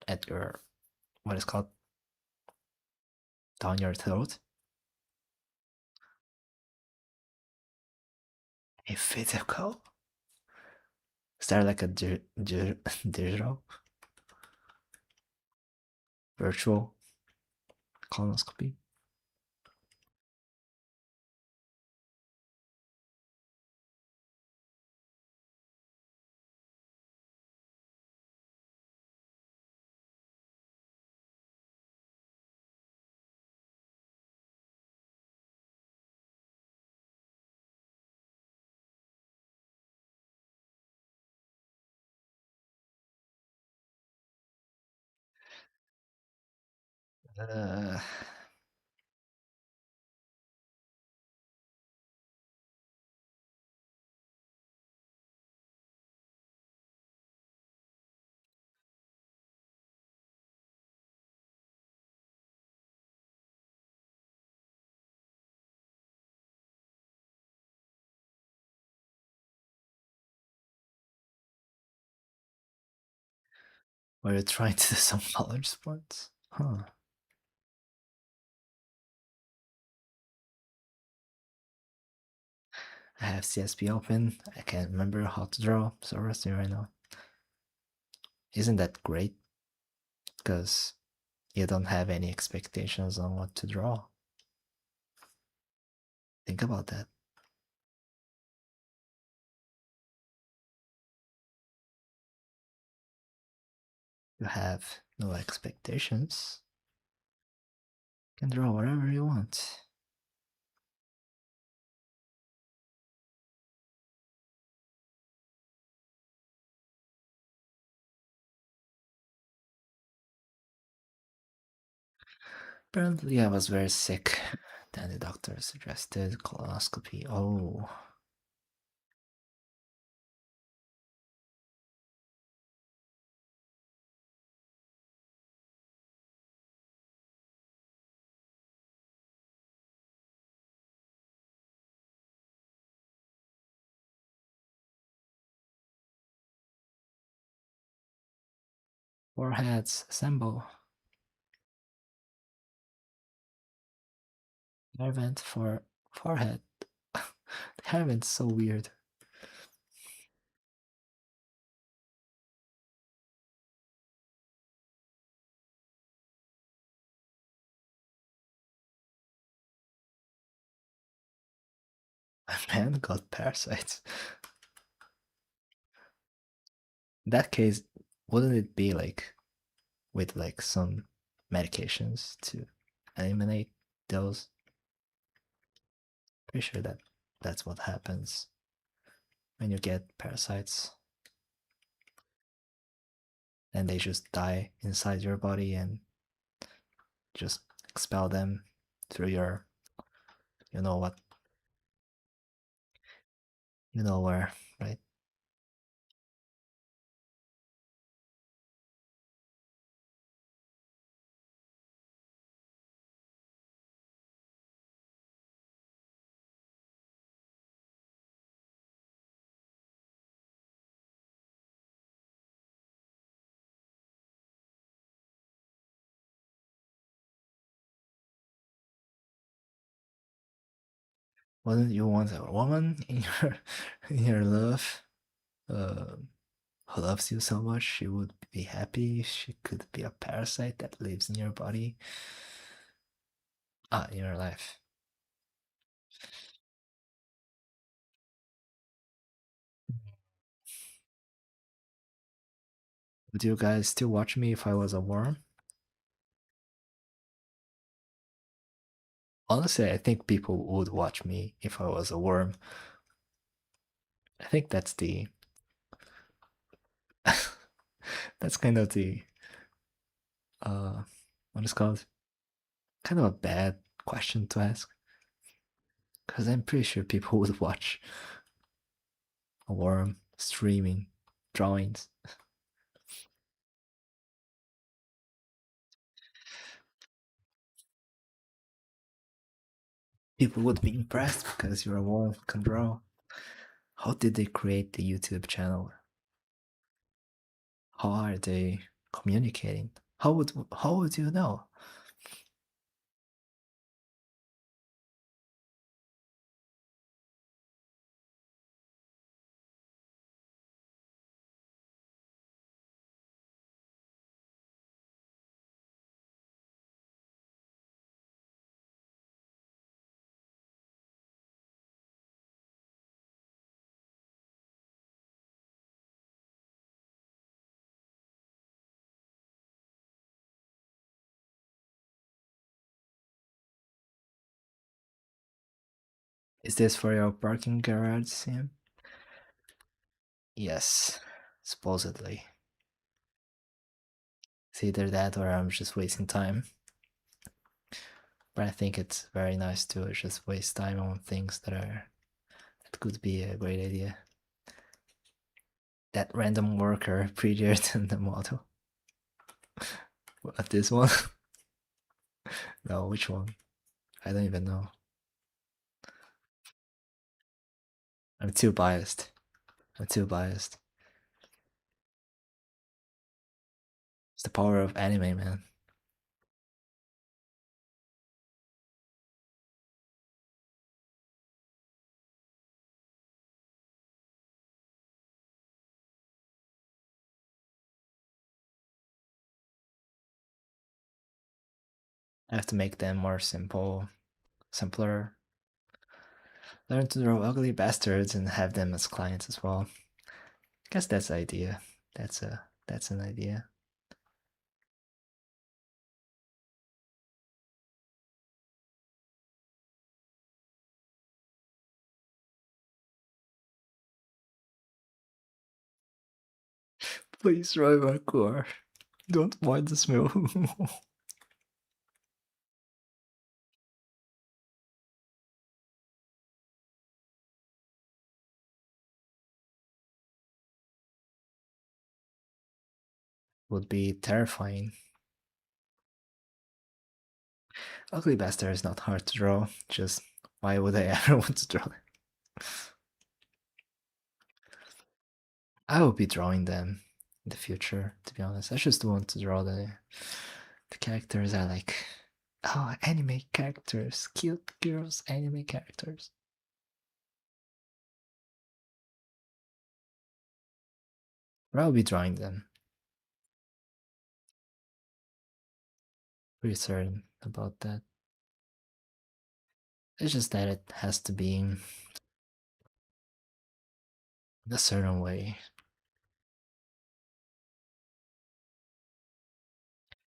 at your what is called down your throat. A physical? Is there like a digital virtual colonoscopy? Uh, were you trying to do some college sports? Huh. I have CSP open. I can't remember how to draw. So rusty right now. Isn't that great? Because you don't have any expectations on what to draw. Think about that. You have no expectations. You can draw whatever you want. Apparently, I was very sick. Then the doctor suggested colonoscopy. Oh, foreheads, assemble. Hair vent for forehead. The hair vent's so weird. My man got parasites. In that case, wouldn't it be like with like some medications to eliminate those? Pretty sure that that's what happens when you get parasites and they just die inside your body and just expel them through your, you know what, you know where, right? Wouldn't you want a woman in your in your love, uh, who loves you so much? She would be happy if she could be a parasite that lives in your body, in your life. Would you guys still watch me if I was a worm? Honestly, I think people would watch me if I was a worm. I think that's the that's kind of the uh what is called kind of a bad question to ask because I'm pretty sure people would watch a worm streaming drawings. People would be impressed because you're a worm who can draw. How did they create the YouTube channel? How are they communicating? How would you know? Is this for your parking garage, Sam? Yes, supposedly. It's either that or I'm just wasting time. But I think it's very nice to just waste time on things that could be a great idea. That random worker prettier than the model. What, this one? No, which one? I don't even know. I'm too biased. I'm too biased. It's the power of anime, man. I have to make them more simple, simpler. Learn to draw ugly bastards and have them as clients as well. Guess that's the idea. That's an idea. Please drive my car. Don't mind the smell. Would be terrifying. Ugly bastard is not hard to draw. Just why would I ever want to draw them? I will be drawing them in the future, to be honest. I just want to draw the characters I like. Oh, anime characters. Cute girls, anime characters. But I'll be drawing them. Pretty certain about that. It's just that it has to be in a certain way.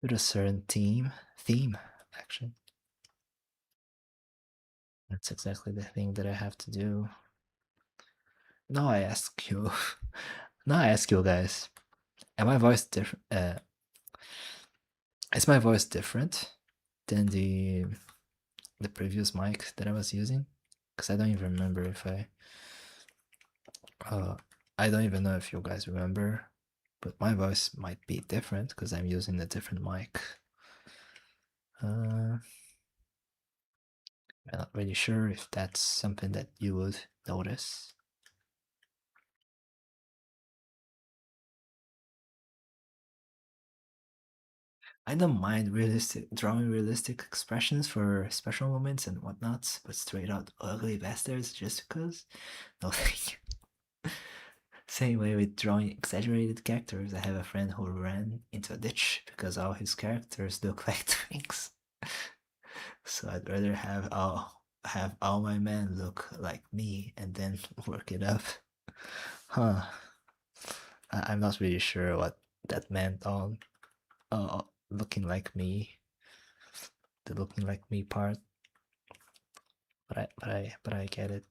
With a certain theme, actually. That's exactly the thing that I have to do. Now I ask you, now I ask you guys, am my voice different? Is my voice different than the previous mic that I was using? Because I don't even remember if uh, I don't even know if you guys remember, but my voice might be different because I'm using a different mic. I'm not really sure if that's something that you would notice. I don't mind drawing realistic expressions for special moments and whatnot, but straight out ugly bastards just because? No thank you. Same way with drawing exaggerated characters. I have a friend who ran into a ditch because all his characters look like twinks. So I'd rather have all my men look like me and then work it up. Huh. I'm not really sure what that meant on looking like me, the looking like me part, but I get it.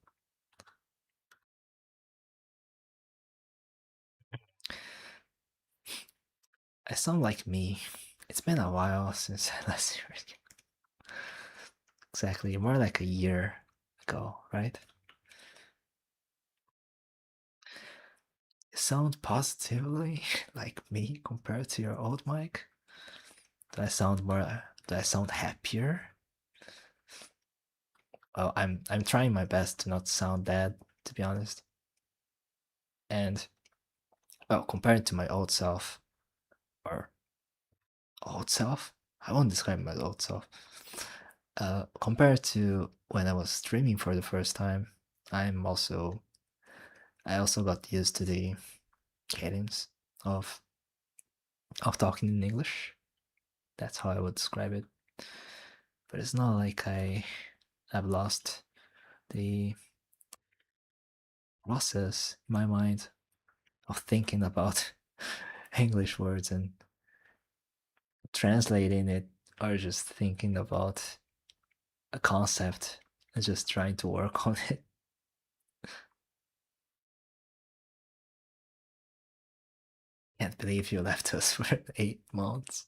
I sound like me. It's been a while since I last heard it. Exactly, more like a year ago, right? You sound positively like me compared to your old mic. Do I sound more? Do I sound happier? Well, I'm trying my best to not sound bad, to be honest. And well, compared to my old self, or old self, I won't describe my old self. Compared to when I was streaming for the first time, I'm also I also got used to the cadence of talking in English. That's how I would describe it. But it's not like I have lost the process in my mind of thinking about English words and translating it, or just thinking about a concept and just trying to work on it. Can't believe you left us for 8 months.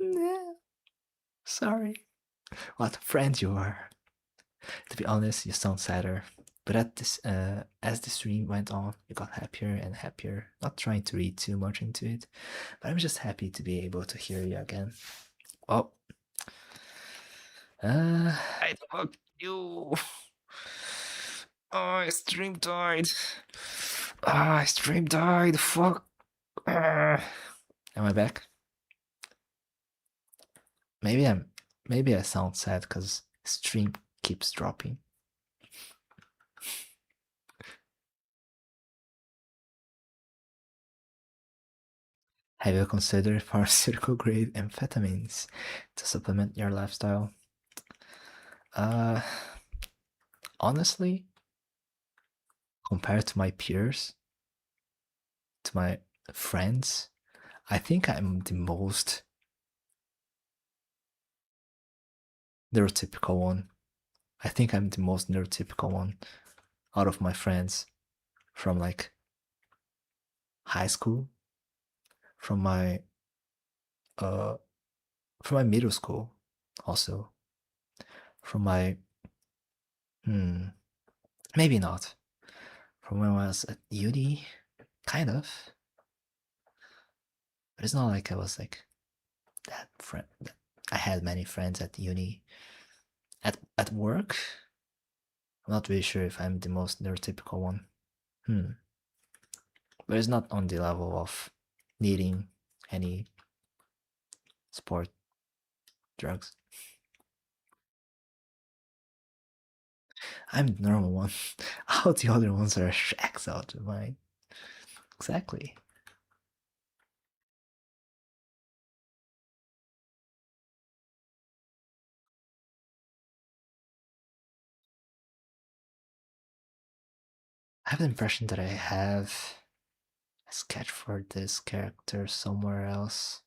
No, sorry. What a friend you are. To be honest, you sound sadder. But as the stream went on, you got happier and happier. Not trying to read too much into it, but I'm just happy to be able to hear you again. Oh, I fuck you. Oh, stream died. Ah, stream died. Fuck. Am I back? Maybe maybe I sound sad because stream keeps dropping. Have you considered pharmaceutical grade amphetamines to supplement your lifestyle? Uh, honestly, compared to my peers, to my friends, I think I'm the most neurotypical one. I think I'm the most neurotypical one out of my friends from like high school, from my uh from my middle school, also from my hmm, maybe not from when I was at uni, kind of, but it's not like I was like that friend. I had many friends at uni. At work, I'm not really sure if I'm the most neurotypical one. Hmm. But it's not on the level of needing any sport drugs. I'm the normal one. All the other ones are shacks out of mine. Exactly. I have the impression that I have a sketch for this character somewhere else.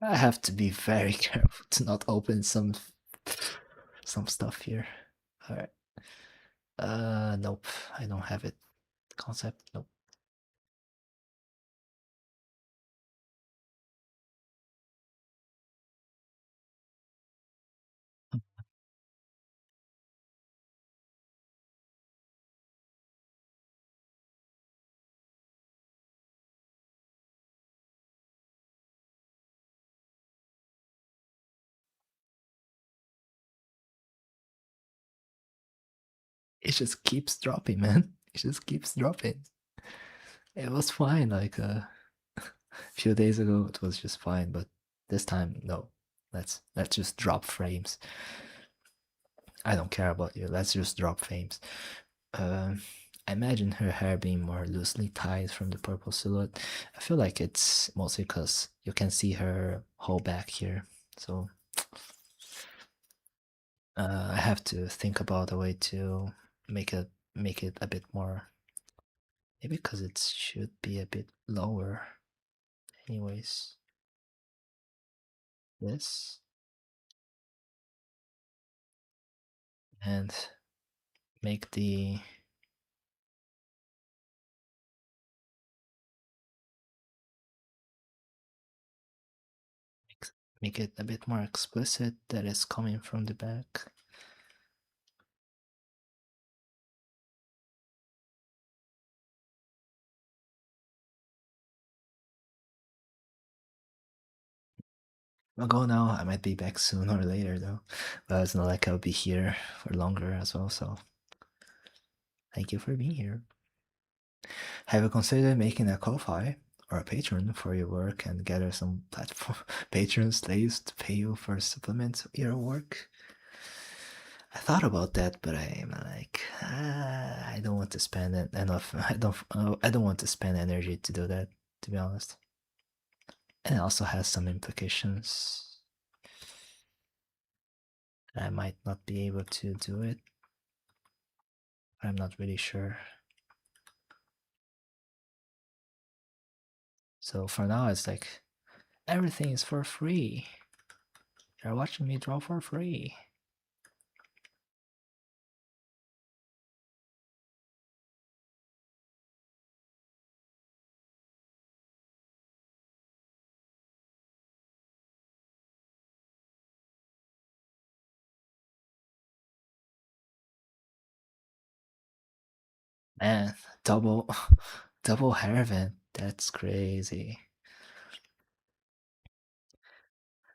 I have to be very careful to not open some stuff here. Alright. Nope. I don't have it. Concept. Nope. It just keeps dropping, man. It just keeps dropping. It was fine like a few days ago. It was just fine, but this time, no. Let's just drop frames. I don't care about you. Let's just drop frames. I imagine her hair being more loosely tied from the purple silhouette. I feel like it's mostly because you can see her whole back here. So I have to think about a way to make it a bit more. Maybe because it should be a bit lower. Anyways, this and make the make it a bit more explicit that is coming from the back. I'll go now. I might be back sooner or later though. But it's not like I'll be here for longer as well, so thank you for being here. Have you considered making a Ko-Fi or a Patreon for your work and gather some platform Patreon slaves to pay you for supplements of your work? I thought about that, but I'm like, I don't want to spend enough. I don't want to spend energy to do that, to be honest. And it also has some implications that I might not be able to do it. I'm not really sure. So for now, it's like everything is for free. You're watching me draw for free. Man, double double hair event. That's crazy.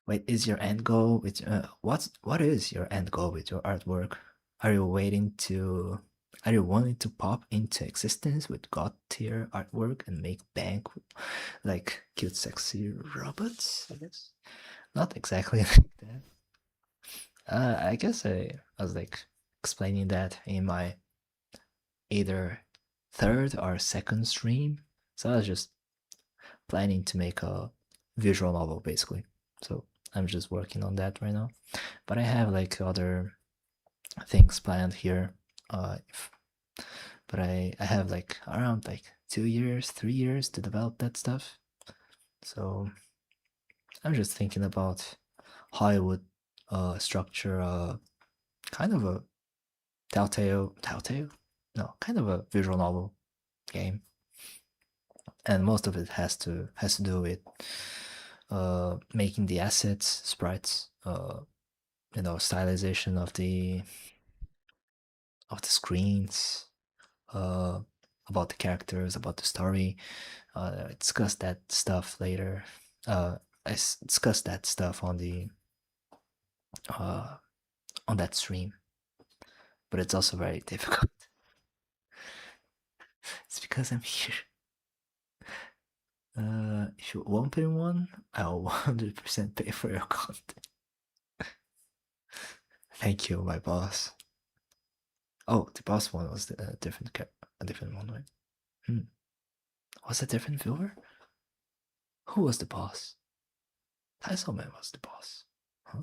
Wait, is your end goal with what is your end goal with your artwork? Are you waiting to are you wanting to pop into existence with god tier artwork and make bank with, like cute sexy robots? I guess not exactly like that. I guess I was like explaining that in my either third or second stream. So I was just planning to make a visual novel basically. So I'm just working on that right now. But I have like other things planned here. If, but I have like around like 2 years, 3 years to develop that stuff. So I'm just thinking about how I would structure a kind of a telltale, no, kind of a visual novel game, and most of it has to do with making the assets, sprites, stylization of the screens, uh, about the characters, about the story. I discuss that stuff later. Uh, discuss that stuff uh, on that stream, but it's also very difficult. It's because I'm here. If you won't pay one, I'll 100% pay for your content. Thank you, my boss. Oh, the boss one was a different one, right? Hmm. Was a different viewer? Who was the boss? Man was the boss. Huh?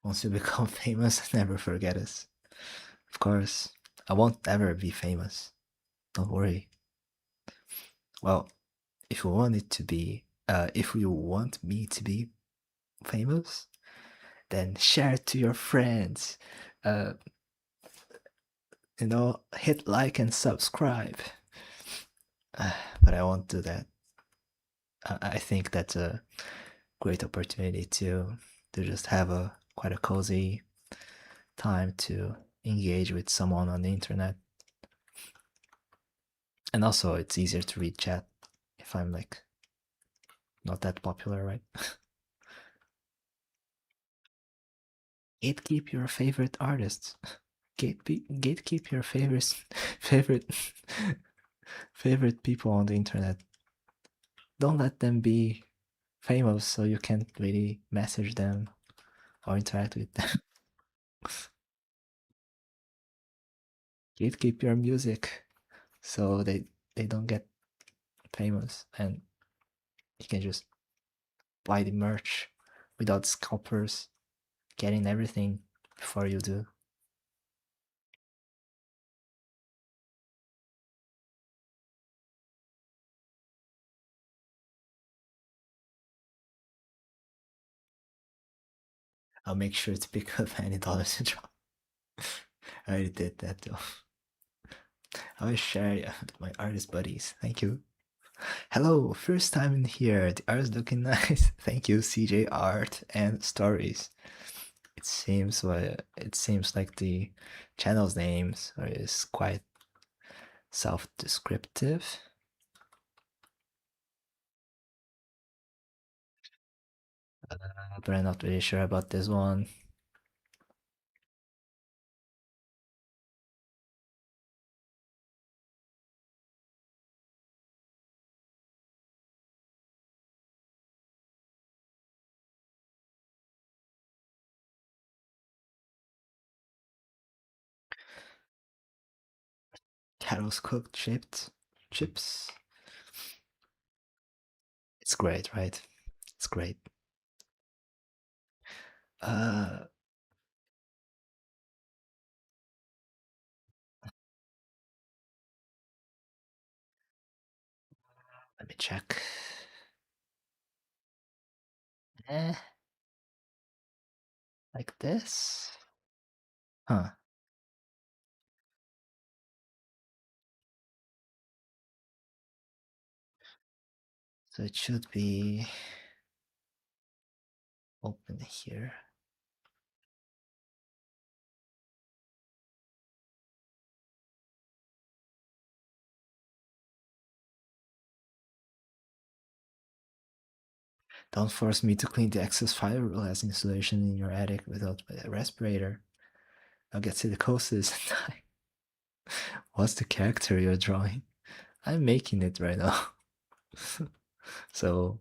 Once you become famous, never forget us. Of course, I won't ever be famous. Don't worry. Well, if you want me to be famous, then share it to your friends. Uh, hit like and subscribe. But I won't do that. I think that's a great opportunity to just have a quite a cozy time to engage with someone on the internet. And also, it's easier to read chat if I'm like not that popular, right? Gatekeep your favorite artists. Gatekeep your favorite favorite people on the internet. Don't let them be famous so you can't really message them or interact with them. Gatekeep your music so they don't get famous and you can just buy the merch without scalpers getting everything before you do. I'll make sure to pick up any dollars to drop. I already did that though. I will share with my artist buddies. Thank you. Hello, first time in here. The art's looking nice. Thank you, CJ Art and Stories. It seems like the channel's names is quite self-descriptive, but I'm not really sure about this one. Carol's cooked chips. It's great, right? It's great. Uh, Let me check. Eh, like this? Huh. So it should be open here. Don't force me to clean the excess fiberglass insulation in your attic without a respirator. I'll get silicosis and die. What's the character you're drawing? I'm making it right now. So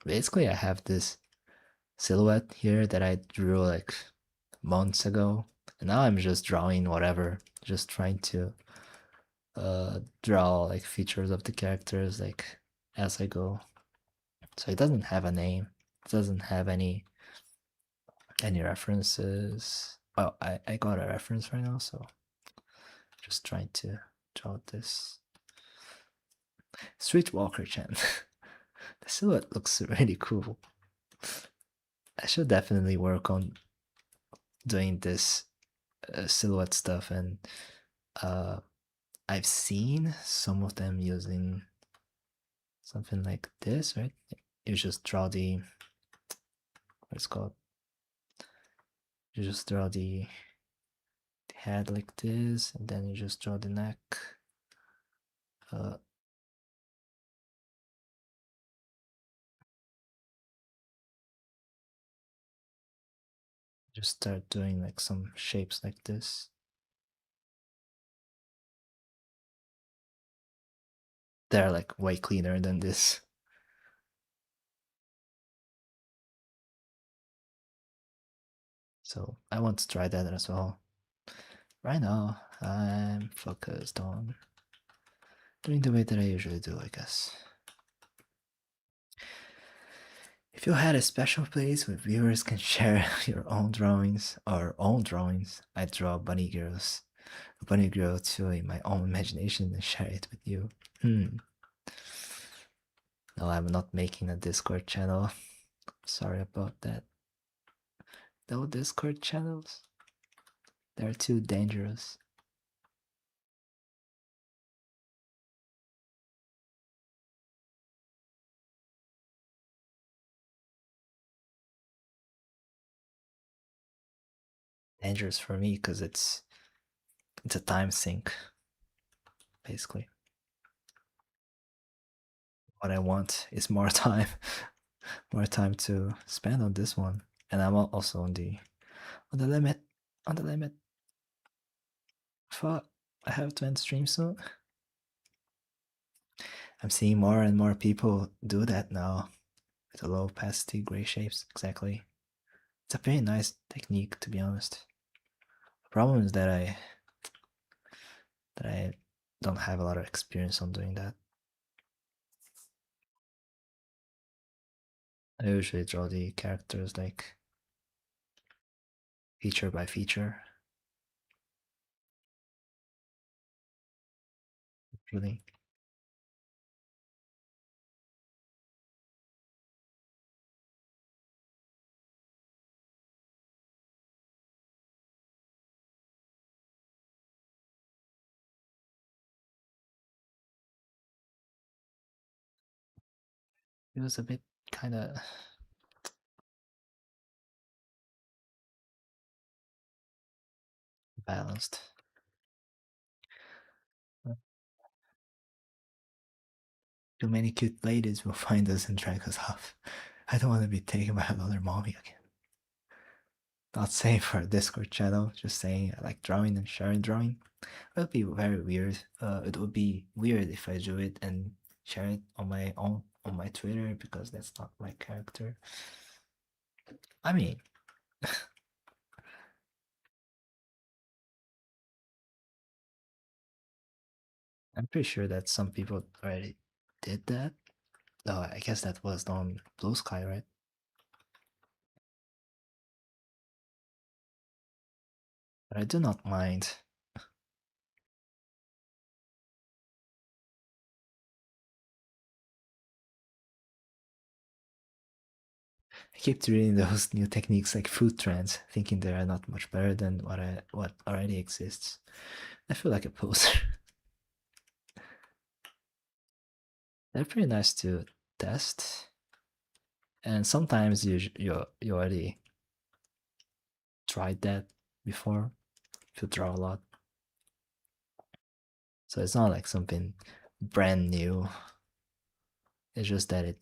basically, I have this silhouette here that I drew like months ago, and now I'm just drawing whatever, just trying to draw like features of the characters like as I go. So it doesn't have a name. It doesn't have any references. Well, I got a reference right now, so just trying to draw this. Streetwalker Chan. The silhouette looks really cool. I should definitely work on doing this silhouette stuff, and uh, I've seen some of them using something like this, right? You just draw the what's called. You just draw the head like this, and then you just draw the neck. Uh, just start doing like some shapes like this. They're like way cleaner than this. So I want to try that as well. Right now, I'm focused on doing the way that I usually do, I guess. If you had a special place where viewers can share your own drawings or own drawings, I'd draw a bunny girl too in my own imagination and share it with you. No, I'm not making a Discord channel. Sorry about that. No Discord channels. They're too dangerous. Dangerous for me because it's a time sink, basically. What I want is more time, more time to spend on this one. And I'm also on the limit, on the limit. Fuck, I have to end stream soon. I'm seeing more and more people do that now with the low opacity gray shapes. Exactly. It's a very nice technique, to be honest. The problem is that I don't have a lot of experience on doing that. I usually draw the characters like feature by feature. Really, it was a bit kind of balanced. Too many cute ladies will find us and drag us off. I don't want to be taken by another mommy again. Not saying for a Discord channel, just saying I like drawing and sharing drawing. It would be very weird. It would be weird if I do it and share it on my own on my Twitter because that's not my character. I mean, I'm pretty sure that some people already did that. Oh, I guess that was on Blue Sky, right? But I do not mind. I keep reading those new techniques like food trends, thinking they are not much better than what already exists. I feel like a poser. They're pretty nice to test, and sometimes you already tried that before if you draw a lot. So it's not like something brand new. It's just that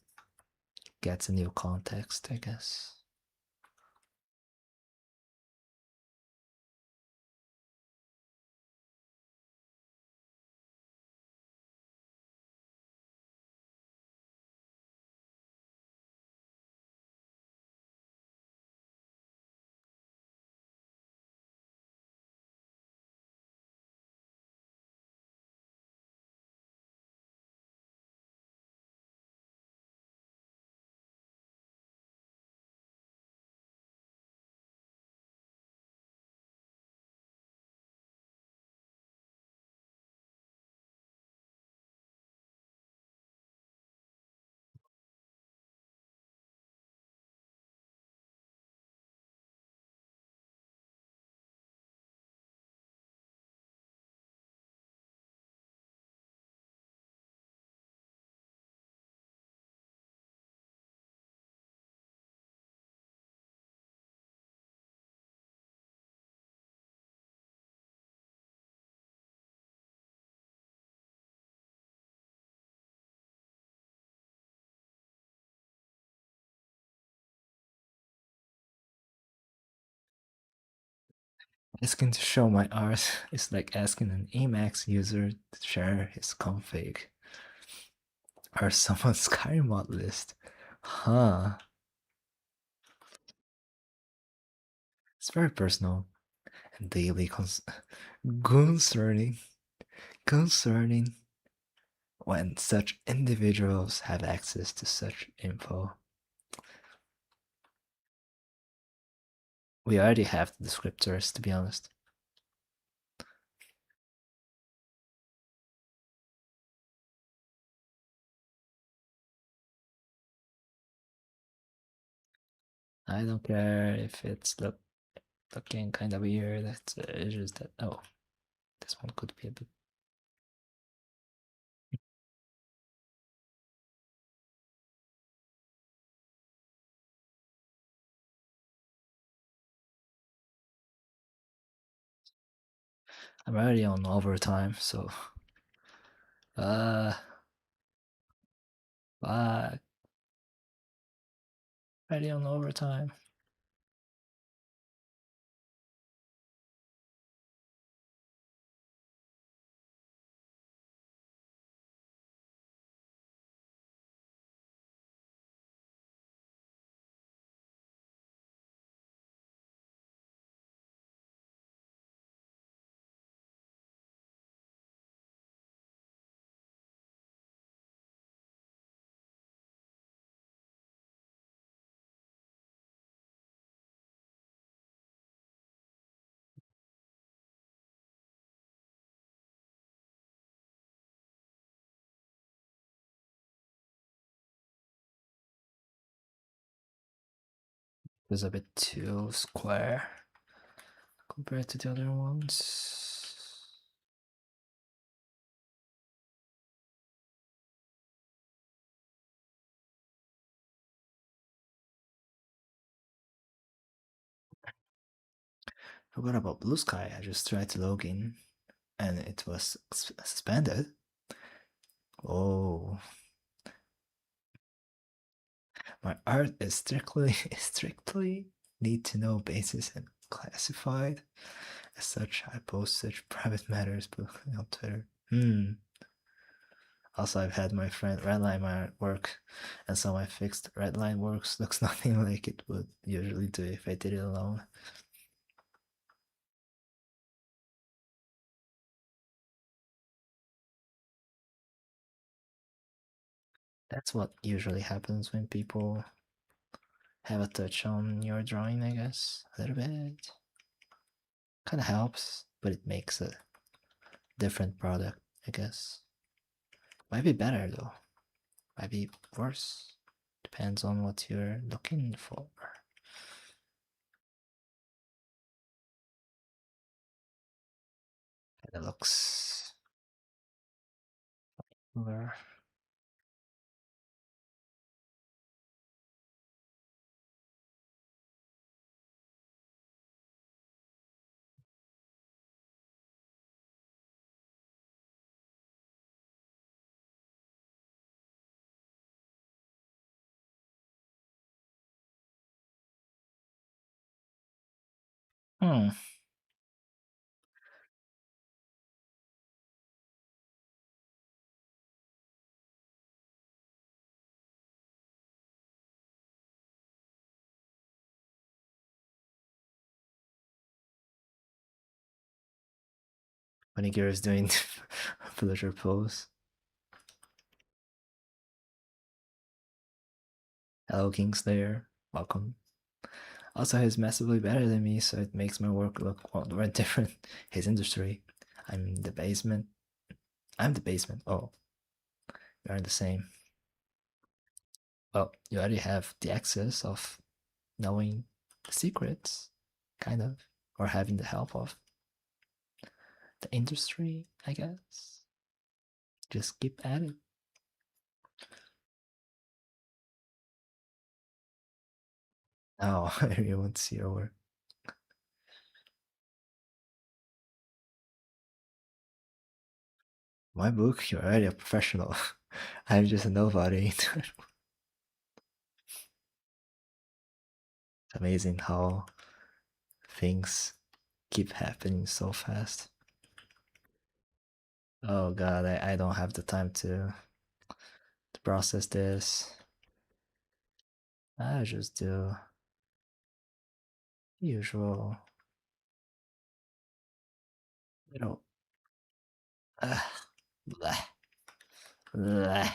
gets a new context, I guess. Asking to show my art is like asking an Emacs user to share his config or someone's Skyrim mod list. Huh. It's very personal and daily concerning, concerning when such individuals have access to such info. We already have the descriptors, to be honest. I don't care if it's looking kind of weird. It's just that, oh, this one could be a bit. I'm already on overtime, so uh, uh, already on overtime. It was a bit too square compared to the other ones. Forgot about Blue Sky. I just tried to log in and it was suspended. Oh, my art is strictly need to know basis and classified. As such, I post such private matters publicly on Twitter. Also, I've had my friend redline my work, and so my fixed redline works looks nothing like it would usually do if I did it alone. That's what usually happens when people have a touch on your drawing, I guess. A little bit. Kind of helps, but it makes a different product, I guess. Might be better though. Might be worse. Depends on what you're looking for. And it looks over. Hmm. When is doing villager pose. Hello, Kingslayer. Welcome. Also, he's massively better than me, so it makes my work look well, very different. His industry. I'm in the basement. I'm the basement. Oh, we are the same. Well, you already have the access of knowing the secrets, kind of, or having the help of the industry, I guess. Just keep at it. Oh, I want to see your work. My book, you're already a professional. I'm just a nobody. It's amazing how things keep happening so fast. Oh god, I don't have the time to process this. I just do usual little uh, bleh, bleh.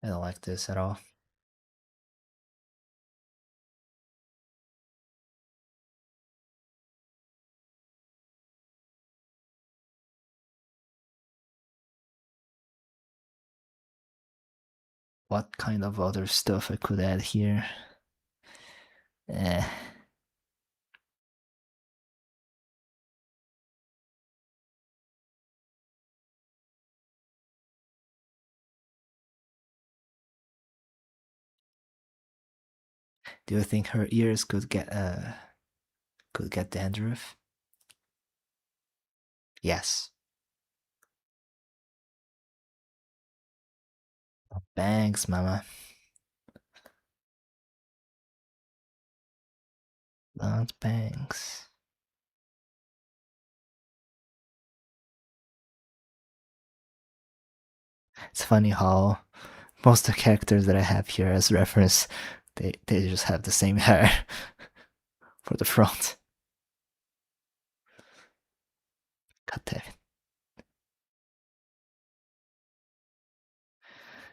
I don't like this at all. What kind of other stuff I could add here? Eh. Do you think her ears could get dandruff? Yes. Thanks, mama. Not thanks. It's funny how most of the characters that I have here as reference, they just have the same hair for the front. God damn it.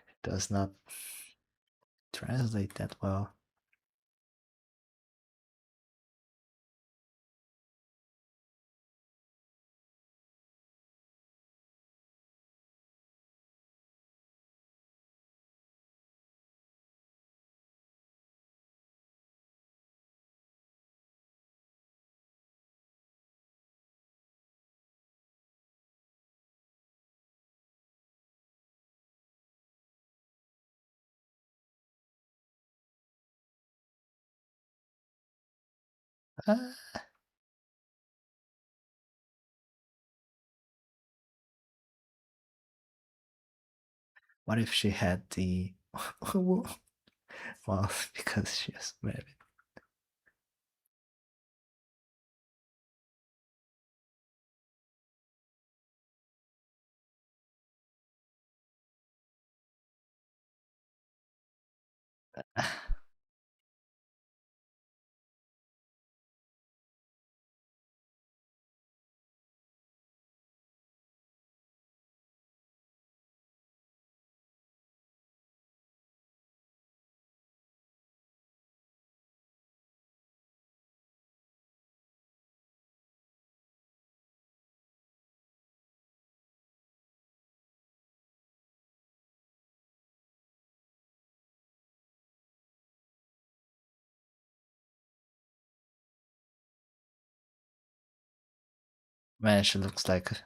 It does not translate that well. Uh, what if she had the well, because she has rabbit. Man, she looks like a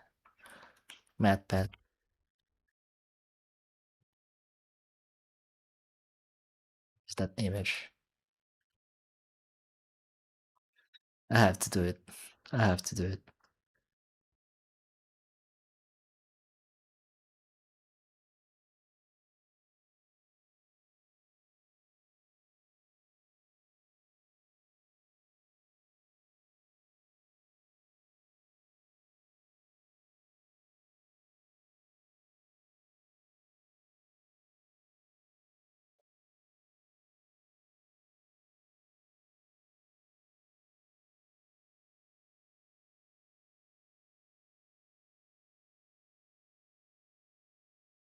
mad pet. Is that image? I have to do it. I have to do it.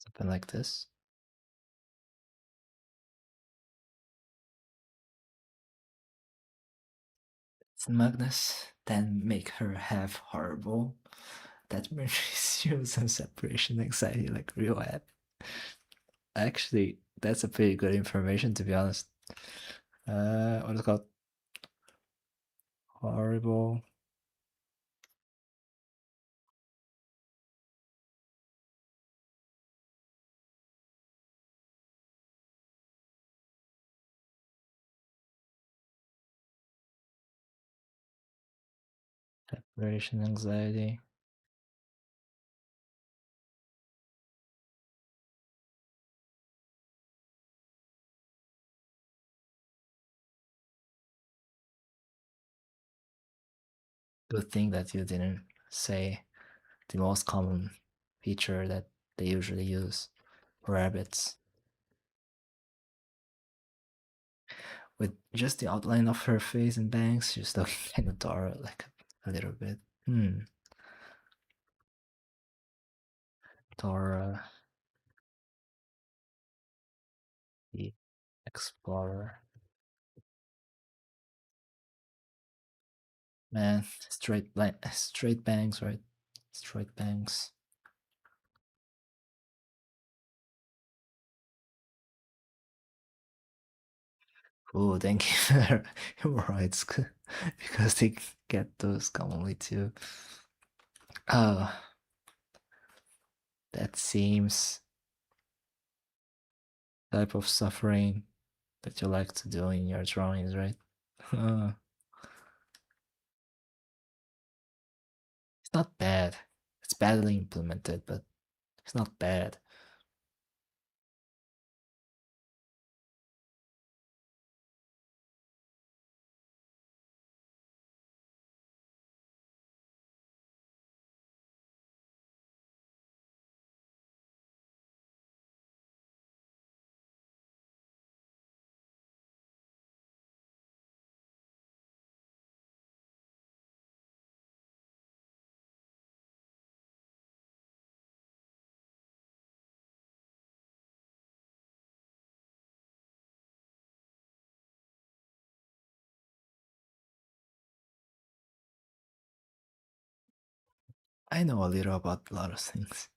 Something like this. Smugness, then make her have horrible. That memories you some separation anxiety like real app. Actually, that's a pretty good information to be honest. What is it called? Horrible separation anxiety. Good thing that you didn't say the most common feature that they usually use for rabbits. With just the outline of her face and bangs, she's looking kind of Dora like a little bit. Dora the Explorer. Man, straight bangs, right? Straight bangs. Oh, thank you for hemorrhoids because they get those commonly too. Oh, that seems type of suffering that you like to do in your drawings, right? It's not bad. It's badly implemented, but it's not bad. I know a little about a lot of things.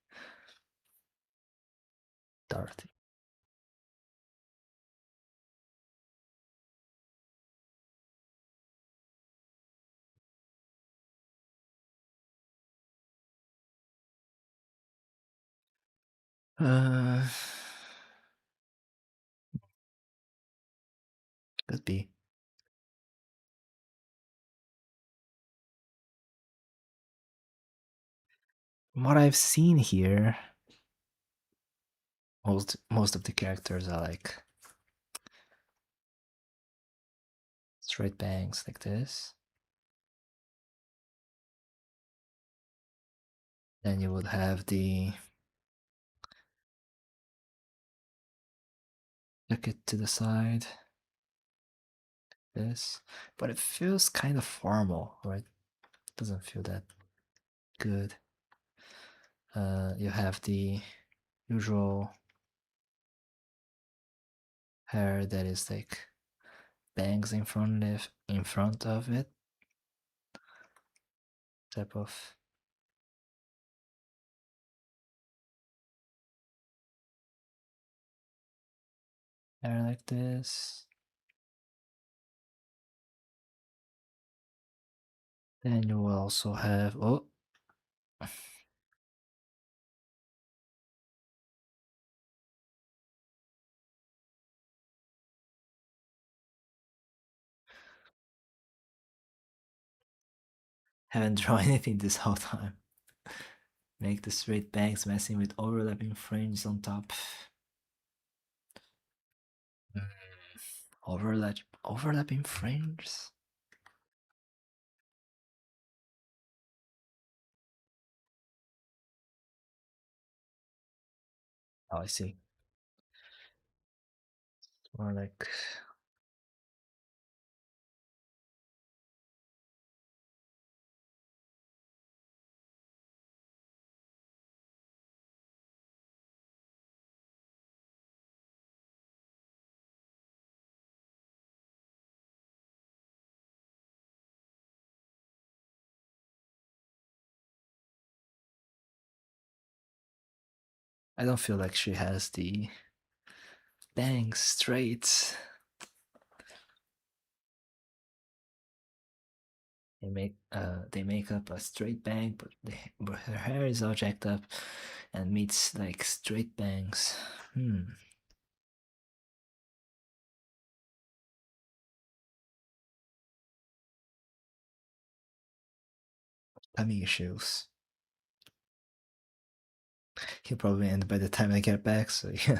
Dorothy. Uh, could be. From what I've seen here, most of the characters are like straight bangs like this. Then you would have the jacket to the side, this. But it feels kind of formal, right? Doesn't feel that good. You have the usual hair that is like bangs in front of it, type of hair like this. Then you will also have haven't drawn anything this whole time. Make the straight bangs messing with overlapping fringes on top. Mm, overlapping fringes. Oh, I see. More like I don't feel like she has the bangs straight. They make up a straight bang, but her hair is all jacked up and meets like straight bangs. Tummy issues. He'll probably end by the time I get back, so yeah.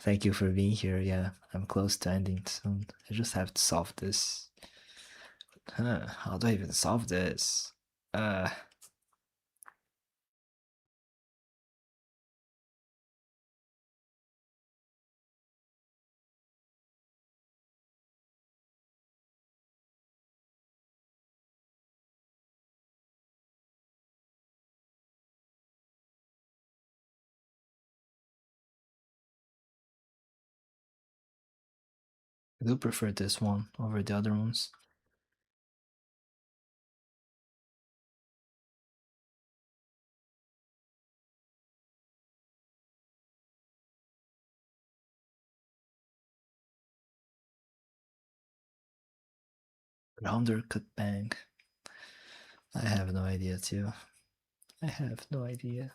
Thank you for being here. Yeah, I'm close to ending soon. I just have to solve this. Huh, how do I even solve this? Uh, I do prefer this one over the other ones. Rounder cut bang. I have no idea too. I have no idea.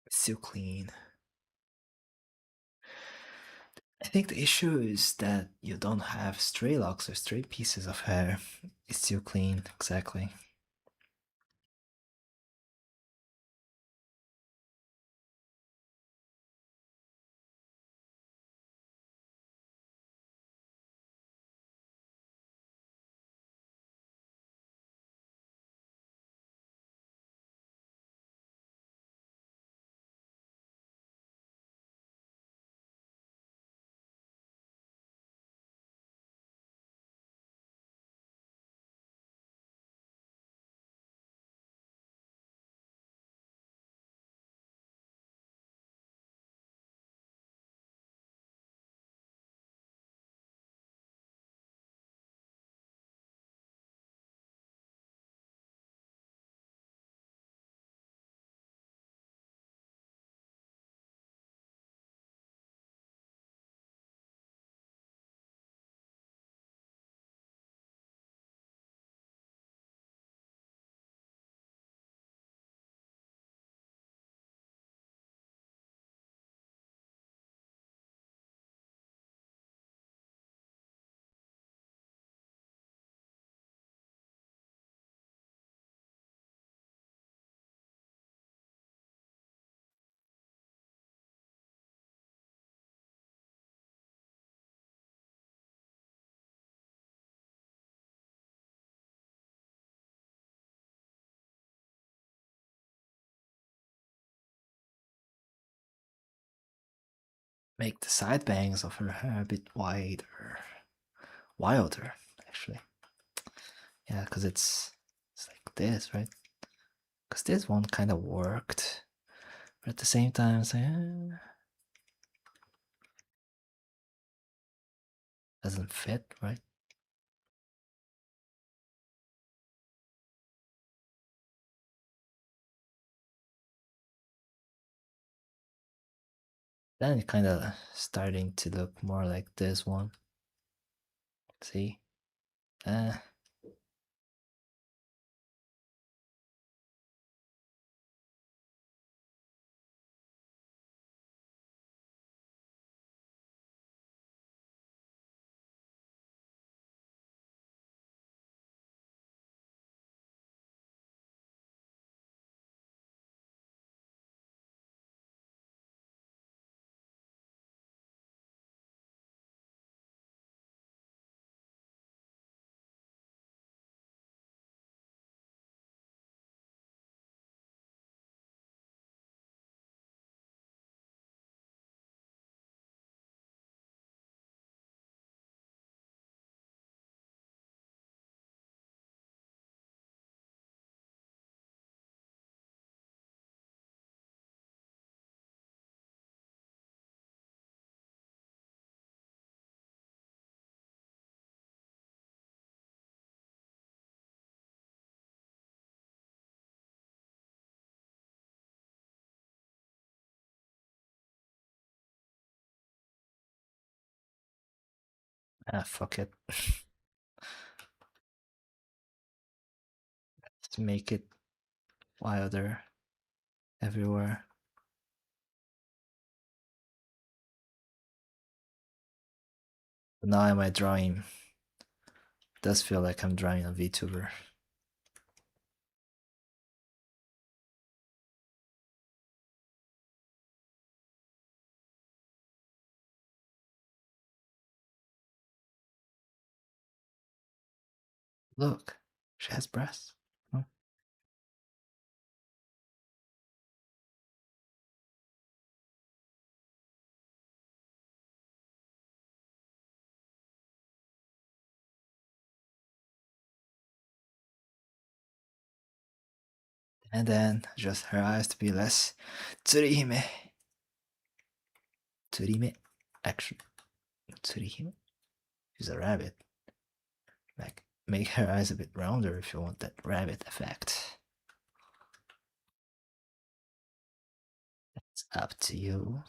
It's still clean. I think the issue is that you don't have stray locks or stray pieces of hair. It's still clean, exactly. Make the side bangs of her hair a bit wider. Wilder, actually. Yeah, because it's like this, right? Because this one kind of worked. But at the same time, it's like, doesn't fit, right? Then it kind of starting to look more like this one. See? Uh, fuck it. Let's make it wilder everywhere. But now am I drawing? It does feel like I'm drawing a VTuber. Look, she has breasts. Hmm. And then just her eyes to be less tsurihime. Tsurihime. Actually, tsurihime. She's a rabbit. Like, make her eyes a bit rounder if you want that rabbit effect. It's up to you.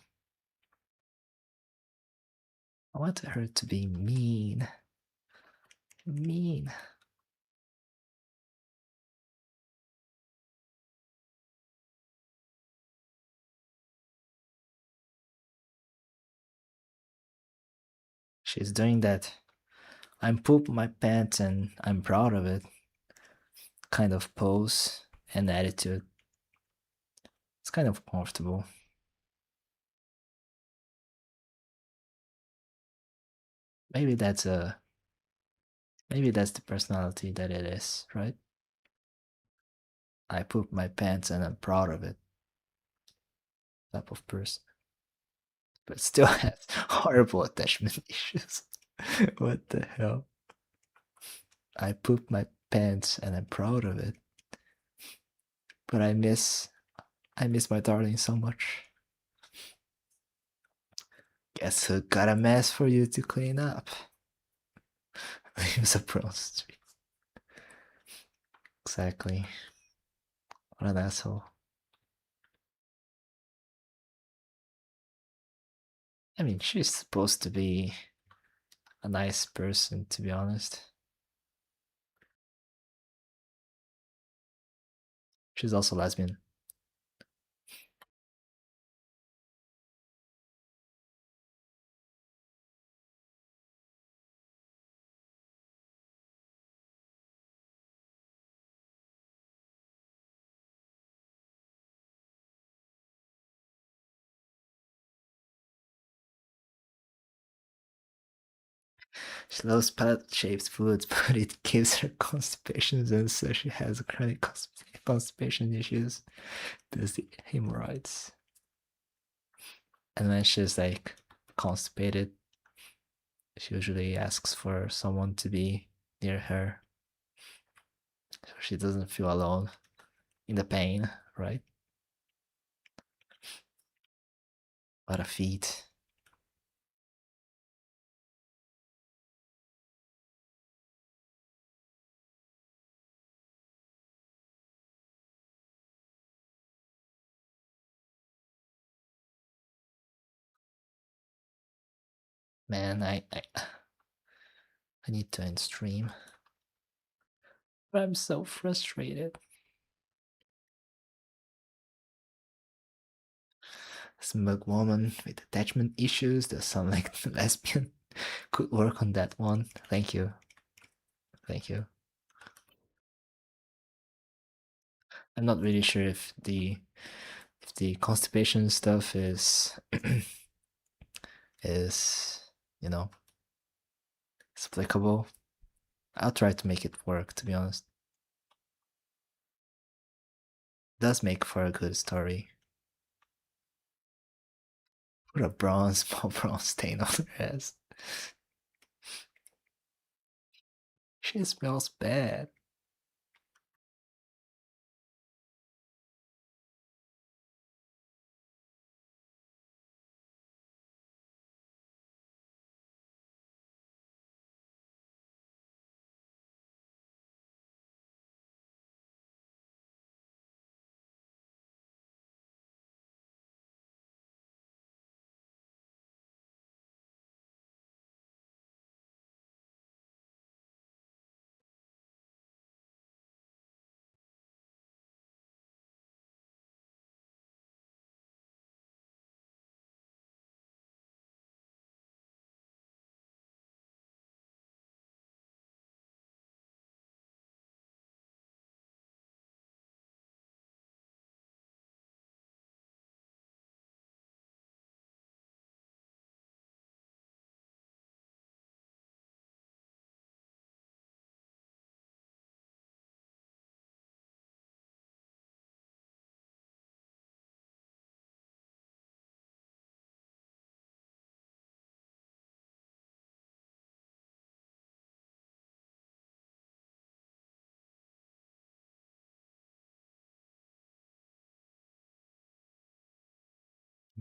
I want her to be mean. Mean. She's doing that. I'm poop my pants and I'm proud of it kind of pose and attitude. It's kind of comfortable. Maybe that's a maybe that's the personality that it is, right? I poop my pants and I'm proud of it type of person. But still has horrible attachment issues. What the hell? I poop my pants and I'm proud of it. But I miss my darling so much. Guess who got a mess for you to clean up? Leaves a prone streak. Exactly. What an asshole. I mean, she's supposed to be a nice person, to be honest. She's also lesbian. She loves palate-shaped foods, but it gives her constipation, and so she has chronic constipation issues. There's the hemorrhoids. And when she's like constipated, she usually asks for someone to be near her so she doesn't feel alone in the pain, right? What a feat. Man, I need to end stream. I'm so frustrated. Smug woman with attachment issues that sound like lesbian could work on that one. Thank you. Thank you. I'm not really sure if the constipation stuff is you know is applicable. I'll try to make it work, to be honest. It does make for a good story. Put a bronze, small bronze stain on her ass. She smells bad.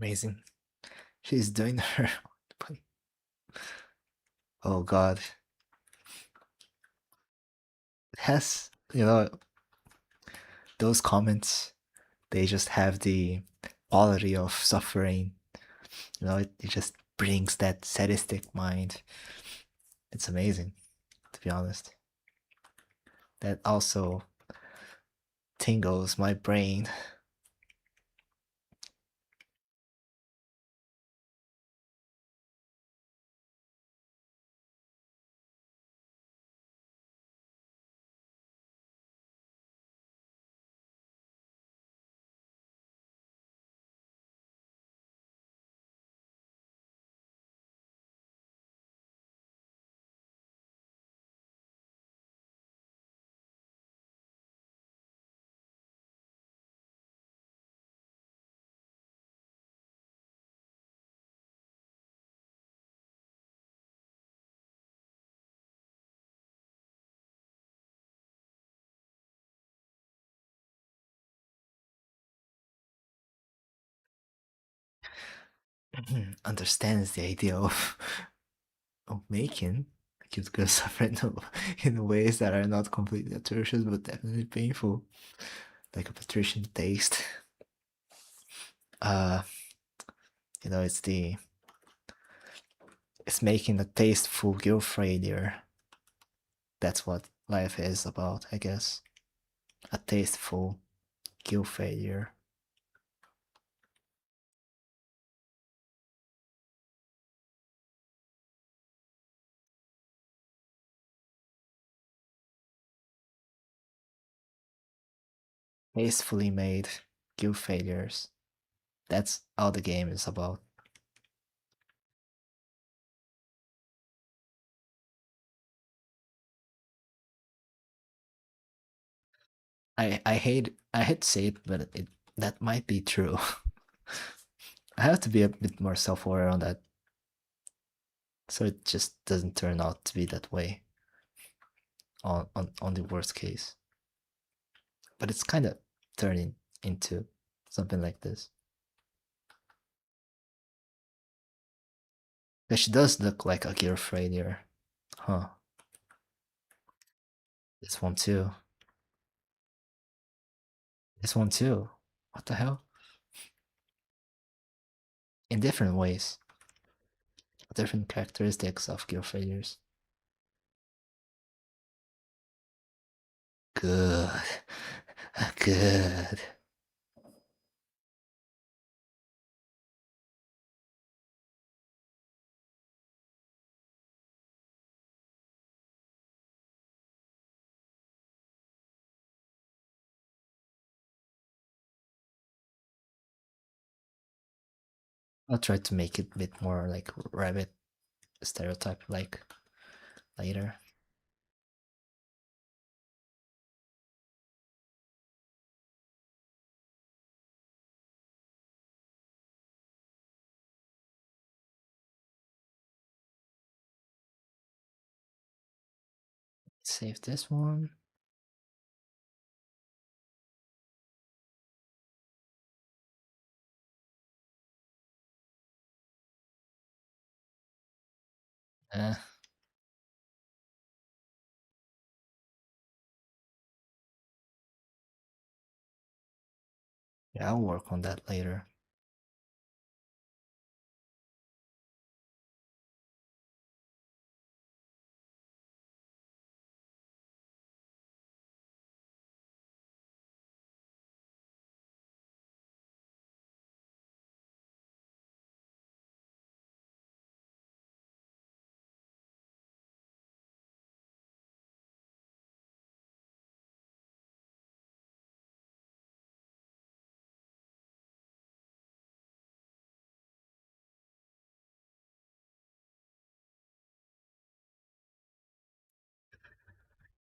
Amazing. She's doing her. Oh god. It has, those comments, they just have the quality of suffering. It just brings that sadistic mind. It's amazing, to be honest. That also tingles my brain. Understands the idea of making cute girls suffer in ways that are not completely atrocious but definitely painful, like a patrician taste. Uh, it's making a tasteful guilt failure. That's what life is about, I guess. A tasteful guilt failure. Tastefully made guilt failures. That's all the game is about. I hate to say it, but that might be true. I have to be a bit more self-aware on that, so it just doesn't turn out to be that way on the worst case. But it's kind of turning into something like this. But she does look like a gear failure. Huh. This one too. This one too. What the hell? In different ways. different characteristics of guild failures. Good. Good. I'll try to make it a bit more like rabbit stereotype like later. Save this one. Uh, yeah, I'll work on that later.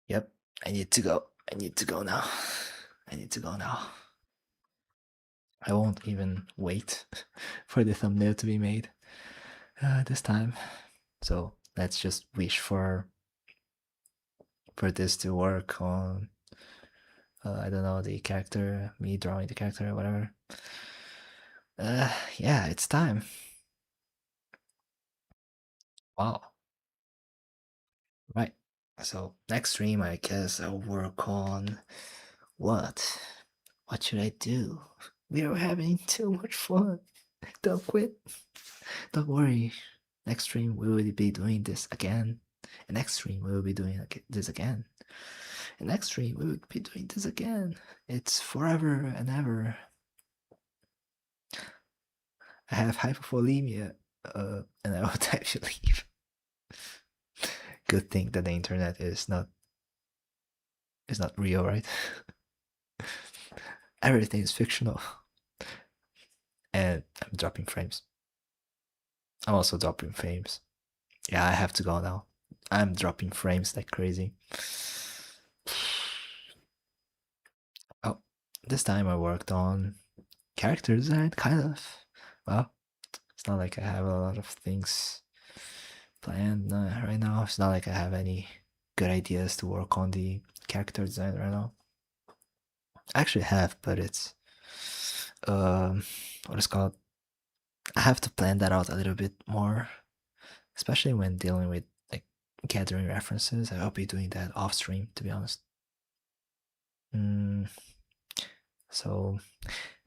Yep, I need to go. I need to go now. I need to go now. I won't even wait for the thumbnail to be made this time. So let's just wish for this to work on. I don't know, the character, me drawing the character or whatever. Yeah, it's time. Wow. Right. So next stream, I guess I'll work on what? What should I do? We are having too much fun. Don't quit. Don't worry. Next stream we will be doing this again. And next stream we will be doing this again. And next stream we will be doing this again. It's forever and ever. I have hypopholemia, and I would actually leave. Good thing that the internet is not real, right? Everything is fictional. And I'm dropping frames. I'm also dropping frames. Yeah, I have to go now. I'm dropping frames like crazy. Oh, this time I worked on character design, kind of. Well, it's not like I have a lot of things planned right now. It's not like I have any good ideas to work on the character design right now. I actually have, but it's what is called. I have to plan that out a little bit more, especially when dealing with like gathering references. I'll be doing that off stream, to be honest. Mm, so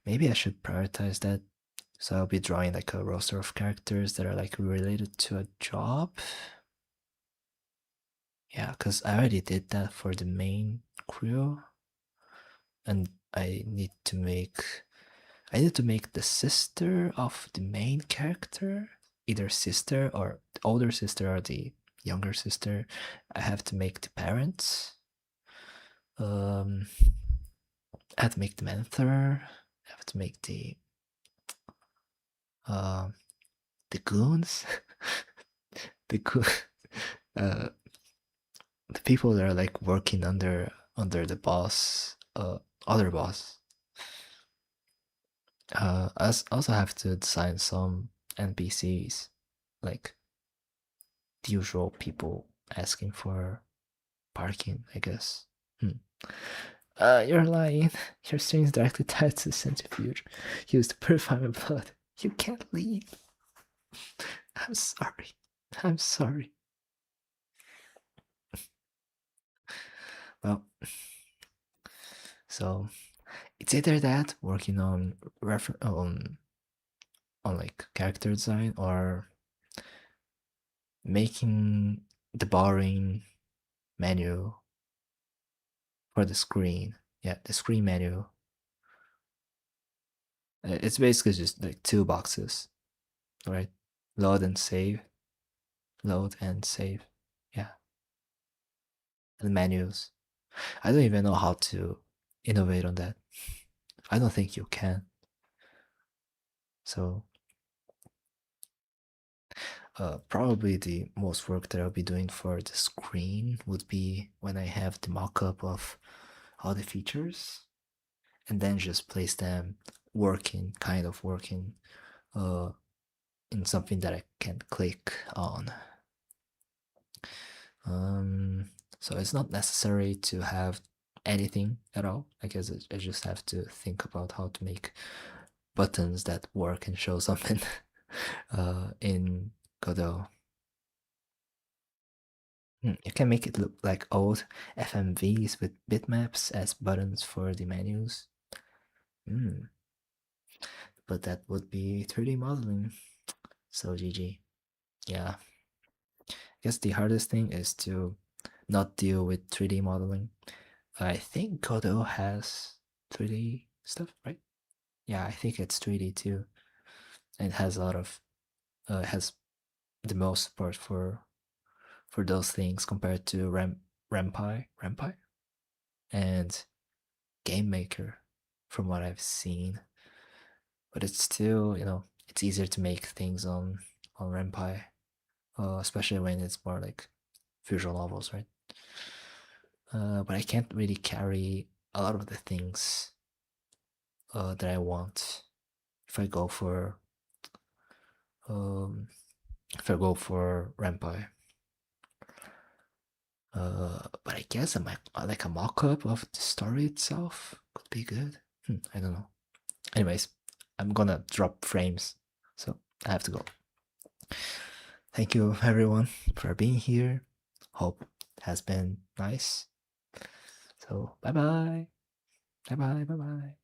maybe I should prioritize that. So I'll be drawing like a roster of characters that are like related to a job. Yeah, because I already did that for the main crew, and I need to make the sister of the main character, either sister or the older sister or the younger sister. I have to make the parents. Um, I have to make the mentor. I have to make um the goons, the uh, the people that are like working under the boss, other boss. I also have to design some NPCs, like the usual people asking for parking, I guess. Hmm. You're lying. Your stream is directly tied to the centrifuge used to purify my blood. You can't leave. I'm sorry. I'm sorry. Well, so it's either that working on like character design, or making the barring menu for the screen. Yeah, the screen menu. It's basically just like two boxes, right? Load and save, load and save. Yeah, and menus. I don't even know how to innovate on that. I don't think you can. So probably the most work that I'll be doing for the screen would be when I have the mock-up of all the features and then just place them working, kind of working, uh, in something that I can click on. Um, so it's not necessary to have anything at all. I guess I just have to think about how to make buttons that work and show something in Godot. You can make it look like old FMVs with bitmaps as buttons for the menus. Mm, but that would be 3D modeling. So GG. Yeah. I guess the hardest thing is to not deal with 3D modeling. I think Godot has 3D stuff, right? Yeah, I think it's 3D too. And it has a lot of has the most support for those things compared to Rampi and Game Maker from what I've seen. But it's still, it's easier to make things on Rampi, especially when it's more like visual novels, right? But I can't really carry a lot of the things that I want if I go for um, Rampai. But I guess like a mock-up of the story itself could be good. I don't know. Anyways, I'm gonna drop frames, so I have to go. Thank you everyone for being here. Hope it has been nice. So bye bye. Bye bye. Bye bye.